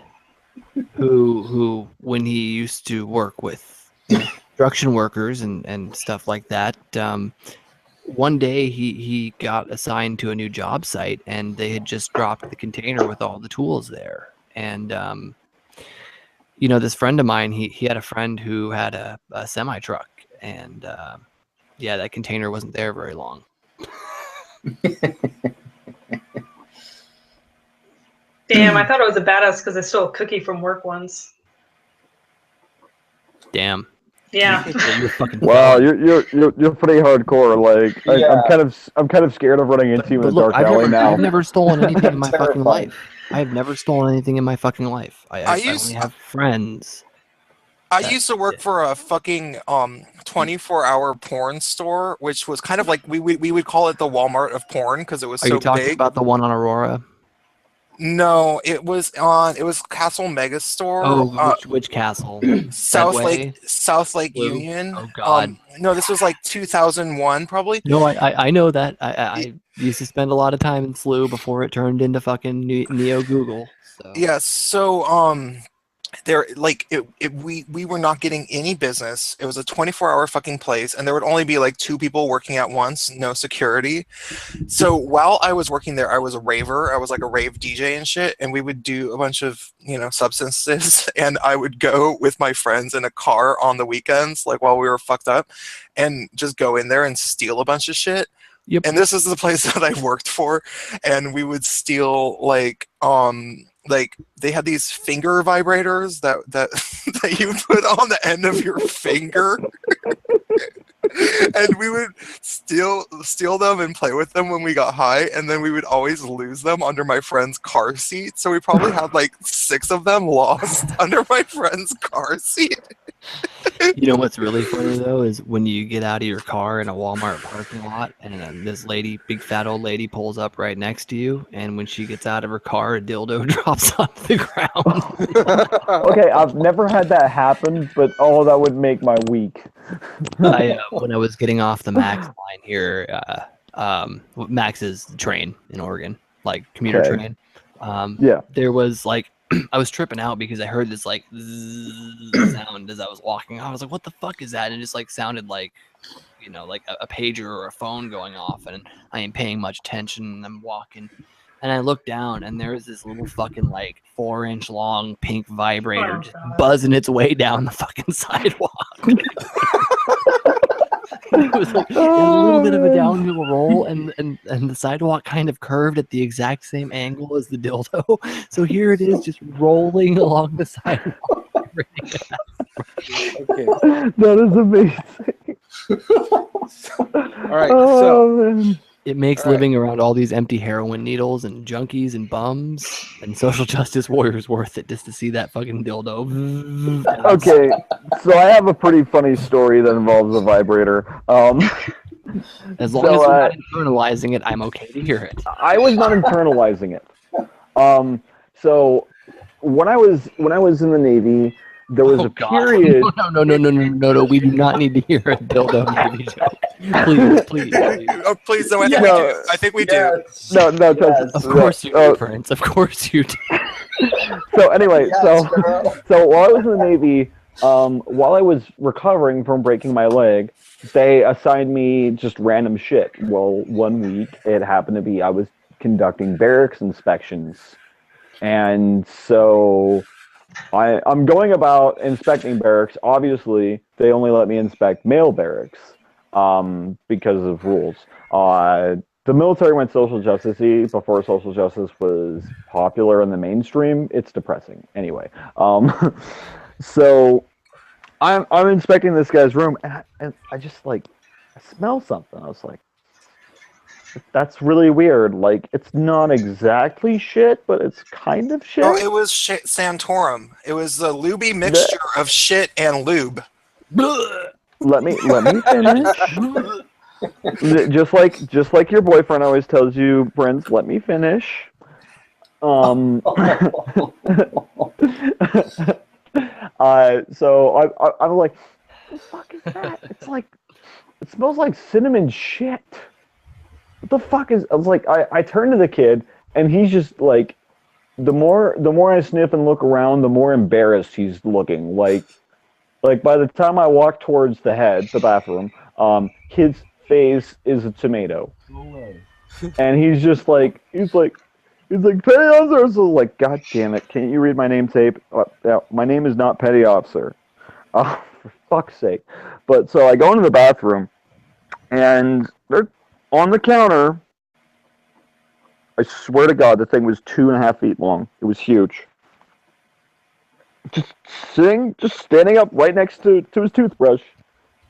who when he used to work with construction workers and stuff like that, one day he got assigned to a new job site and they had just dropped the container with all the tools there. And this friend of mine, he had a friend who had a semi truck, and that container wasn't there very long. Damn, I thought it was a badass because I stole a cookie from work once. Damn. Yeah. You're fucking wow, you're pretty hardcore. Like I'm kind of scared of running into you in a dark alley now. I've never stolen anything in my fucking life. I have never stolen anything in my fucking life. I only have friends. I used to work for a fucking 24-hour porn store, which was kind of like we would call it the Walmart of porn because it was Are so you talking big. about the one on Aurora? No, it was Castle Megastore. Oh, which castle? South Medway? Lake Blue? Union. Oh God. No, this was like 2001 probably. No, I know that. I used to spend a lot of time in SLU before it turned into fucking Neo Google. So. Yeah, so there we were not getting any business. It was a 24-hour fucking place, and there would only be like 2 people working at once, no security. So while I was working there, I was a raver. I was like a rave DJ and shit, and we would do a bunch of, substances, and I would go with my friends in a car on the weekends, like while we were fucked up, and just go in there and steal a bunch of shit. Yep. And this is the place that I worked for, and we would steal like they had these finger vibrators that that you put on the end of your finger. And we would steal them and play with them when we got high, and then we would always lose them under my friend's car seat. So we probably had like 6 of them lost under my friend's car seat. You know what's really funny though is when you get out of your car in a Walmart parking lot, and then this lady, big fat old lady, pulls up right next to you, and when she gets out of her car, a dildo drops on the ground. Okay, I've never had that happen, but that would make my week. When I was getting off the Max line here, Max's train in Oregon, like commuter train. Yeah. There was like, I was tripping out because I heard this like sound as I was walking. I was like, "What the fuck is that?" And it just like sounded like, like a pager or a phone going off. And I ain't paying much attention. And I'm walking, and I look down, and there's this little fucking like 4-inch long pink vibrator just buzzing its way down the fucking sidewalk. It was like a little bit of a downhill roll, and the sidewalk kind of curved at the exact same angle as the dildo. So here it is, just rolling along the sidewalk. Okay. That is amazing. All right. So it makes living around all these empty heroin needles and junkies and bums and social justice warriors worth it just to see that fucking dildo. Okay, so I have a pretty funny story that involves a vibrator. As long as you're not internalizing it, I'm okay to hear it. I was not internalizing it. So when I was in the Navy, there was a period. No. We do not need to hear a dildo Navy joke. Please. Oh, please, no. I think we do. No. Of course you do, Prince. Of course you do. So anyway, so while I was in the Navy, while I was recovering from breaking my leg, they assigned me just random shit. Well, one week it happened to be I was conducting barracks inspections, and so I'm going about inspecting barracks. Obviously, they only let me inspect male barracks because of rules. The military went social justice-y before social justice was popular in the mainstream. It's depressing. Anyway, so I'm inspecting this guy's room, and I just I smell something. I was like, that's really weird. Like, it's not exactly shit, but it's kind of shit. Oh, it was shit Santorum. It was the lubey mixture of shit and lube. Let me finish. just like your boyfriend always tells you, Prince, let me finish. So I'm like, what the fuck is that? It smells like cinnamon shit. What the fuck is? I was like, I turn to the kid, and he's just like, the more I sniff and look around, the more embarrassed he's looking. Like by the time I walk towards the bathroom, his face is a tomato. No way. And he's just like, Petty Officer. So like, God damn it! Can't you read my name tape? My name is not Petty Officer. Oh, for fuck's sake! But so I go into the bathroom, and they're on the counter. I swear to God, the thing was 2.5 feet long. It was huge. Just standing up right next to his toothbrush.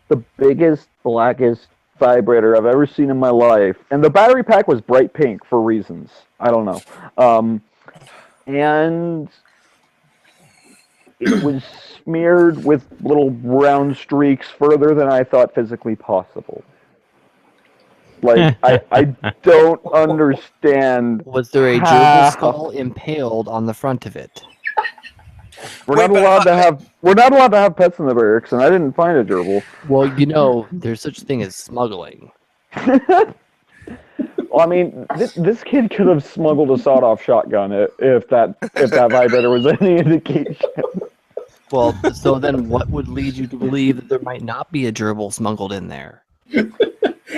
The biggest, blackest vibrator I've ever seen in my life. And the battery pack was bright pink for reasons. I don't know. And it was smeared with little brown streaks further than I thought physically possible. Like, I don't understand. Was there a gerbil skull impaled on the front of it? We're not allowed to have pets in the barracks, and I didn't find a gerbil. Well, you know, there's such a thing as smuggling. Well, I mean, this kid could have smuggled a sawed-off shotgun if that vibrator was any indication. Well, so then what would lead you to believe that there might not be a gerbil smuggled in there?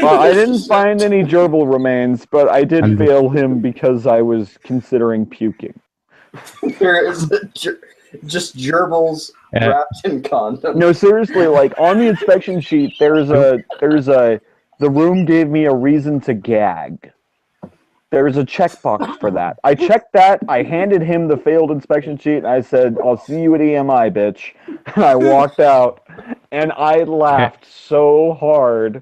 I didn't find any gerbil remains, but I did fail him because I was considering puking. There is just gerbils wrapped in condoms. No, seriously, like on the inspection sheet, the room gave me a reason to gag. There's a checkbox for that. I checked that. I handed him the failed inspection sheet, and I said, "I'll see you at EMI, bitch." And I walked out, and I laughed so hard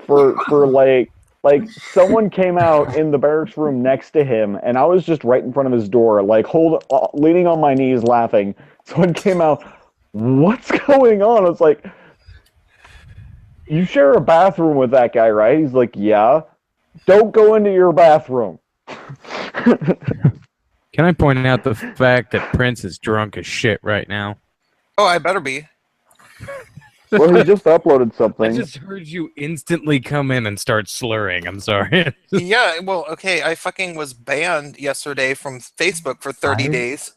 for like someone came out in the barracks room next to him, and I was just right in front of his door, like leaning on my knees, laughing. Someone came out. What's going on? I was like, "You share a bathroom with that guy, right?" He's like, "Yeah." Don't go into your bathroom. Can I point out the fact that Prince is drunk as shit right now? Oh, I better be. Well, he just uploaded something. I just heard you instantly come in and start slurring. I'm sorry. Yeah, well, okay, I fucking was banned yesterday from Facebook for 30 days.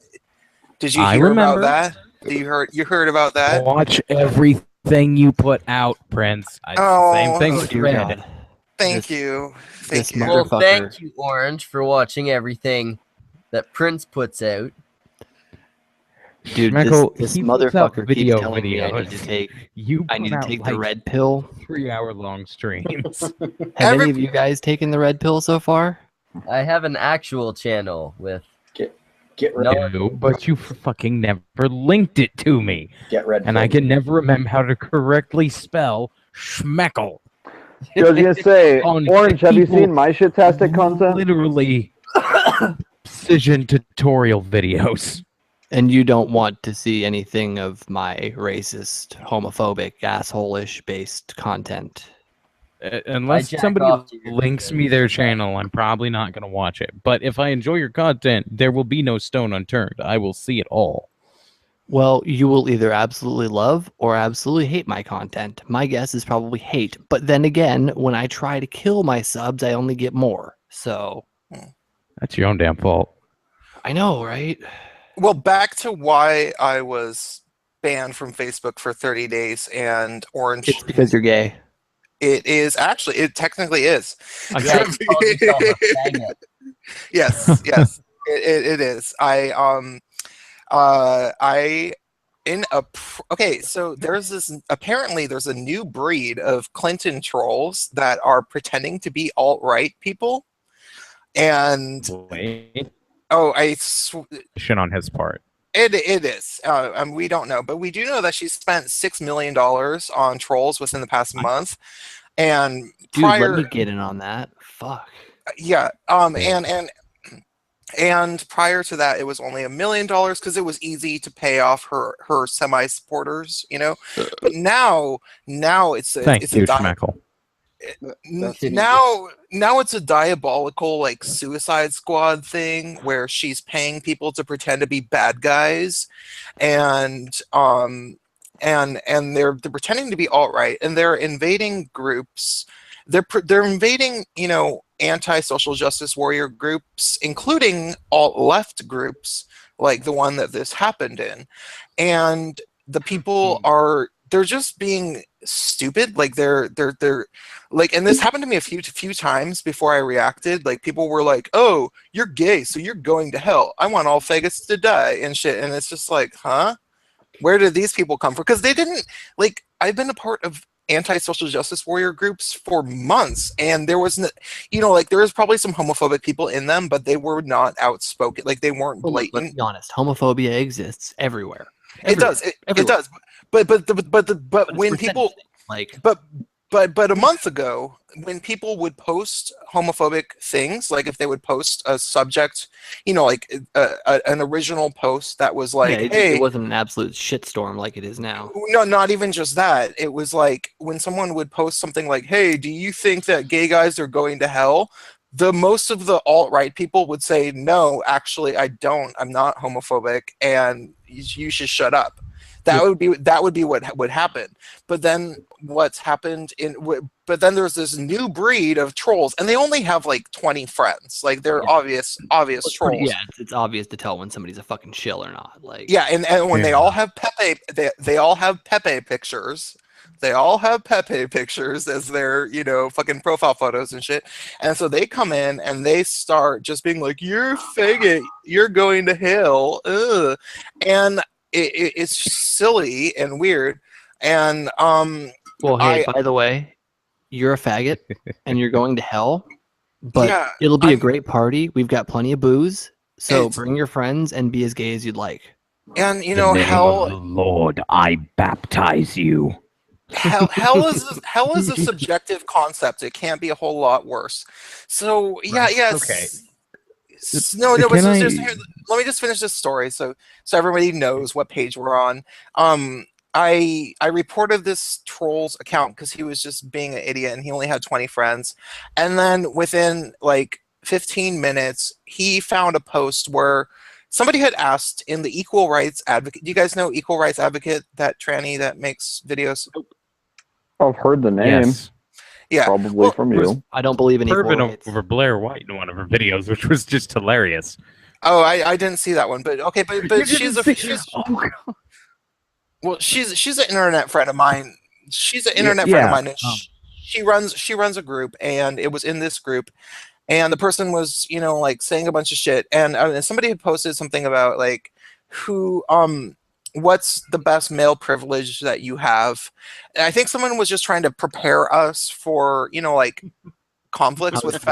Did you hear about that? You heard about that? Watch everything you put out, Prince. Same thing with Red. Thank you. Thank you. Well, thank you, Orange, for watching everything that Prince puts out. Dude, Schmeckle, this he puts out motherfucker keeps telling me I videos. need to take Like the red pill. 3-hour-long streams. Have any of you guys taken the red pill so far? I have an actual channel with... Get red. No, but you fucking never linked it to me. Get red. And I can never remember how to correctly spell Schmeckle. I was gonna say, Orange, have you seen my shit-tastic content? Literally precision tutorial videos. And you don't want to see anything of my racist, homophobic, asshole-ish based content. Unless somebody links me their channel, I'm probably not going to watch it. But if I enjoy your content, there will be no stone unturned. I will see it all. Well, you will either absolutely love or absolutely hate my content. My guess is probably hate. But then again, when I try to kill my subs, I only get more. So that's your own damn fault. I know, right? Well, back to why I was banned from Facebook for 30 days and Orange. It's because you're gay. It is actually. It technically is. Yes, yes, it is. Okay, so apparently there's a new breed of Clinton trolls that are pretending to be alt-right people, and shit on his part. It is. We don't know, but we do know that she spent $6 million on trolls within the past month, and dude, let me get in on that. Fuck. Yeah. And prior to that, it was only $1 million because it was easy to pay off her Semaj supporters, you know. But now it's a Thank you, Schmeckle. Now it's a diabolical like Suicide Squad thing where she's paying people to pretend to be bad guys, and they're pretending to be alt-right, and they're invading groups. They're invading, you know, anti-social justice warrior groups, including alt-left groups like the one that this happened in, and the people they're just being stupid. Like they're like, and this happened to me a few times before I reacted. Like people were like, "Oh, you're gay, so you're going to hell. I want all faggots to die," and shit. And it's just like, huh? Where did these people come from? Because they didn't like. I've been a part of anti-social justice warrior groups for months, and there was, you know, like there was probably some homophobic people in them, but they were not outspoken. Like they weren't blatant. Let's be honest, homophobia exists everywhere. It does. It does. But when people like, but But a month ago, when people would post homophobic things, like if they would post a subject, like an original post that was like, yeah, hey, it wasn't an absolute shitstorm like it is now. no, not even just that. It was like when someone would post something like, hey, do you think that gay guys are going to hell? Most of the alt-right people would say, no, actually, I don't. I'm not homophobic, and you should shut up. That would be what would happen. But then what's happened but then there's this new breed of trolls, and they only have like 20 friends. Like they're obvious trolls. Yeah, it's obvious to tell when somebody's a fucking shill or not. Like yeah, and when they all have Pepe, they all have Pepe pictures. They all have Pepe pictures as their, fucking profile photos and shit. And so they come in and they start just being like, you're a faggot, you're going to hell. Ugh. And it's silly and weird. And well, hey, by the way, you're a faggot and you're going to hell, but yeah, it'll be a great party. We've got plenty of booze, so bring your friends and be as gay as you'd like. And In the name of the Lord, I baptize you. Hell is a subjective concept. It can't be a whole lot worse. So yeah, yes. Okay. No, but Can let me just finish this story so everybody knows what page we're on. I reported this troll's account because he was just being an idiot and he only had 20 friends. And then within like 15 minutes, he found a post where somebody had asked in the Equal Rights Advocate. Do you guys know Equal Rights Advocate, that tranny that makes videos? I've heard the name. Yes. Yeah. Probably from you. I don't believe in equal rights. Over Blair White in one of her videos, which was just hilarious. Oh, I didn't see that one, but okay, but she's an internet friend of mine. She's an internet friend of mine, and she runs a group, and it was in this group, and the person was like saying a bunch of shit, and somebody had posted something about like what's the best male privilege that you have. And I think someone was just trying to prepare us for like conflicts with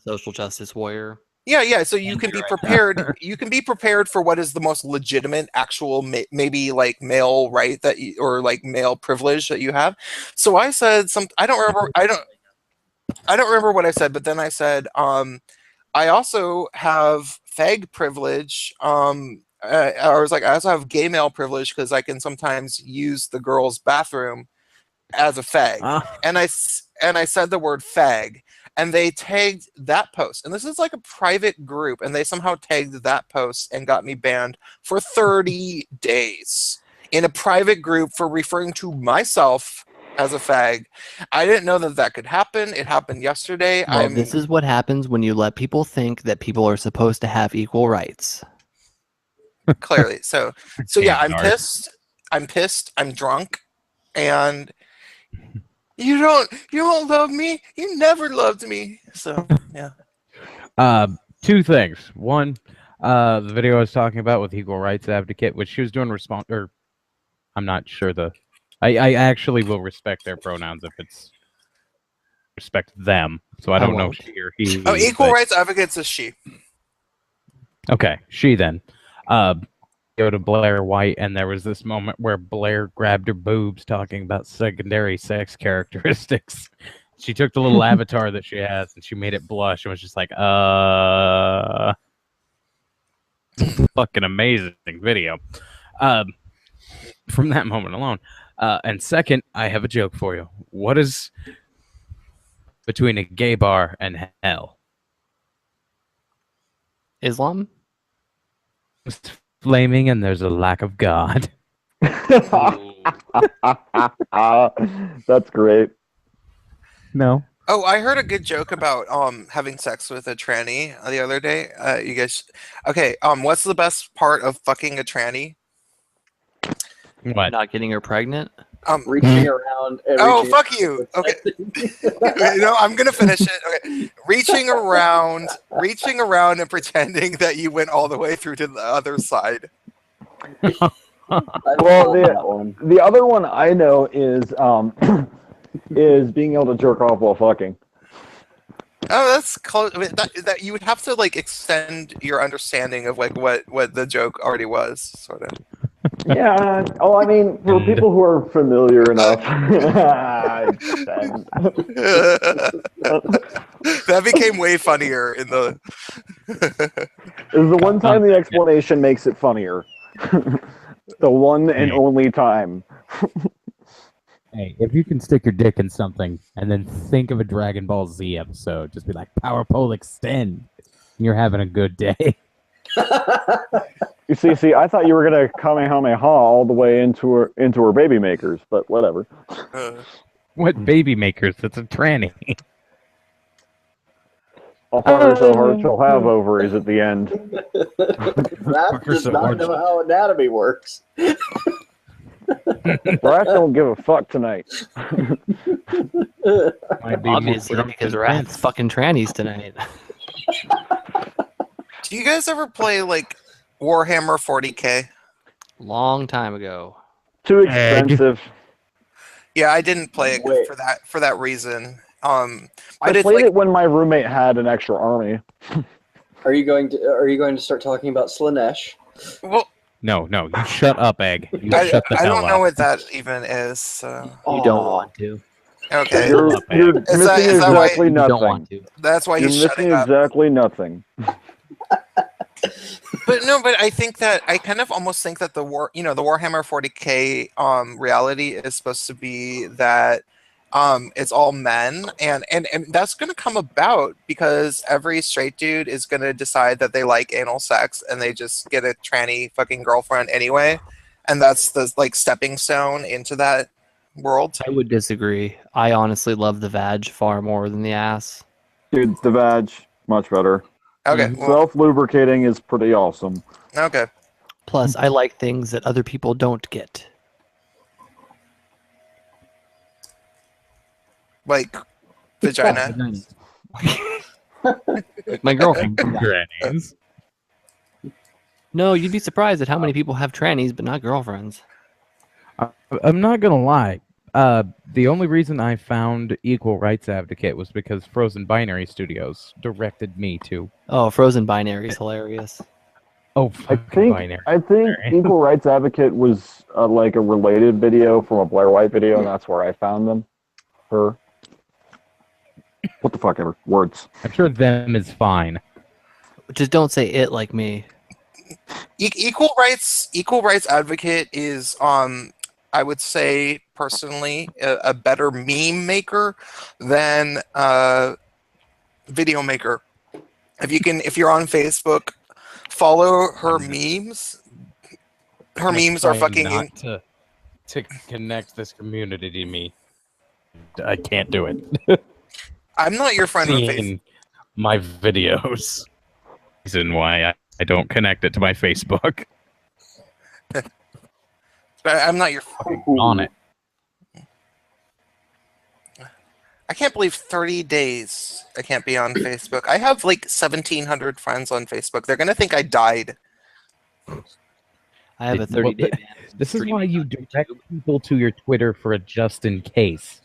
social justice warrior. Yeah. So you can be prepared. You can be prepared for what is the most legitimate, actual, maybe like male right or like male privilege that you have. So I said I don't remember. I don't remember what I said, but then I said, I also have fag privilege. I was like, I also have gay male privilege because I can sometimes use the girls' bathroom as a fag. And I said the word fag, and they tagged that post. And this is like a private group, and they somehow tagged that post and got me banned for 30 days in a private group for referring to myself as a fag. I didn't know that could happen. It happened yesterday. Well, this is what happens when you let people think that people are supposed to have equal rights. Clearly. So yeah, I'm pissed. I'm drunk, and you don't love me. You never loved me. So yeah. Two things. One, the video I was talking about with Equal Rights Advocate, which she was doing I'm not sure I actually will respect their pronouns if it's respect them. So I don't know she or he. Oh, Equal Rights Advocate's a she. Okay, she then. Go to Blair White, and there was this moment where Blair grabbed her boobs talking about secondary sex characteristics. She took the little avatar that she has and she made it blush and was just like, fucking amazing video. From that moment alone. And second, I have a joke for you. What is between a gay bar and hell? Islam? It's flaming and there's a lack of God. That's great. No. Oh, I heard a good joke about having sex with a tranny the other day. You guys, okay? What's the best part of fucking a tranny? What? Not getting her pregnant? Reaching around. Oh, fuck you. Okay. No, I'm gonna finish it. Okay. Reaching around and pretending that you went all the way through to the other side. Well, the other one I know is is being able to jerk off while fucking. Oh, that's close. I mean, that you would have to like extend your understanding of like what the joke already was, sort of. Yeah. Oh, I mean, for And- people who are familiar enough. That became way funnier in the. This is the one time the explanation makes it funnier. The one and only time. Hey, if you can stick your dick in something and then think of a Dragon Ball Z episode, just be like, Power Pole Extend. And you're having a good day. You see, I thought you were gonna Kamehameha all the way into her baby makers, but whatever. What baby makers? It's a tranny. A heart so hard she'll have ovaries at the end. That does not know how anatomy works. Wrath don't give a fuck tonight. Obviously, because Wrath's fucking trannies tonight. Do you guys ever play like Warhammer 40K? Long time ago. Too expensive. Yeah, I didn't play it for that reason. But I it's played like, it when my roommate had an extra army. Are you going to start talking about Slanesh? well, No, you shut up, Egg. You shut the I hell don't up. know what that even is. So. You don't want to. Okay. You're missing exactly nothing. You don't want to. That's why You're he's missing shutting up. exactly nothing. But I think that I kind of almost think that the Warhammer 40K reality is supposed to be that it's all men, and that's going to come about because every straight dude is going to decide that they like anal sex and they just get a tranny fucking girlfriend anyway, and that's the like stepping stone into that world. I would disagree. I honestly love the vag far more than the ass. Dude, the vag, much better. Okay. Well, Self-lubricating is pretty awesome. okay. Plus, I like things that other people don't get. Like vagina. My girlfriend. Trannies. No, you'd be surprised at how many people have trannies, but not girlfriends. I'm not gonna lie. The only reason I found Equal Rights Advocate was because Frozen Binary Studios directed me to. Oh, Frozen Binary is hilarious. Oh, I think Equal Rights Advocate was like a related video from a Blair White video, and that's where I found them. Her. What the fuck ever. Words. I'm sure them is fine. Just don't say it like me. Equal rights advocate is I would say personally a better meme maker than video maker. If you're on Facebook, follow her memes. Her memes are fucking not to connect this community to me. I can't do it. I'm not your friend on Seeing Facebook. my videos. Reason why I don't connect it to my Facebook. But I'm not your On it. I can't believe 30 days I can't be on Facebook. I have like 1,700 friends on Facebook. They're gonna think I died. I have a 30-day ban. This is why you direct people to your Twitter for a just in case.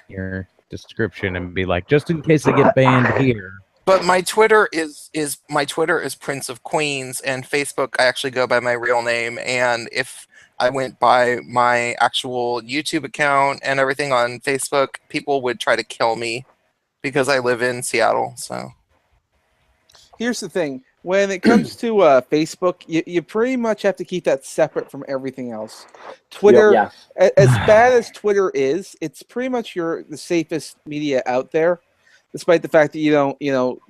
Your description and be like, just in case I get banned here. But my Twitter is Prince of Queens, and Facebook I actually go by my real name. And if I went by my actual YouTube account and everything on Facebook, people would try to kill me because I live in Seattle. So Here's the thing. When it comes to Facebook, you pretty much have to keep that separate from everything else. Twitter, Yeah. as bad as Twitter is, it's pretty much the safest media out there, despite the fact that you don't,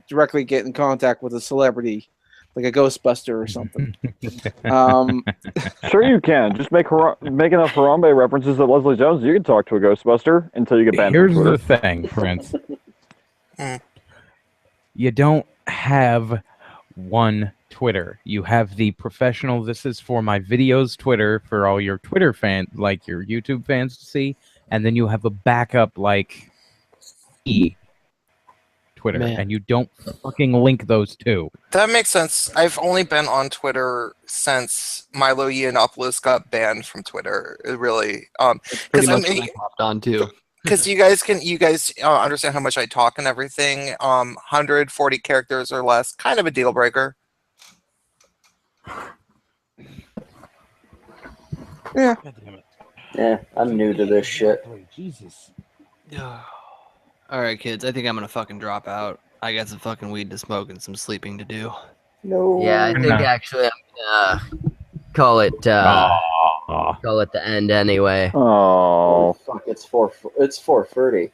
directly get in contact with a celebrity like a Ghostbuster or something. Sure you can. Just make enough Harambe references that Leslie Jones, you can talk to a Ghostbuster until you get banned Here's from the Twitter. thing, Prince. You don't have one Twitter. You have the professional, this is for my videos Twitter for all your Twitter fans, like your YouTube fans to see, and then you have a backup like Twitter, Man. and you don't fucking link those two. that makes sense. I've only been on Twitter since Milo Yiannopoulos got banned from Twitter. It really, Pretty much when I popped on too. because you guys understand how much I talk and everything. 140 characters or less, kind of a deal breaker. Yeah. God damn it. Yeah, I'm new to this shit. Jesus. All right, kids. I think I'm gonna fucking drop out. I got some fucking weed to smoke and some sleeping to do. No. Yeah, I think actually I'm gonna call it the end anyway. Oh Oh, fuck! It's 4:30.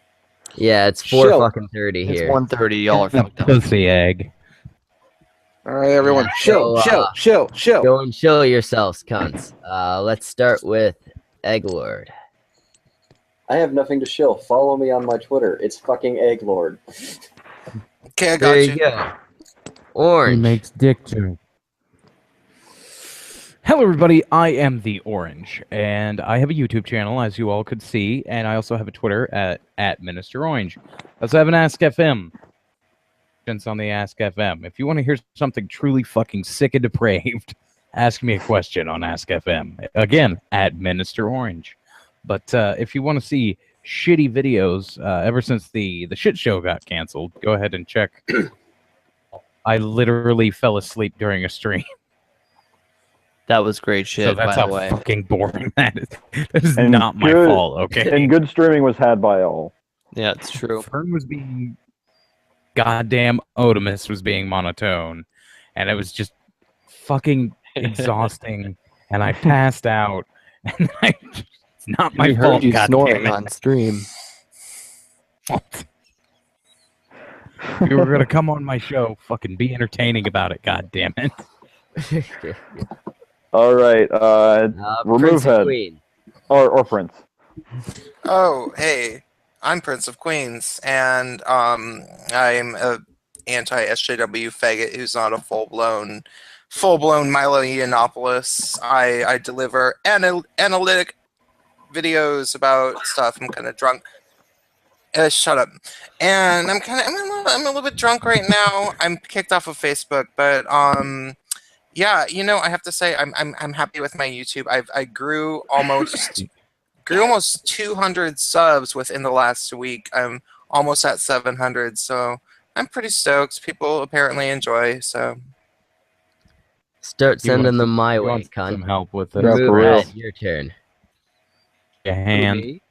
Yeah, it's Shill. 4:30 It's here. 1:30. Y'all are fucked up. Pussy egg. All right, everyone. Yeah, Chill, so, chill. Go and chill yourselves, cunts. Let's start with Egglord. I have nothing to shill. Follow me on my Twitter. It's fucking Egglord. Okay, I got There you. you go. He Orange. makes dick joke. Hello, everybody. I am the Orange, and I have a YouTube channel, as you all could see, and I also have a Twitter at Minister Orange. I also have an Ask FM. On the Ask FM. If you want to hear something truly fucking sick and depraved, ask me a question on Ask FM. Again, at Minister Orange. But if you want to see shitty videos, ever since the shit show got canceled, go ahead and check. I literally fell asleep during a stream. That was great shit, So that's by how the way. fucking boring that is. That is And not my good- fault, okay? and good streaming was had by all. Yeah, it's true. Fern was being goddamn Otimus was being monotone, and it was just fucking exhausting. And I passed out, and it's not my We fault. heard you snoring goddammit. on stream. You were gonna come on my show, fucking be entertaining about it. God damn it! All right, remove Prince of head Queen. or Prince. Oh, hey, I'm Prince of Queens, and I'm a anti-SJW faggot who's not a full-blown MiLady Yiannopoulos. I deliver analytic videos about stuff. I'm kind of drunk. Shut up. And I'm a little bit drunk right now. I'm kicked off of Facebook, but yeah, you know, I have to say I'm happy with my YouTube. I grew almost 200 subs within the last week. I'm almost at 700, so I'm pretty stoked. People apparently enjoy, so Start You want sending them some- my you way, want cunt. some help with it? Yeah, Remove for real. head, your turn. Your hand. Me?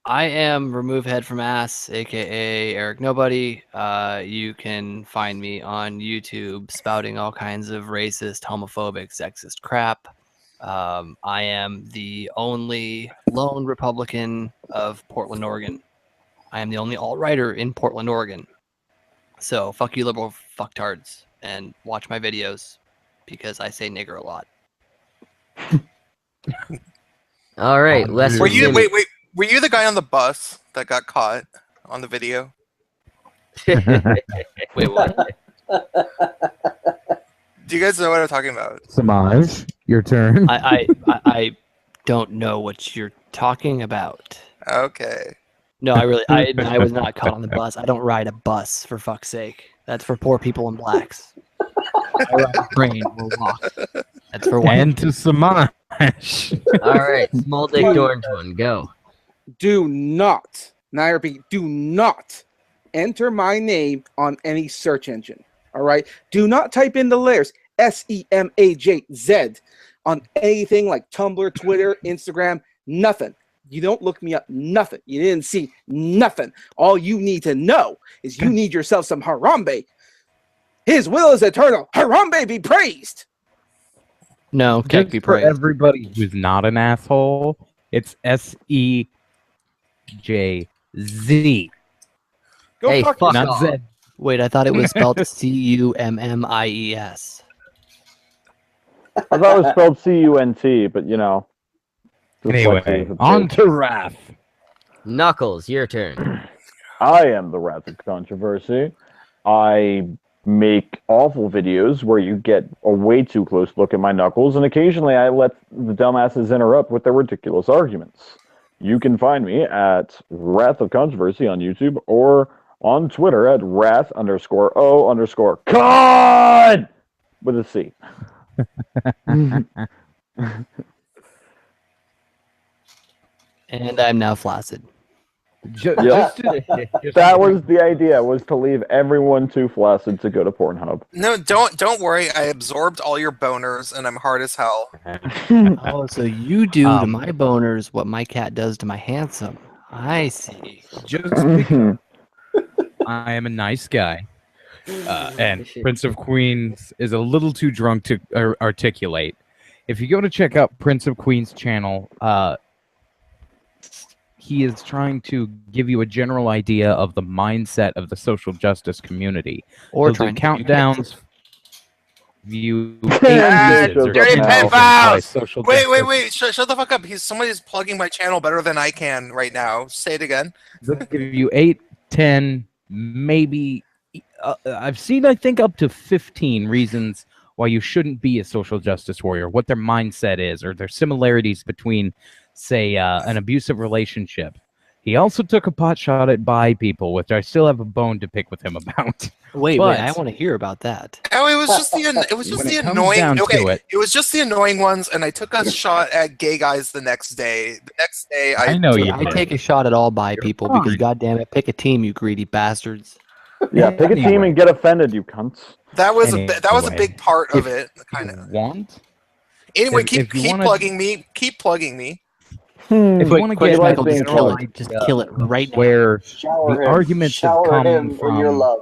I am Remove Head from Ass, aka Eric Nobody. You can find me on YouTube spouting all kinds of racist, homophobic, sexist crap. I am the only lone Republican of Portland, Oregon. I am the only alt-righter in Portland, Oregon. So fuck you liberal fucktards and watch my videos because I say nigger a lot. All right, Lesser were you Jimmy. wait, were you the guy on the bus that got caught on the video? Wait, what? Do you guys know what I'm talking about? Semaj, your turn. I don't know what you're talking about. Okay. No, I was not caught on the bus. I don't ride a bus, for fuck's sake. That's for poor people and blacks. I ride a train or walk. That's for white. And to Semaj. All right, small dick orange one, go. Do not, and I repeat, do not enter my name on any search engine. All right? Do not type in the letters SEMAJZ on anything like Tumblr, Twitter, Instagram, nothing. You don't look me up, nothing. You didn't see nothing. All you need to know is you need yourself some Harambe. His will is eternal. Harambe be praised. No, can't Just be for praised. everybody who's not an asshole, it's SEJZ. Go Hey, fuck fuck Not yourself. off. Z. Wait, I thought it was spelled CUMMIES. I thought it was spelled CUNT, but you know. Anyway, dyslexia is a on bitch. to Wrath. Knuckles, your turn. I am the Wrath of Controversy. I make awful videos where you get a way too close look at my knuckles, and occasionally I let the dumbasses interrupt with their ridiculous arguments. You can find me at Wrath of Controversy on YouTube or on Twitter at Wrath_O_CON with a C. And I'm now flaccid. Just, Yep. just That was the idea, was to leave everyone too flaccid to go to Pornhub. No, don't worry. I absorbed all your boners, and I'm hard as hell. Oh, so you do to my boners what my cat does to my handsome. I see. just because I am a nice guy, and Prince of Queens is a little too drunk to articulate. If you go to check out Prince of Queens' channel, he is trying to give you a general idea of the mindset of the social justice community. Or He'll trying do to countdowns. View Dirty pedophiles. Wait! Shut the fuck up. Somebody's plugging my channel better than I can right now. Say it again. They'll give you 8, 10, maybe. I've seen, I think, up to 15 reasons why you shouldn't be a social justice warrior, what their mindset is, or their similarities between, say, an abusive relationship. He also took a pot shot at bi people, which I still have a bone to pick with him about. Wait, I want to hear about that. Oh, it was just the annoying. Okay, it was just the annoying ones, and I took a shot at gay guys the next day. The next day, I take a shot at all bi people because goddamn it, pick a team, you greedy bastards. Yeah, pick a team and get offended, you cunts. That was a big part of it, kind of. Anyway, keep plugging me. Keep plugging me. If you want to get Michael, just kill it right now. Where Shower the him. arguments Shower have him come in your from love.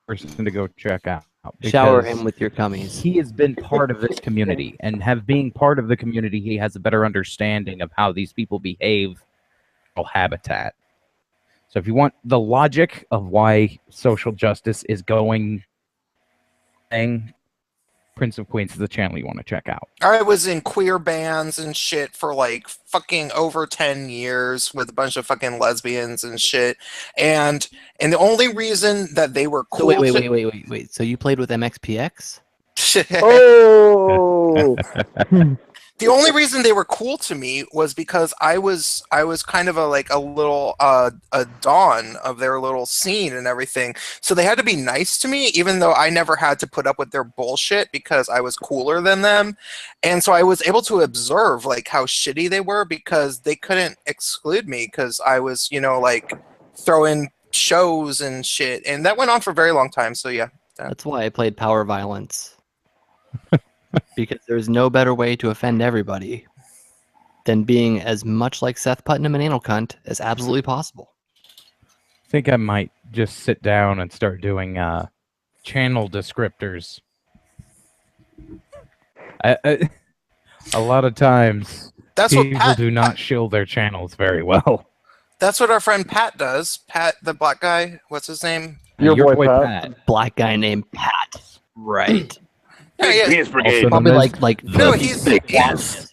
person to go check out. Shower because him with your cummies. He has been part of this community, and being part of the community, he has a better understanding of how these people behave in habitat. So if you want the logic of why social justice is going, Prince of Queens is the channel you want to check out. I was in queer bands and shit for like fucking over 10 years with a bunch of fucking lesbians and shit. And the only reason that they were cool. So wait. So you played with MXPX? Oh. The only reason they were cool to me was because I was kind of a little a don of their little scene and everything. So they had to be nice to me, even though I never had to put up with their bullshit because I was cooler than them. And so I was able to observe like how shitty they were because they couldn't exclude me because I was, like throwing shows and shit. And that went on for a very long time. So yeah. That's why I played Power Violence. Because there's no better way to offend everybody than being as much like Seth Putnam and Anal Cunt as absolutely possible. I think I might just sit down and start doing channel descriptors. A lot of times, people do not shield their channels very well. That's what our friend Pat does. Pat, the black guy. What's his name? Your boy Pat. Black guy named Pat. Right. Yeah. Probably like no, he's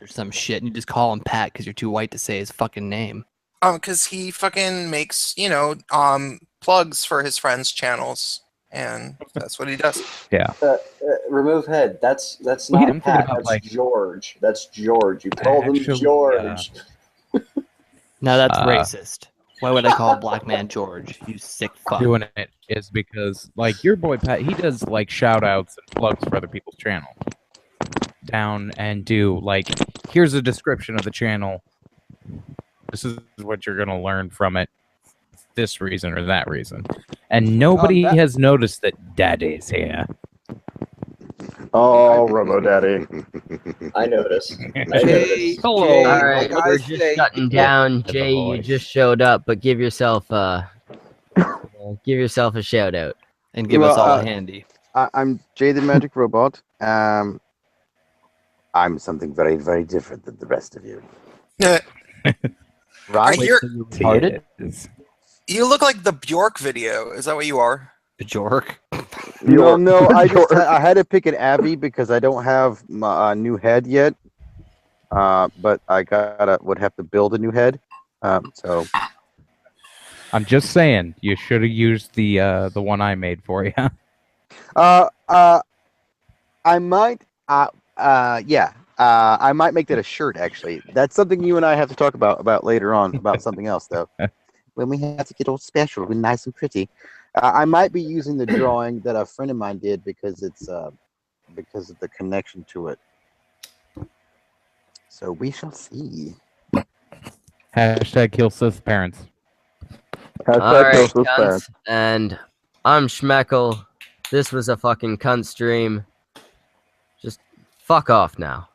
or some shit, and you just call him Pat because you're too white to say his fucking name. Because he fucking makes plugs for his friends' channels, and that's what he does. Yeah. Remove head. That's not Pat. That's George. That's George. You called him George. No, that's racist. Why would I call a black man George? You sick fuck. Doing it is because, like, your boy Pat, he does, like, shout-outs and plugs for other people's channel. Down and do, like, here's a description of the channel. This is what you're going to learn from it. This reason or that reason. And nobody has noticed that Daddy's here. Oh, Robo Daddy. I noticed. Hello. All right, we're just shutting down. Jay, you just showed up, but give yourself a shout out and give us all a handy. I'm Jay the Magic Robot. I'm something very, very different than the rest of you. Right? Retarded? You look like the Bjork video. Is that what you are? Bjork? No. I had to pick an Abby because I don't have my new head yet. But I would have to build a new head. So I'm just saying, you should have used the one I made for you. I might. I might make that a shirt. Actually, that's something you and I have to talk about later on. About something else, though. When we have to get all special, we're nice and pretty. I might be using the drawing that a friend of mine did because it's because of the connection to it. So we shall see. Hashtag kill cis parents. Hashtag Alright, kill cis cunts. parents. And I'm Schmeckle. This was a fucking cunt stream. Just fuck off now.